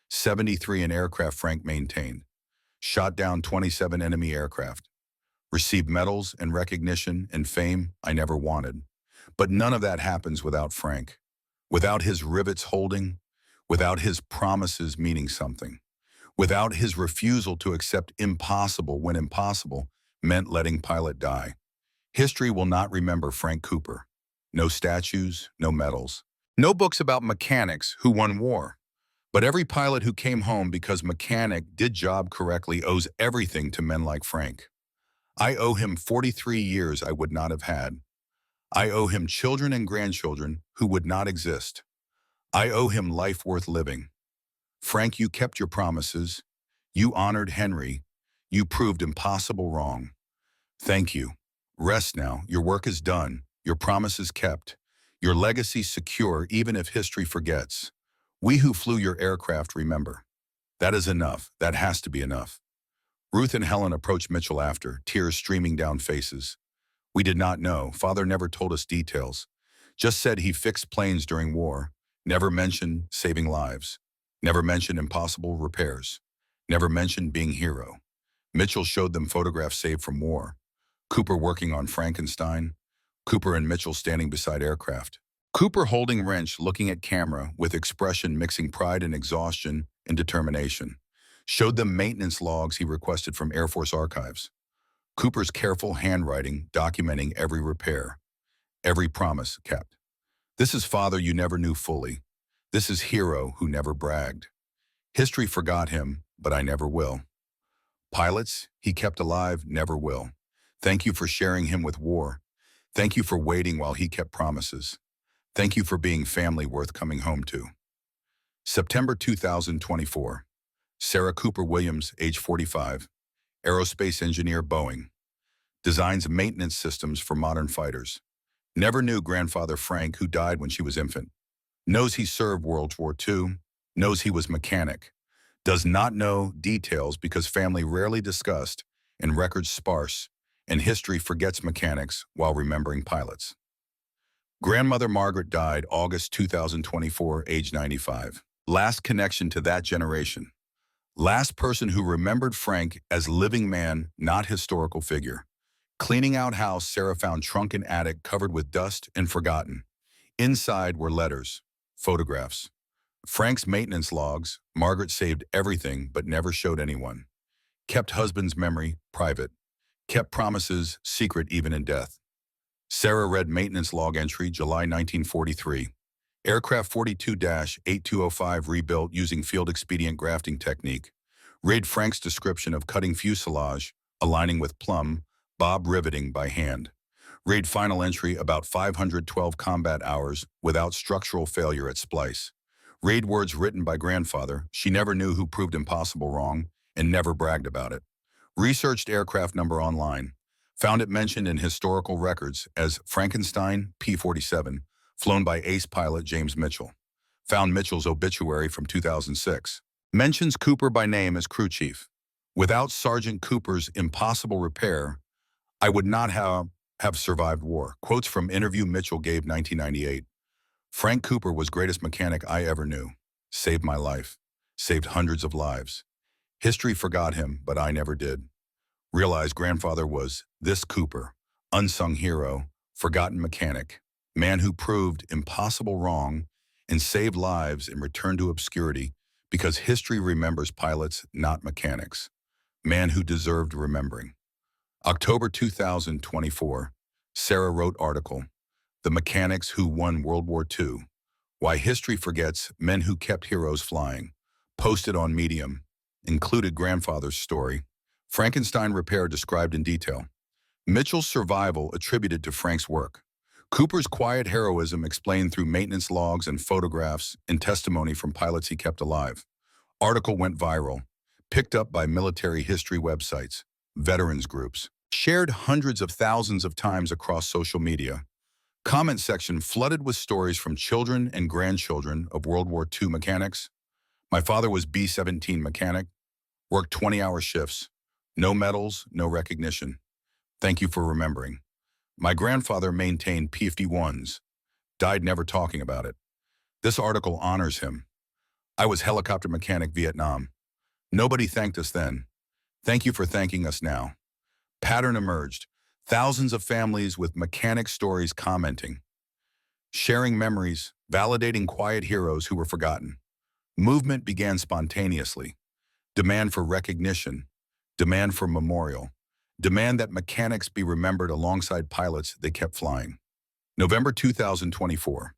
73 in aircraft Frank maintained, shot down 27 enemy aircraft, received medals and recognition and fame I never wanted, But none of that happens without Frank. Without his rivets holding, without his promises meaning something, without his refusal to accept impossible when impossible meant letting pilot die. History will not remember Frank Cooper. No statues, no medals. No books about mechanics who won war. But every pilot who came home because mechanic did job correctly owes everything to men like Frank. I owe him 43 years I would not have had. I owe him children and grandchildren who would not exist. I owe him life worth living. Frank, you kept your promises. You honored Henry. You proved impossible wrong. Thank you. Rest now. Your work is done. Your promise is kept. Your legacy secure even if history forgets. We who flew your aircraft remember. That is enough. That has to be enough. Ruth and Helen approached Mitchell after, tears streaming down faces. We did not know. Father never told us details. Just said he fixed planes during war. Never mentioned saving lives. Never mentioned impossible repairs. Never mentioned being hero. Mitchell showed them photographs saved from war. Cooper working on Frankenstein. Cooper and Mitchell standing beside aircraft. Cooper holding wrench, looking at camera, with expression mixing pride and exhaustion and determination. Showed them maintenance logs he requested from Air Force archives. Cooper's careful handwriting documenting every repair, every promise kept. This is father you never knew fully. This is hero who never bragged. History forgot him, but I never will. Pilots he kept alive never will. Thank you for sharing him with war. Thank you for waiting while he kept promises. Thank you for being family worth coming home to. September 2024. Sarah Cooper Williams, age 45, aerospace engineer, Boeing. Designs maintenance systems for modern fighters. Never knew grandfather Frank, who died when she was infant. Knows he served World War II. Knows he was mechanic. Does not know details because family rarely discussed and records sparse, and history forgets mechanics while remembering pilots. Grandmother Margaret died August 2024, age 95. Last connection to that generation. Last person who remembered Frank as living man, not historical figure. Cleaning out house, Sarah found trunk and attic covered with dust and forgotten. Inside were letters, photographs. Frank's maintenance logs. Margaret saved everything but never showed anyone. Kept husband's memory private. Kept promises secret even in death. Sarah read maintenance log entry, July 1943. Aircraft 42-8205 rebuilt using field expedient grafting technique. Read Frank's description of cutting fuselage, aligning with plumb, bob riveting by hand. Read final entry about 512 combat hours without structural failure at splice. Read words written by grandfather, she never knew, who proved impossible wrong and never bragged about it. Researched aircraft number online. Found it mentioned in historical records as Frankenstein P-47, flown by ace pilot James Mitchell. Found Mitchell's obituary from 2006. Mentions Cooper by name as crew chief. Without Sergeant Cooper's impossible repair, I would not have survived war. Quotes from interview Mitchell gave 1998. Frank Cooper was greatest mechanic I ever knew. Saved my life. Saved hundreds of lives. History forgot him, but I never did. Realized grandfather was this Cooper, unsung hero, forgotten mechanic, man who proved impossible wrong and saved lives and returned to obscurity because history remembers pilots, not mechanics. Man who deserved remembering. October 2024, Sarah wrote article, The Mechanics Who Won World War II, Why History Forgets Men Who Kept Heroes Flying, posted on Medium, included grandfather's story, Frankenstein repair described in detail. Mitchell's survival attributed to Frank's work. Cooper's quiet heroism explained through maintenance logs and photographs and testimony from pilots he kept alive. Article went viral, picked up by military history websites, veterans groups, shared hundreds of thousands of times across social media. Comment section flooded with stories from children and grandchildren of World War II mechanics. My father was B-17 mechanic, worked 20-hour shifts. No medals, no recognition. Thank you for remembering. My grandfather maintained P-51s, died never talking about it. This article honors him. I was helicopter mechanic Vietnam. Nobody thanked us then. Thank you for thanking us now. Pattern emerged. Thousands of families with mechanic stories commenting. sharing memories, validating quiet heroes who were forgotten. Movement began spontaneously. Demand for recognition, demand for memorial, demand that mechanics be remembered alongside pilots they kept flying. November 2024.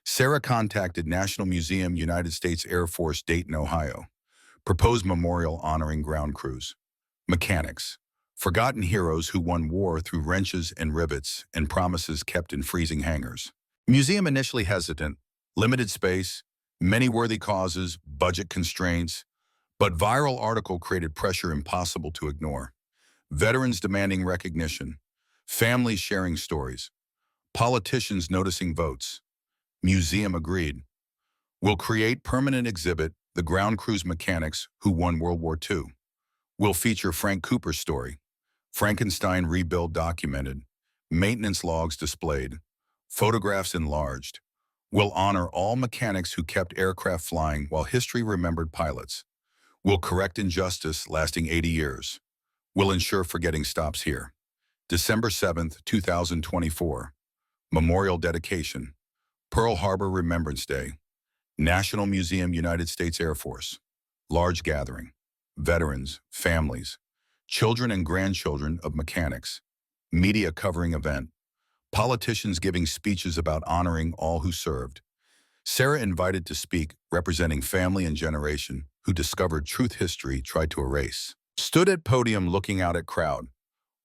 Sarah contacted National Museum, United States Air Force, Dayton, Ohio. Proposed memorial honoring ground crews. Mechanics. Forgotten heroes who won war through wrenches and rivets and promises kept in freezing hangars. Museum initially hesitant, limited space, many worthy causes, budget constraints, but viral article created pressure impossible to ignore. Veterans demanding recognition, families sharing stories, politicians noticing votes. Museum agreed. We'll create permanent exhibit, the ground crews mechanics who won World War II. We'll feature Frank Cooper's story, Frankenstein rebuild documented, maintenance logs displayed, photographs enlarged. We'll honor all mechanics who kept aircraft flying while history remembered pilots. We'll correct injustice lasting 80 years. We'll ensure forgetting stops here. December 7th, 2024. Memorial dedication. Pearl Harbor Remembrance Day. National Museum, United States Air Force. Large gathering. Veterans, families, children and grandchildren of mechanics. Media covering event. Politicians giving speeches about honoring all who served. Sarah invited to speak, representing family and generation who discovered truth history tried to erase. Stood at podium looking out at crowd.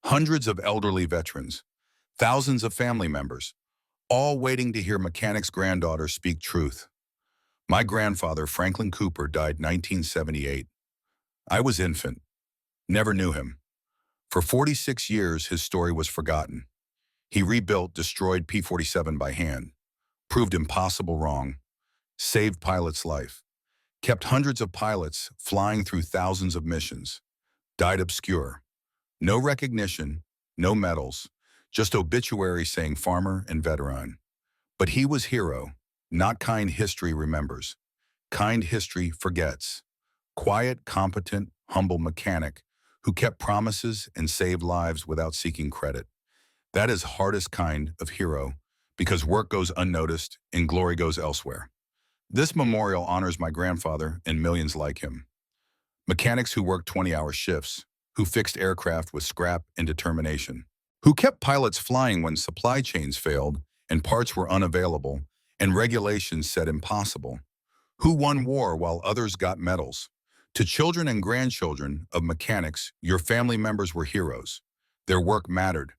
Hundreds of elderly veterans, thousands of family members, all waiting to hear mechanics' granddaughter speak truth. My grandfather, Franklin Cooper, died 1978. I was infant, never knew him. For 46 years, his story was forgotten. He rebuilt destroyed P-47 by hand, proved impossible wrong, saved pilots' life, kept hundreds of pilots flying through thousands of missions, died obscure. No recognition, no medals, just obituaries saying farmer and veteran. But he was hero, not kind history remembers. Kind history forgets. Quiet, competent, humble mechanic who kept promises and saved lives without seeking credit. That is hardest kind of hero, because work goes unnoticed and glory goes elsewhere. This memorial honors my grandfather and millions like him. Mechanics who worked 20-hour shifts, who fixed aircraft with scrap and determination, who kept pilots flying when supply chains failed and parts were unavailable and regulations said impossible, who won war while others got medals. To children and grandchildren of mechanics, your family members were heroes. Their work mattered.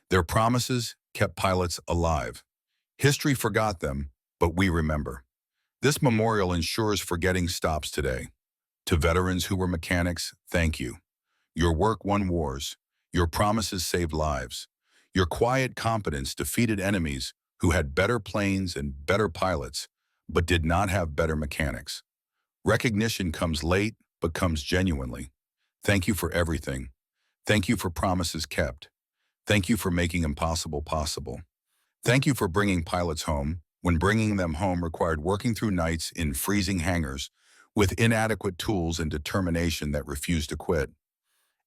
Their promises kept pilots alive. History forgot them, but we remember. This memorial ensures forgetting stops today. To veterans who were mechanics, thank you. Your work won wars. Your promises saved lives. Your quiet competence defeated enemies who had better planes and better pilots, but did not have better mechanics. Recognition comes late, but comes genuinely. Thank you for everything. Thank you for promises kept. Thank you for making impossible possible. Thank you for bringing pilots home, when bringing them home required working through nights in freezing hangars with inadequate tools and determination that refused to quit.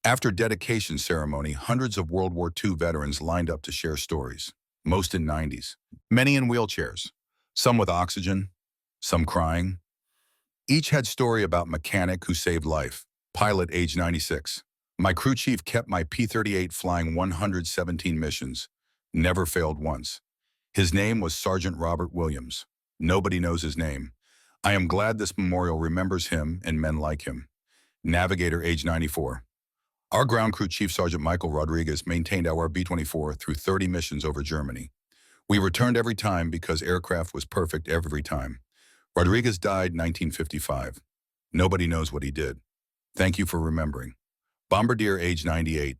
After dedication ceremony, hundreds of World War II veterans lined up to share stories, most in 90s, many in wheelchairs, some with oxygen, some crying. Each had story about mechanic who saved life, pilot age 96. My crew chief kept my P-38 flying 117 missions, never failed once. His name was Sergeant Robert Williams. Nobody knows his name. I am glad this memorial remembers him and men like him. Navigator age 94. Our ground crew chief, Sergeant Michael Rodriguez, maintained our B-24 through 30 missions over Germany. We returned every time because aircraft was perfect every time. Rodriguez died 1955. Nobody knows what he did. Thank you for remembering. Bombardier age 98.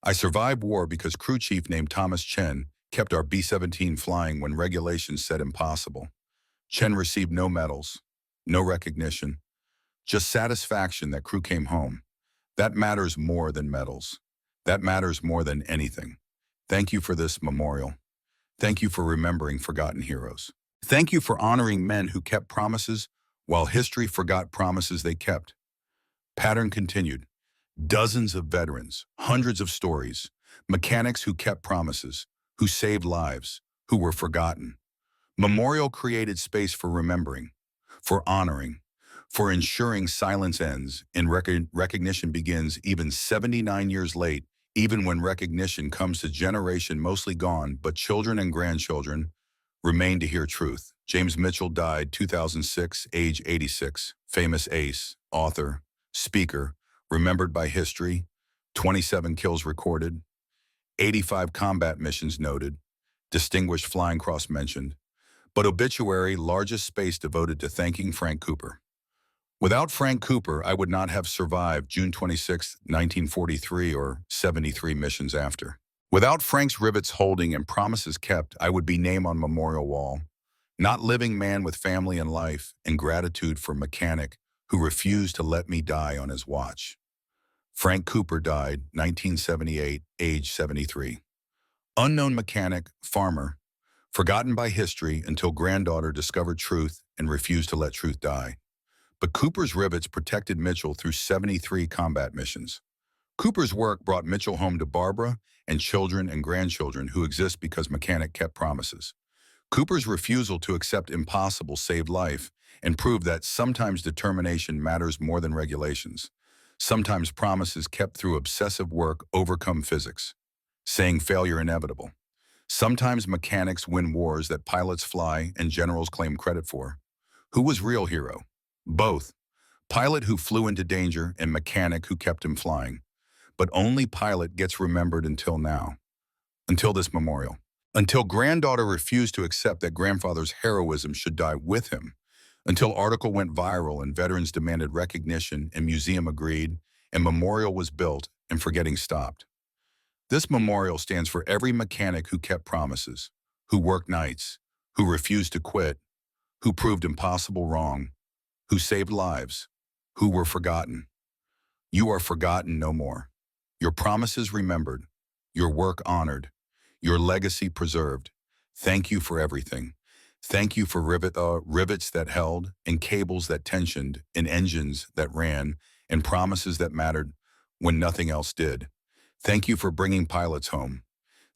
I survived war because crew chief named Thomas Chen kept our B-17 flying when regulations said impossible. Chen received no medals, no recognition, just satisfaction that crew came home. That matters more than medals. That matters more than anything. Thank you for this memorial. Thank you for remembering forgotten heroes. Thank you for honoring men who kept promises while history forgot promises they kept. Pattern continued. Dozens of veterans, hundreds of stories, mechanics who kept promises, who saved lives, who were forgotten. Memorial created space for remembering, for honoring, for ensuring silence ends and recognition begins even 79 years late, even when recognition comes to generation mostly gone, but children and grandchildren remain to hear truth. James Mitchell died 2006, age 86, famous ace, author, speaker, remembered by history, 27 kills recorded, 85 combat missions noted, distinguished flying cross mentioned, but obituary largest space devoted to thanking Frank Cooper. Without Frank Cooper, I would not have survived June 26, 1943 or 73 missions after. Without Frank's rivets holding and promises kept, I would be name on memorial wall. Not living man with family and life, and gratitude for mechanic who refused to let me die on his watch. Frank Cooper died 1978, age 73. Unknown mechanic, farmer, forgotten by history until granddaughter discovered truth and refused to let truth die. But Cooper's rivets protected Mitchell through 73 combat missions. Cooper's work brought Mitchell home to Barbara and children and grandchildren who exist because mechanic kept promises. Cooper's refusal to accept impossible saved life and proved that sometimes determination matters more than regulations. Sometimes promises kept through obsessive work overcome physics, saying failure inevitable. Sometimes mechanics win wars that pilots fly and generals claim credit for. Who was real hero? Both. Pilot who flew into danger and mechanic who kept him flying. But only pilot gets remembered until now. Until this memorial. Until granddaughter refused to accept that grandfather's heroism should die with him. Until article went viral and veterans demanded recognition and museum agreed and memorial was built and forgetting stopped. This memorial stands for every mechanic who kept promises, who worked nights, who refused to quit, who proved impossible wrong, who saved lives, who were forgotten. You are forgotten no more. Your promises remembered, your work honored, your legacy preserved. Thank you for everything. Thank you for rivets that held, and cables that tensioned, and engines that ran, and promises that mattered when nothing else did. Thank you for bringing pilots home.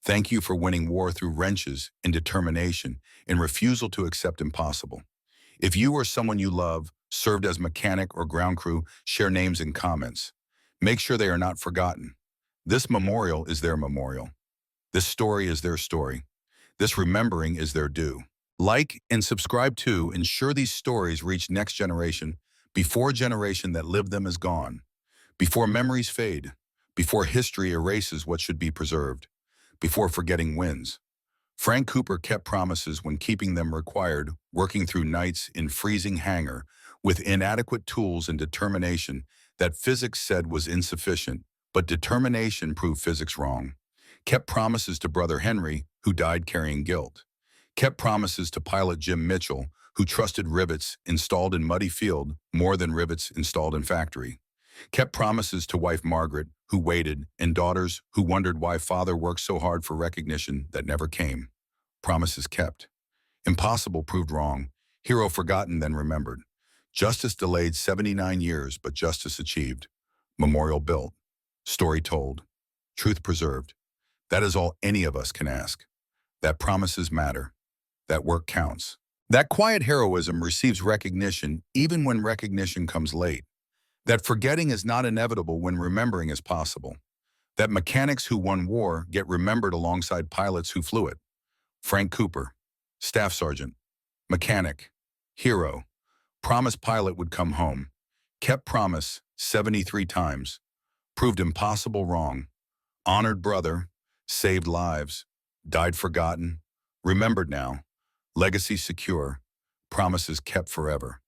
Thank you for winning war through wrenches and determination and refusal to accept impossible. If you or someone you love served as mechanic or ground crew, share names in comments. Make sure they are not forgotten. This memorial is their memorial. This story is their story. This remembering is their due. Like and subscribe to ensure these stories reach next generation before generation that lived them is gone, before memories fade, before history erases what should be preserved, before forgetting wins. Frank Cooper kept promises when keeping them required, working through nights in freezing hangar with inadequate tools and determination that physics said was insufficient, but determination proved physics wrong. Kept promises to brother Henry, who died carrying guilt. Kept promises to pilot Jim Mitchell, who trusted rivets installed in muddy field more than rivets installed in factory. Kept promises to wife Margaret, who waited, and daughters who wondered why father worked so hard for recognition that never came. Promises kept. Impossible proved wrong. Hero forgotten then remembered. Justice delayed 79 years, but justice achieved. Memorial built. Story told. Truth preserved. That is all any of us can ask. That promises matter. That work counts. That quiet heroism receives recognition even when recognition comes late. That forgetting is not inevitable when remembering is possible. That mechanics who won war get remembered alongside pilots who flew it. Frank Cooper, Staff Sergeant, mechanic, hero, promised pilot would come home, kept promise 73 times, proved impossible wrong, honored brother, saved lives, died forgotten, remembered now, legacy secure, promises kept forever.